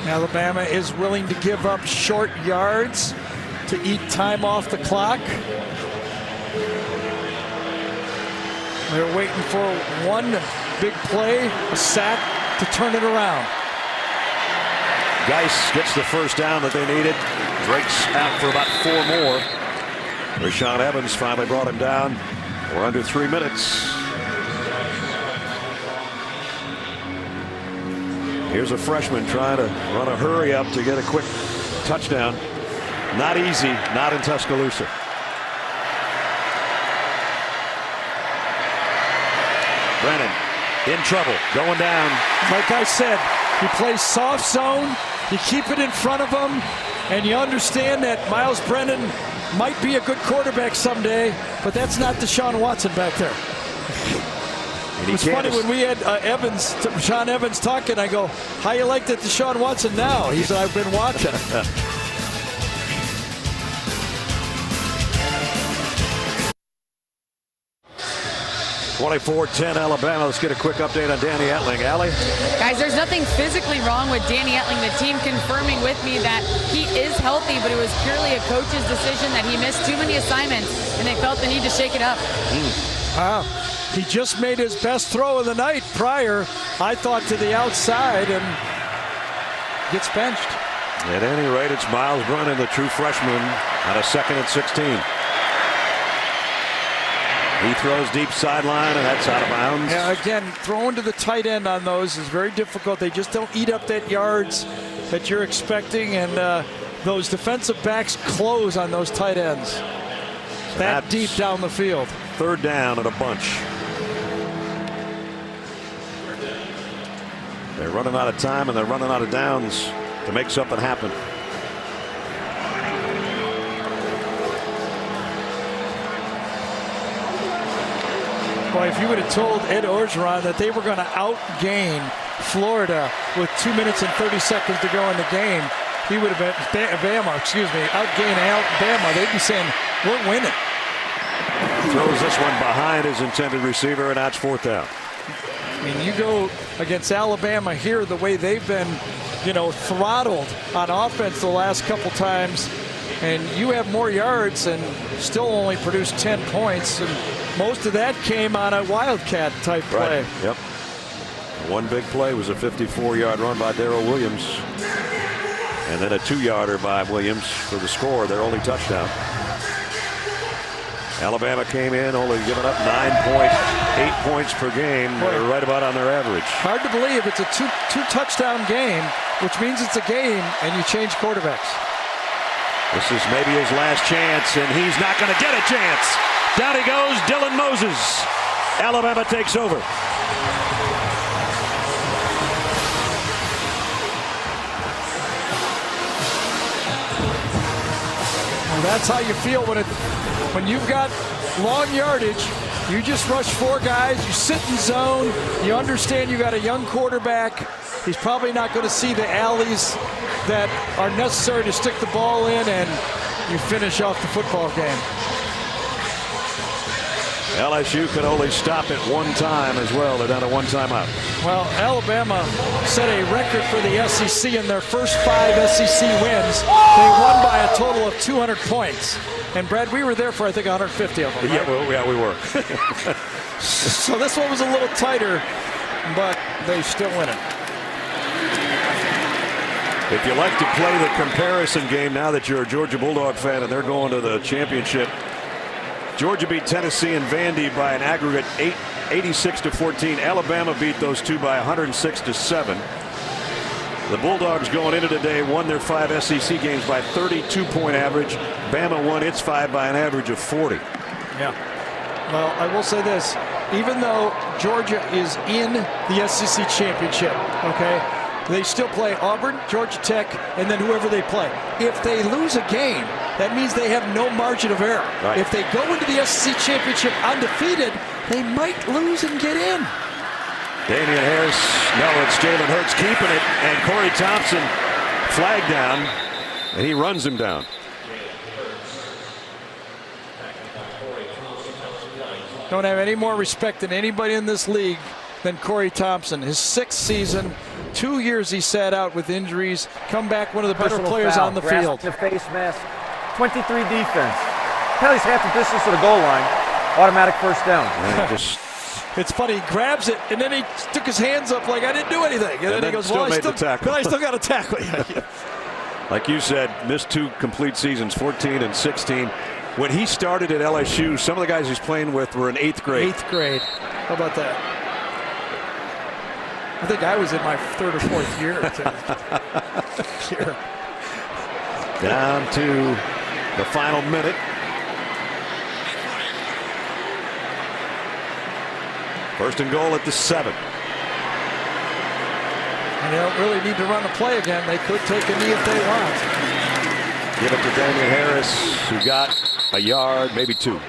Alabama is willing to give up short yards to eat time off the clock. They're waiting for one big play, a sack, to turn it around. Geis gets the first down that they needed. Breaks out for about 4 more. Rashaan Evans finally brought him down. We're under 3 minutes. Here's a freshman trying to run a hurry up to get a quick touchdown. Not easy, not in Tuscaloosa. Brennan in trouble, going down. Like I said, you play soft zone, you keep it in front of him, and you understand that Miles Brennan might be a good quarterback someday, but that's not Deshaun Watson back there. It was funny when we had Rashaan Evans talking, I go, how you like that Deshaun Watson now? He said, I've been watching. 24-10 Alabama. Let's get a quick update on Danny Etling. Allie? Guys, there's nothing physically wrong with Danny Etling. The team confirming with me that he is healthy, but it was purely a coach's decision that he missed too many assignments, and they felt the need to shake it up. Wow. He just made his best throw of the night prior, I thought, to the outside, and gets benched. At any rate, it's Miles Brennan, the true freshman, on a 2nd and 16. He throws deep sideline, and that's out of bounds. Yeah, again, throwing to the tight end on those is very difficult. They just don't eat up that yards that you're expecting, and those defensive backs close on those tight ends. So that deep down the field. 3rd down and a bunch. They're running out of time, and they're running out of downs to make something happen. Boy, if you would have told Ed Orgeron that they were going to outgain Florida with 2 minutes and 30 seconds to go in the game, he would have been outgain Alabama. They'd be saying, we're winning. Throws this one behind his intended receiver, and that's 4th down. I mean, you go against Alabama here the way they've been, throttled on offense the last couple times, and you have more yards and still only produced 10 points, and most of that came on a Wildcat type play. Right. Yep. One big play was a 54-yard run by Darrell Williams, and then a 2-yarder by Williams for the score, their only touchdown. Alabama came in only giving up 9.8 points per game. They're right about on their average. Hard to believe it's a two touchdown game, which means it's a game, and you change quarterbacks. This is maybe his last chance, and he's not going to get a chance. Down he goes, Dylan Moses. Alabama takes over. Well, that's how you feel when you've got long yardage. You just rush 4 guys, you sit in zone, you understand you got a young quarterback. He's probably not going to see the alleys that are necessary to stick the ball in, and you finish off the football game. LSU could only stop it 1 time as well. They're down to 1 timeout. Well, Alabama set a record for the SEC in their first 5 SEC wins. They won by a total of 200 points. And Brad, we were there for, I think, 150 of them. Right? Yeah, we were. So this one was a little tighter, but they still win it. If you like to play the comparison game now that you're a Georgia Bulldog fan and they're going to the championship, Georgia beat Tennessee and Vandy by an aggregate 86-14. Alabama beat those two by 106-7. The Bulldogs going into today won their 5 SEC games by 32-point average. Bama won its 5 by an average of 40. Yeah. Well, I will say this. Even though Georgia is in the SEC championship, okay, they still play Auburn, Georgia Tech, and then whoever they play. If they lose a game, that means they have no margin of error. Right. If they go into the SEC championship undefeated, they might lose and get in. Damian Harris, no, it's Jalen Hurts keeping it, and Corey Thompson flag down, and he runs him down. Don't have any more respect than anybody in this league than Corey Thompson. His 6th season, 2 years he sat out with injuries, come back one of the better players on the field. To face mask, 23 defense. Penalties half the distance to the goal line, automatic first down. And just It's funny, he grabs it, and then he took his hands up like I didn't do anything. And then he goes, well, I still got to tackle you. Like you said, missed 2 complete seasons, 14 and 16. When he started at LSU, some of the guys he's playing with were in 8th grade. 8th grade. How about that? I think I was in my 3rd or 4th year. Sure. Down to the final minute. First and goal at the 7. And they don't really need to run a play again. They could take a knee if they want. Give it to Damian Harris, who got a yard, maybe 2.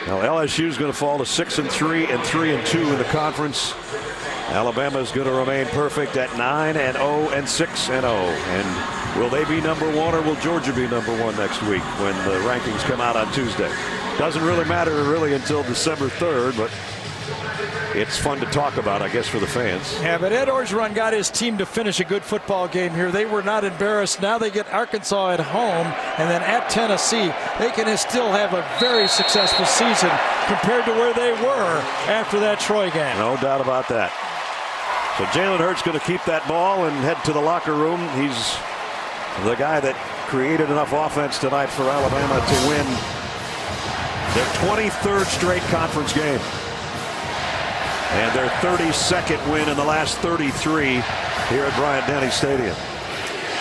Now LSU is going to fall to 6-3 and 3-2 in the conference. Alabama is going to remain perfect at 9-0 and 6-0. And will they be number 1 or will Georgia be number 1 next week when the rankings come out on Tuesday? Doesn't really matter until December 3rd, but it's fun to talk about, I guess, for the fans. Yeah, but Ed Orgeron got his team to finish a good football game here. They were not embarrassed. Now they get Arkansas at home and then at Tennessee. They can still have a very successful season compared to where they were after that Troy game. No doubt about that. So Jalen Hurts going to keep that ball and head to the locker room. He's the guy that created enough offense tonight for Alabama to win their 23rd straight conference game. And their 32nd win in the last 33 here at Bryant-Denny Stadium.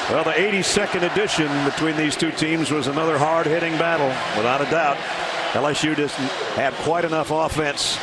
Well, the 82nd edition between these two teams was another hard-hitting battle, without a doubt. LSU doesn't have quite enough offense.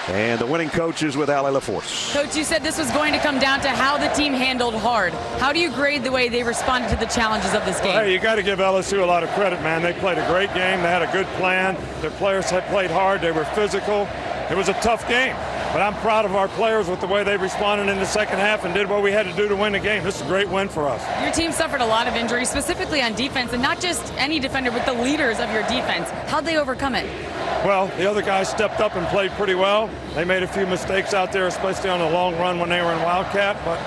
And the winning coach is with Allie LaForce. Coach, you said this was going to come down to how the team handled hard. How do you grade the way they responded to the challenges of this game? Well, hey, you got to give LSU a lot of credit, man. They played a great game. They had a good plan. Their players had played hard. They were physical. It was a tough game. But I'm proud of our players with the way they responded in the second half and did what we had to do to win the game. This is a great win for us. Your team suffered a lot of injuries, specifically on defense, and not just any defender, but the leaders of your defense. How'd they overcome it? Well, the other guys stepped up and played pretty well. They made a few mistakes out there, especially on the long run when they were in Wildcat, but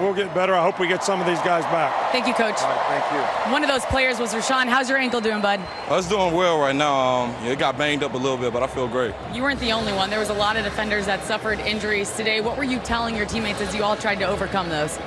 we'll get better. I hope we get some of these guys back. Thank you, Coach. All right, thank you. One of those players was Rashawn. How's your ankle doing, bud? It's doing well right now. It got banged up a little bit, but I feel great. You weren't the only one. There was a lot of defenders that suffered injuries today. What were you telling your teammates as you all tried to overcome those?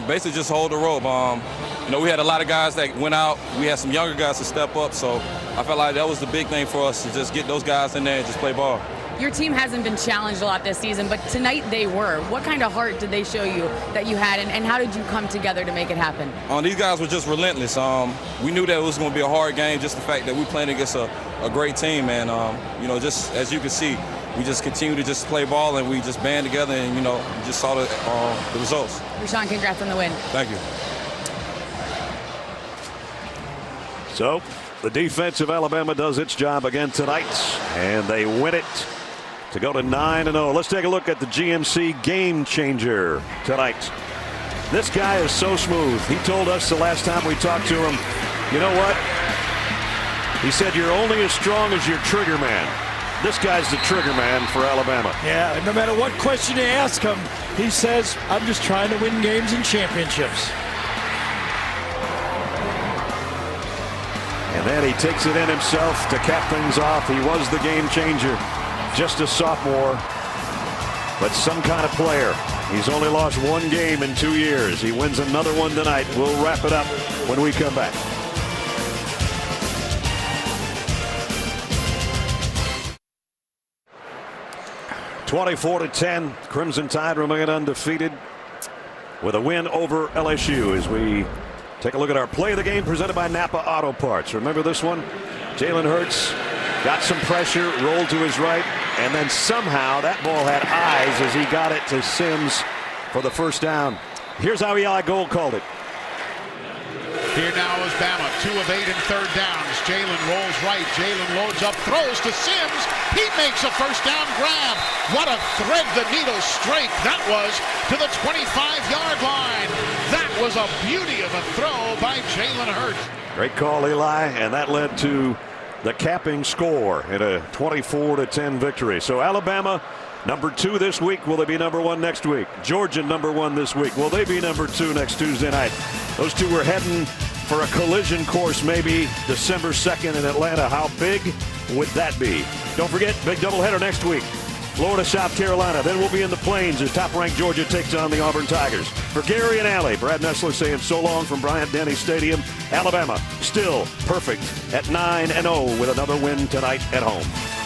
Basically just hold the rope. We had a lot of guys that went out. We had some younger guys to step up, so I felt like that was the big thing for us, to just get those guys in there and just play ball. Your team hasn't been challenged a lot this season, but tonight they were. What kind of heart did they show you that you had, and how did you come together to make it happen? These guys were just relentless. We knew that it was going to be a hard game, just the fact that we playing against a great team, and just as you can see, we just continue to just play ball, and we just band together, and we just saw the results. Rashawn, congrats on the win. Thank you. So the defense of Alabama does its job again tonight, and they win it to go to 9-0. Let's take a look at the GMC game changer tonight. This guy is so smooth. He told us the last time we talked to him, you know what? He said, you're only as strong as your trigger man. This guy's the trigger man for Alabama. Yeah, and no matter what question you ask him, he says, I'm just trying to win games and championships. And then he takes it in himself to cap things off. He was the game changer. Just a sophomore, but some kind of player. He's only lost 1 game in 2 years. He wins another one tonight. We'll wrap it up when we come back. (24-10). Crimson Tide remain undefeated with a win over LSU as we take a look at our play of the game presented by Napa Auto Parts. Remember this one? Jalen Hurts got some pressure, rolled to his right, and then somehow that ball had eyes as he got it to Sims for the first down. Here's how Eli Gold called it. Here now is Bama, 2 of 8 in third downs. Jalen rolls right. Jalen loads up, throws to Sims. He makes a first down grab. What a thread the needle straight that was to the 25-yard line. That was a beauty of a throw by Jalen Hurts. Great call, Eli, and that led to the capping score in a 24-10 victory. So Alabama number 2 this week. Will they be number 1 next week? Georgia number 1 this week. Will they be number 2 next Tuesday night? Those two were heading for a collision course maybe December 2nd in Atlanta. How big would that be? Don't forget, big doubleheader next week. Florida, South Carolina. Then we'll be in the Plains as top-ranked Georgia takes on the Auburn Tigers. For Gary and Allie, Brad Nessler saying so long from Bryant-Denny Stadium. Alabama still perfect at 9-0 with another win tonight at home.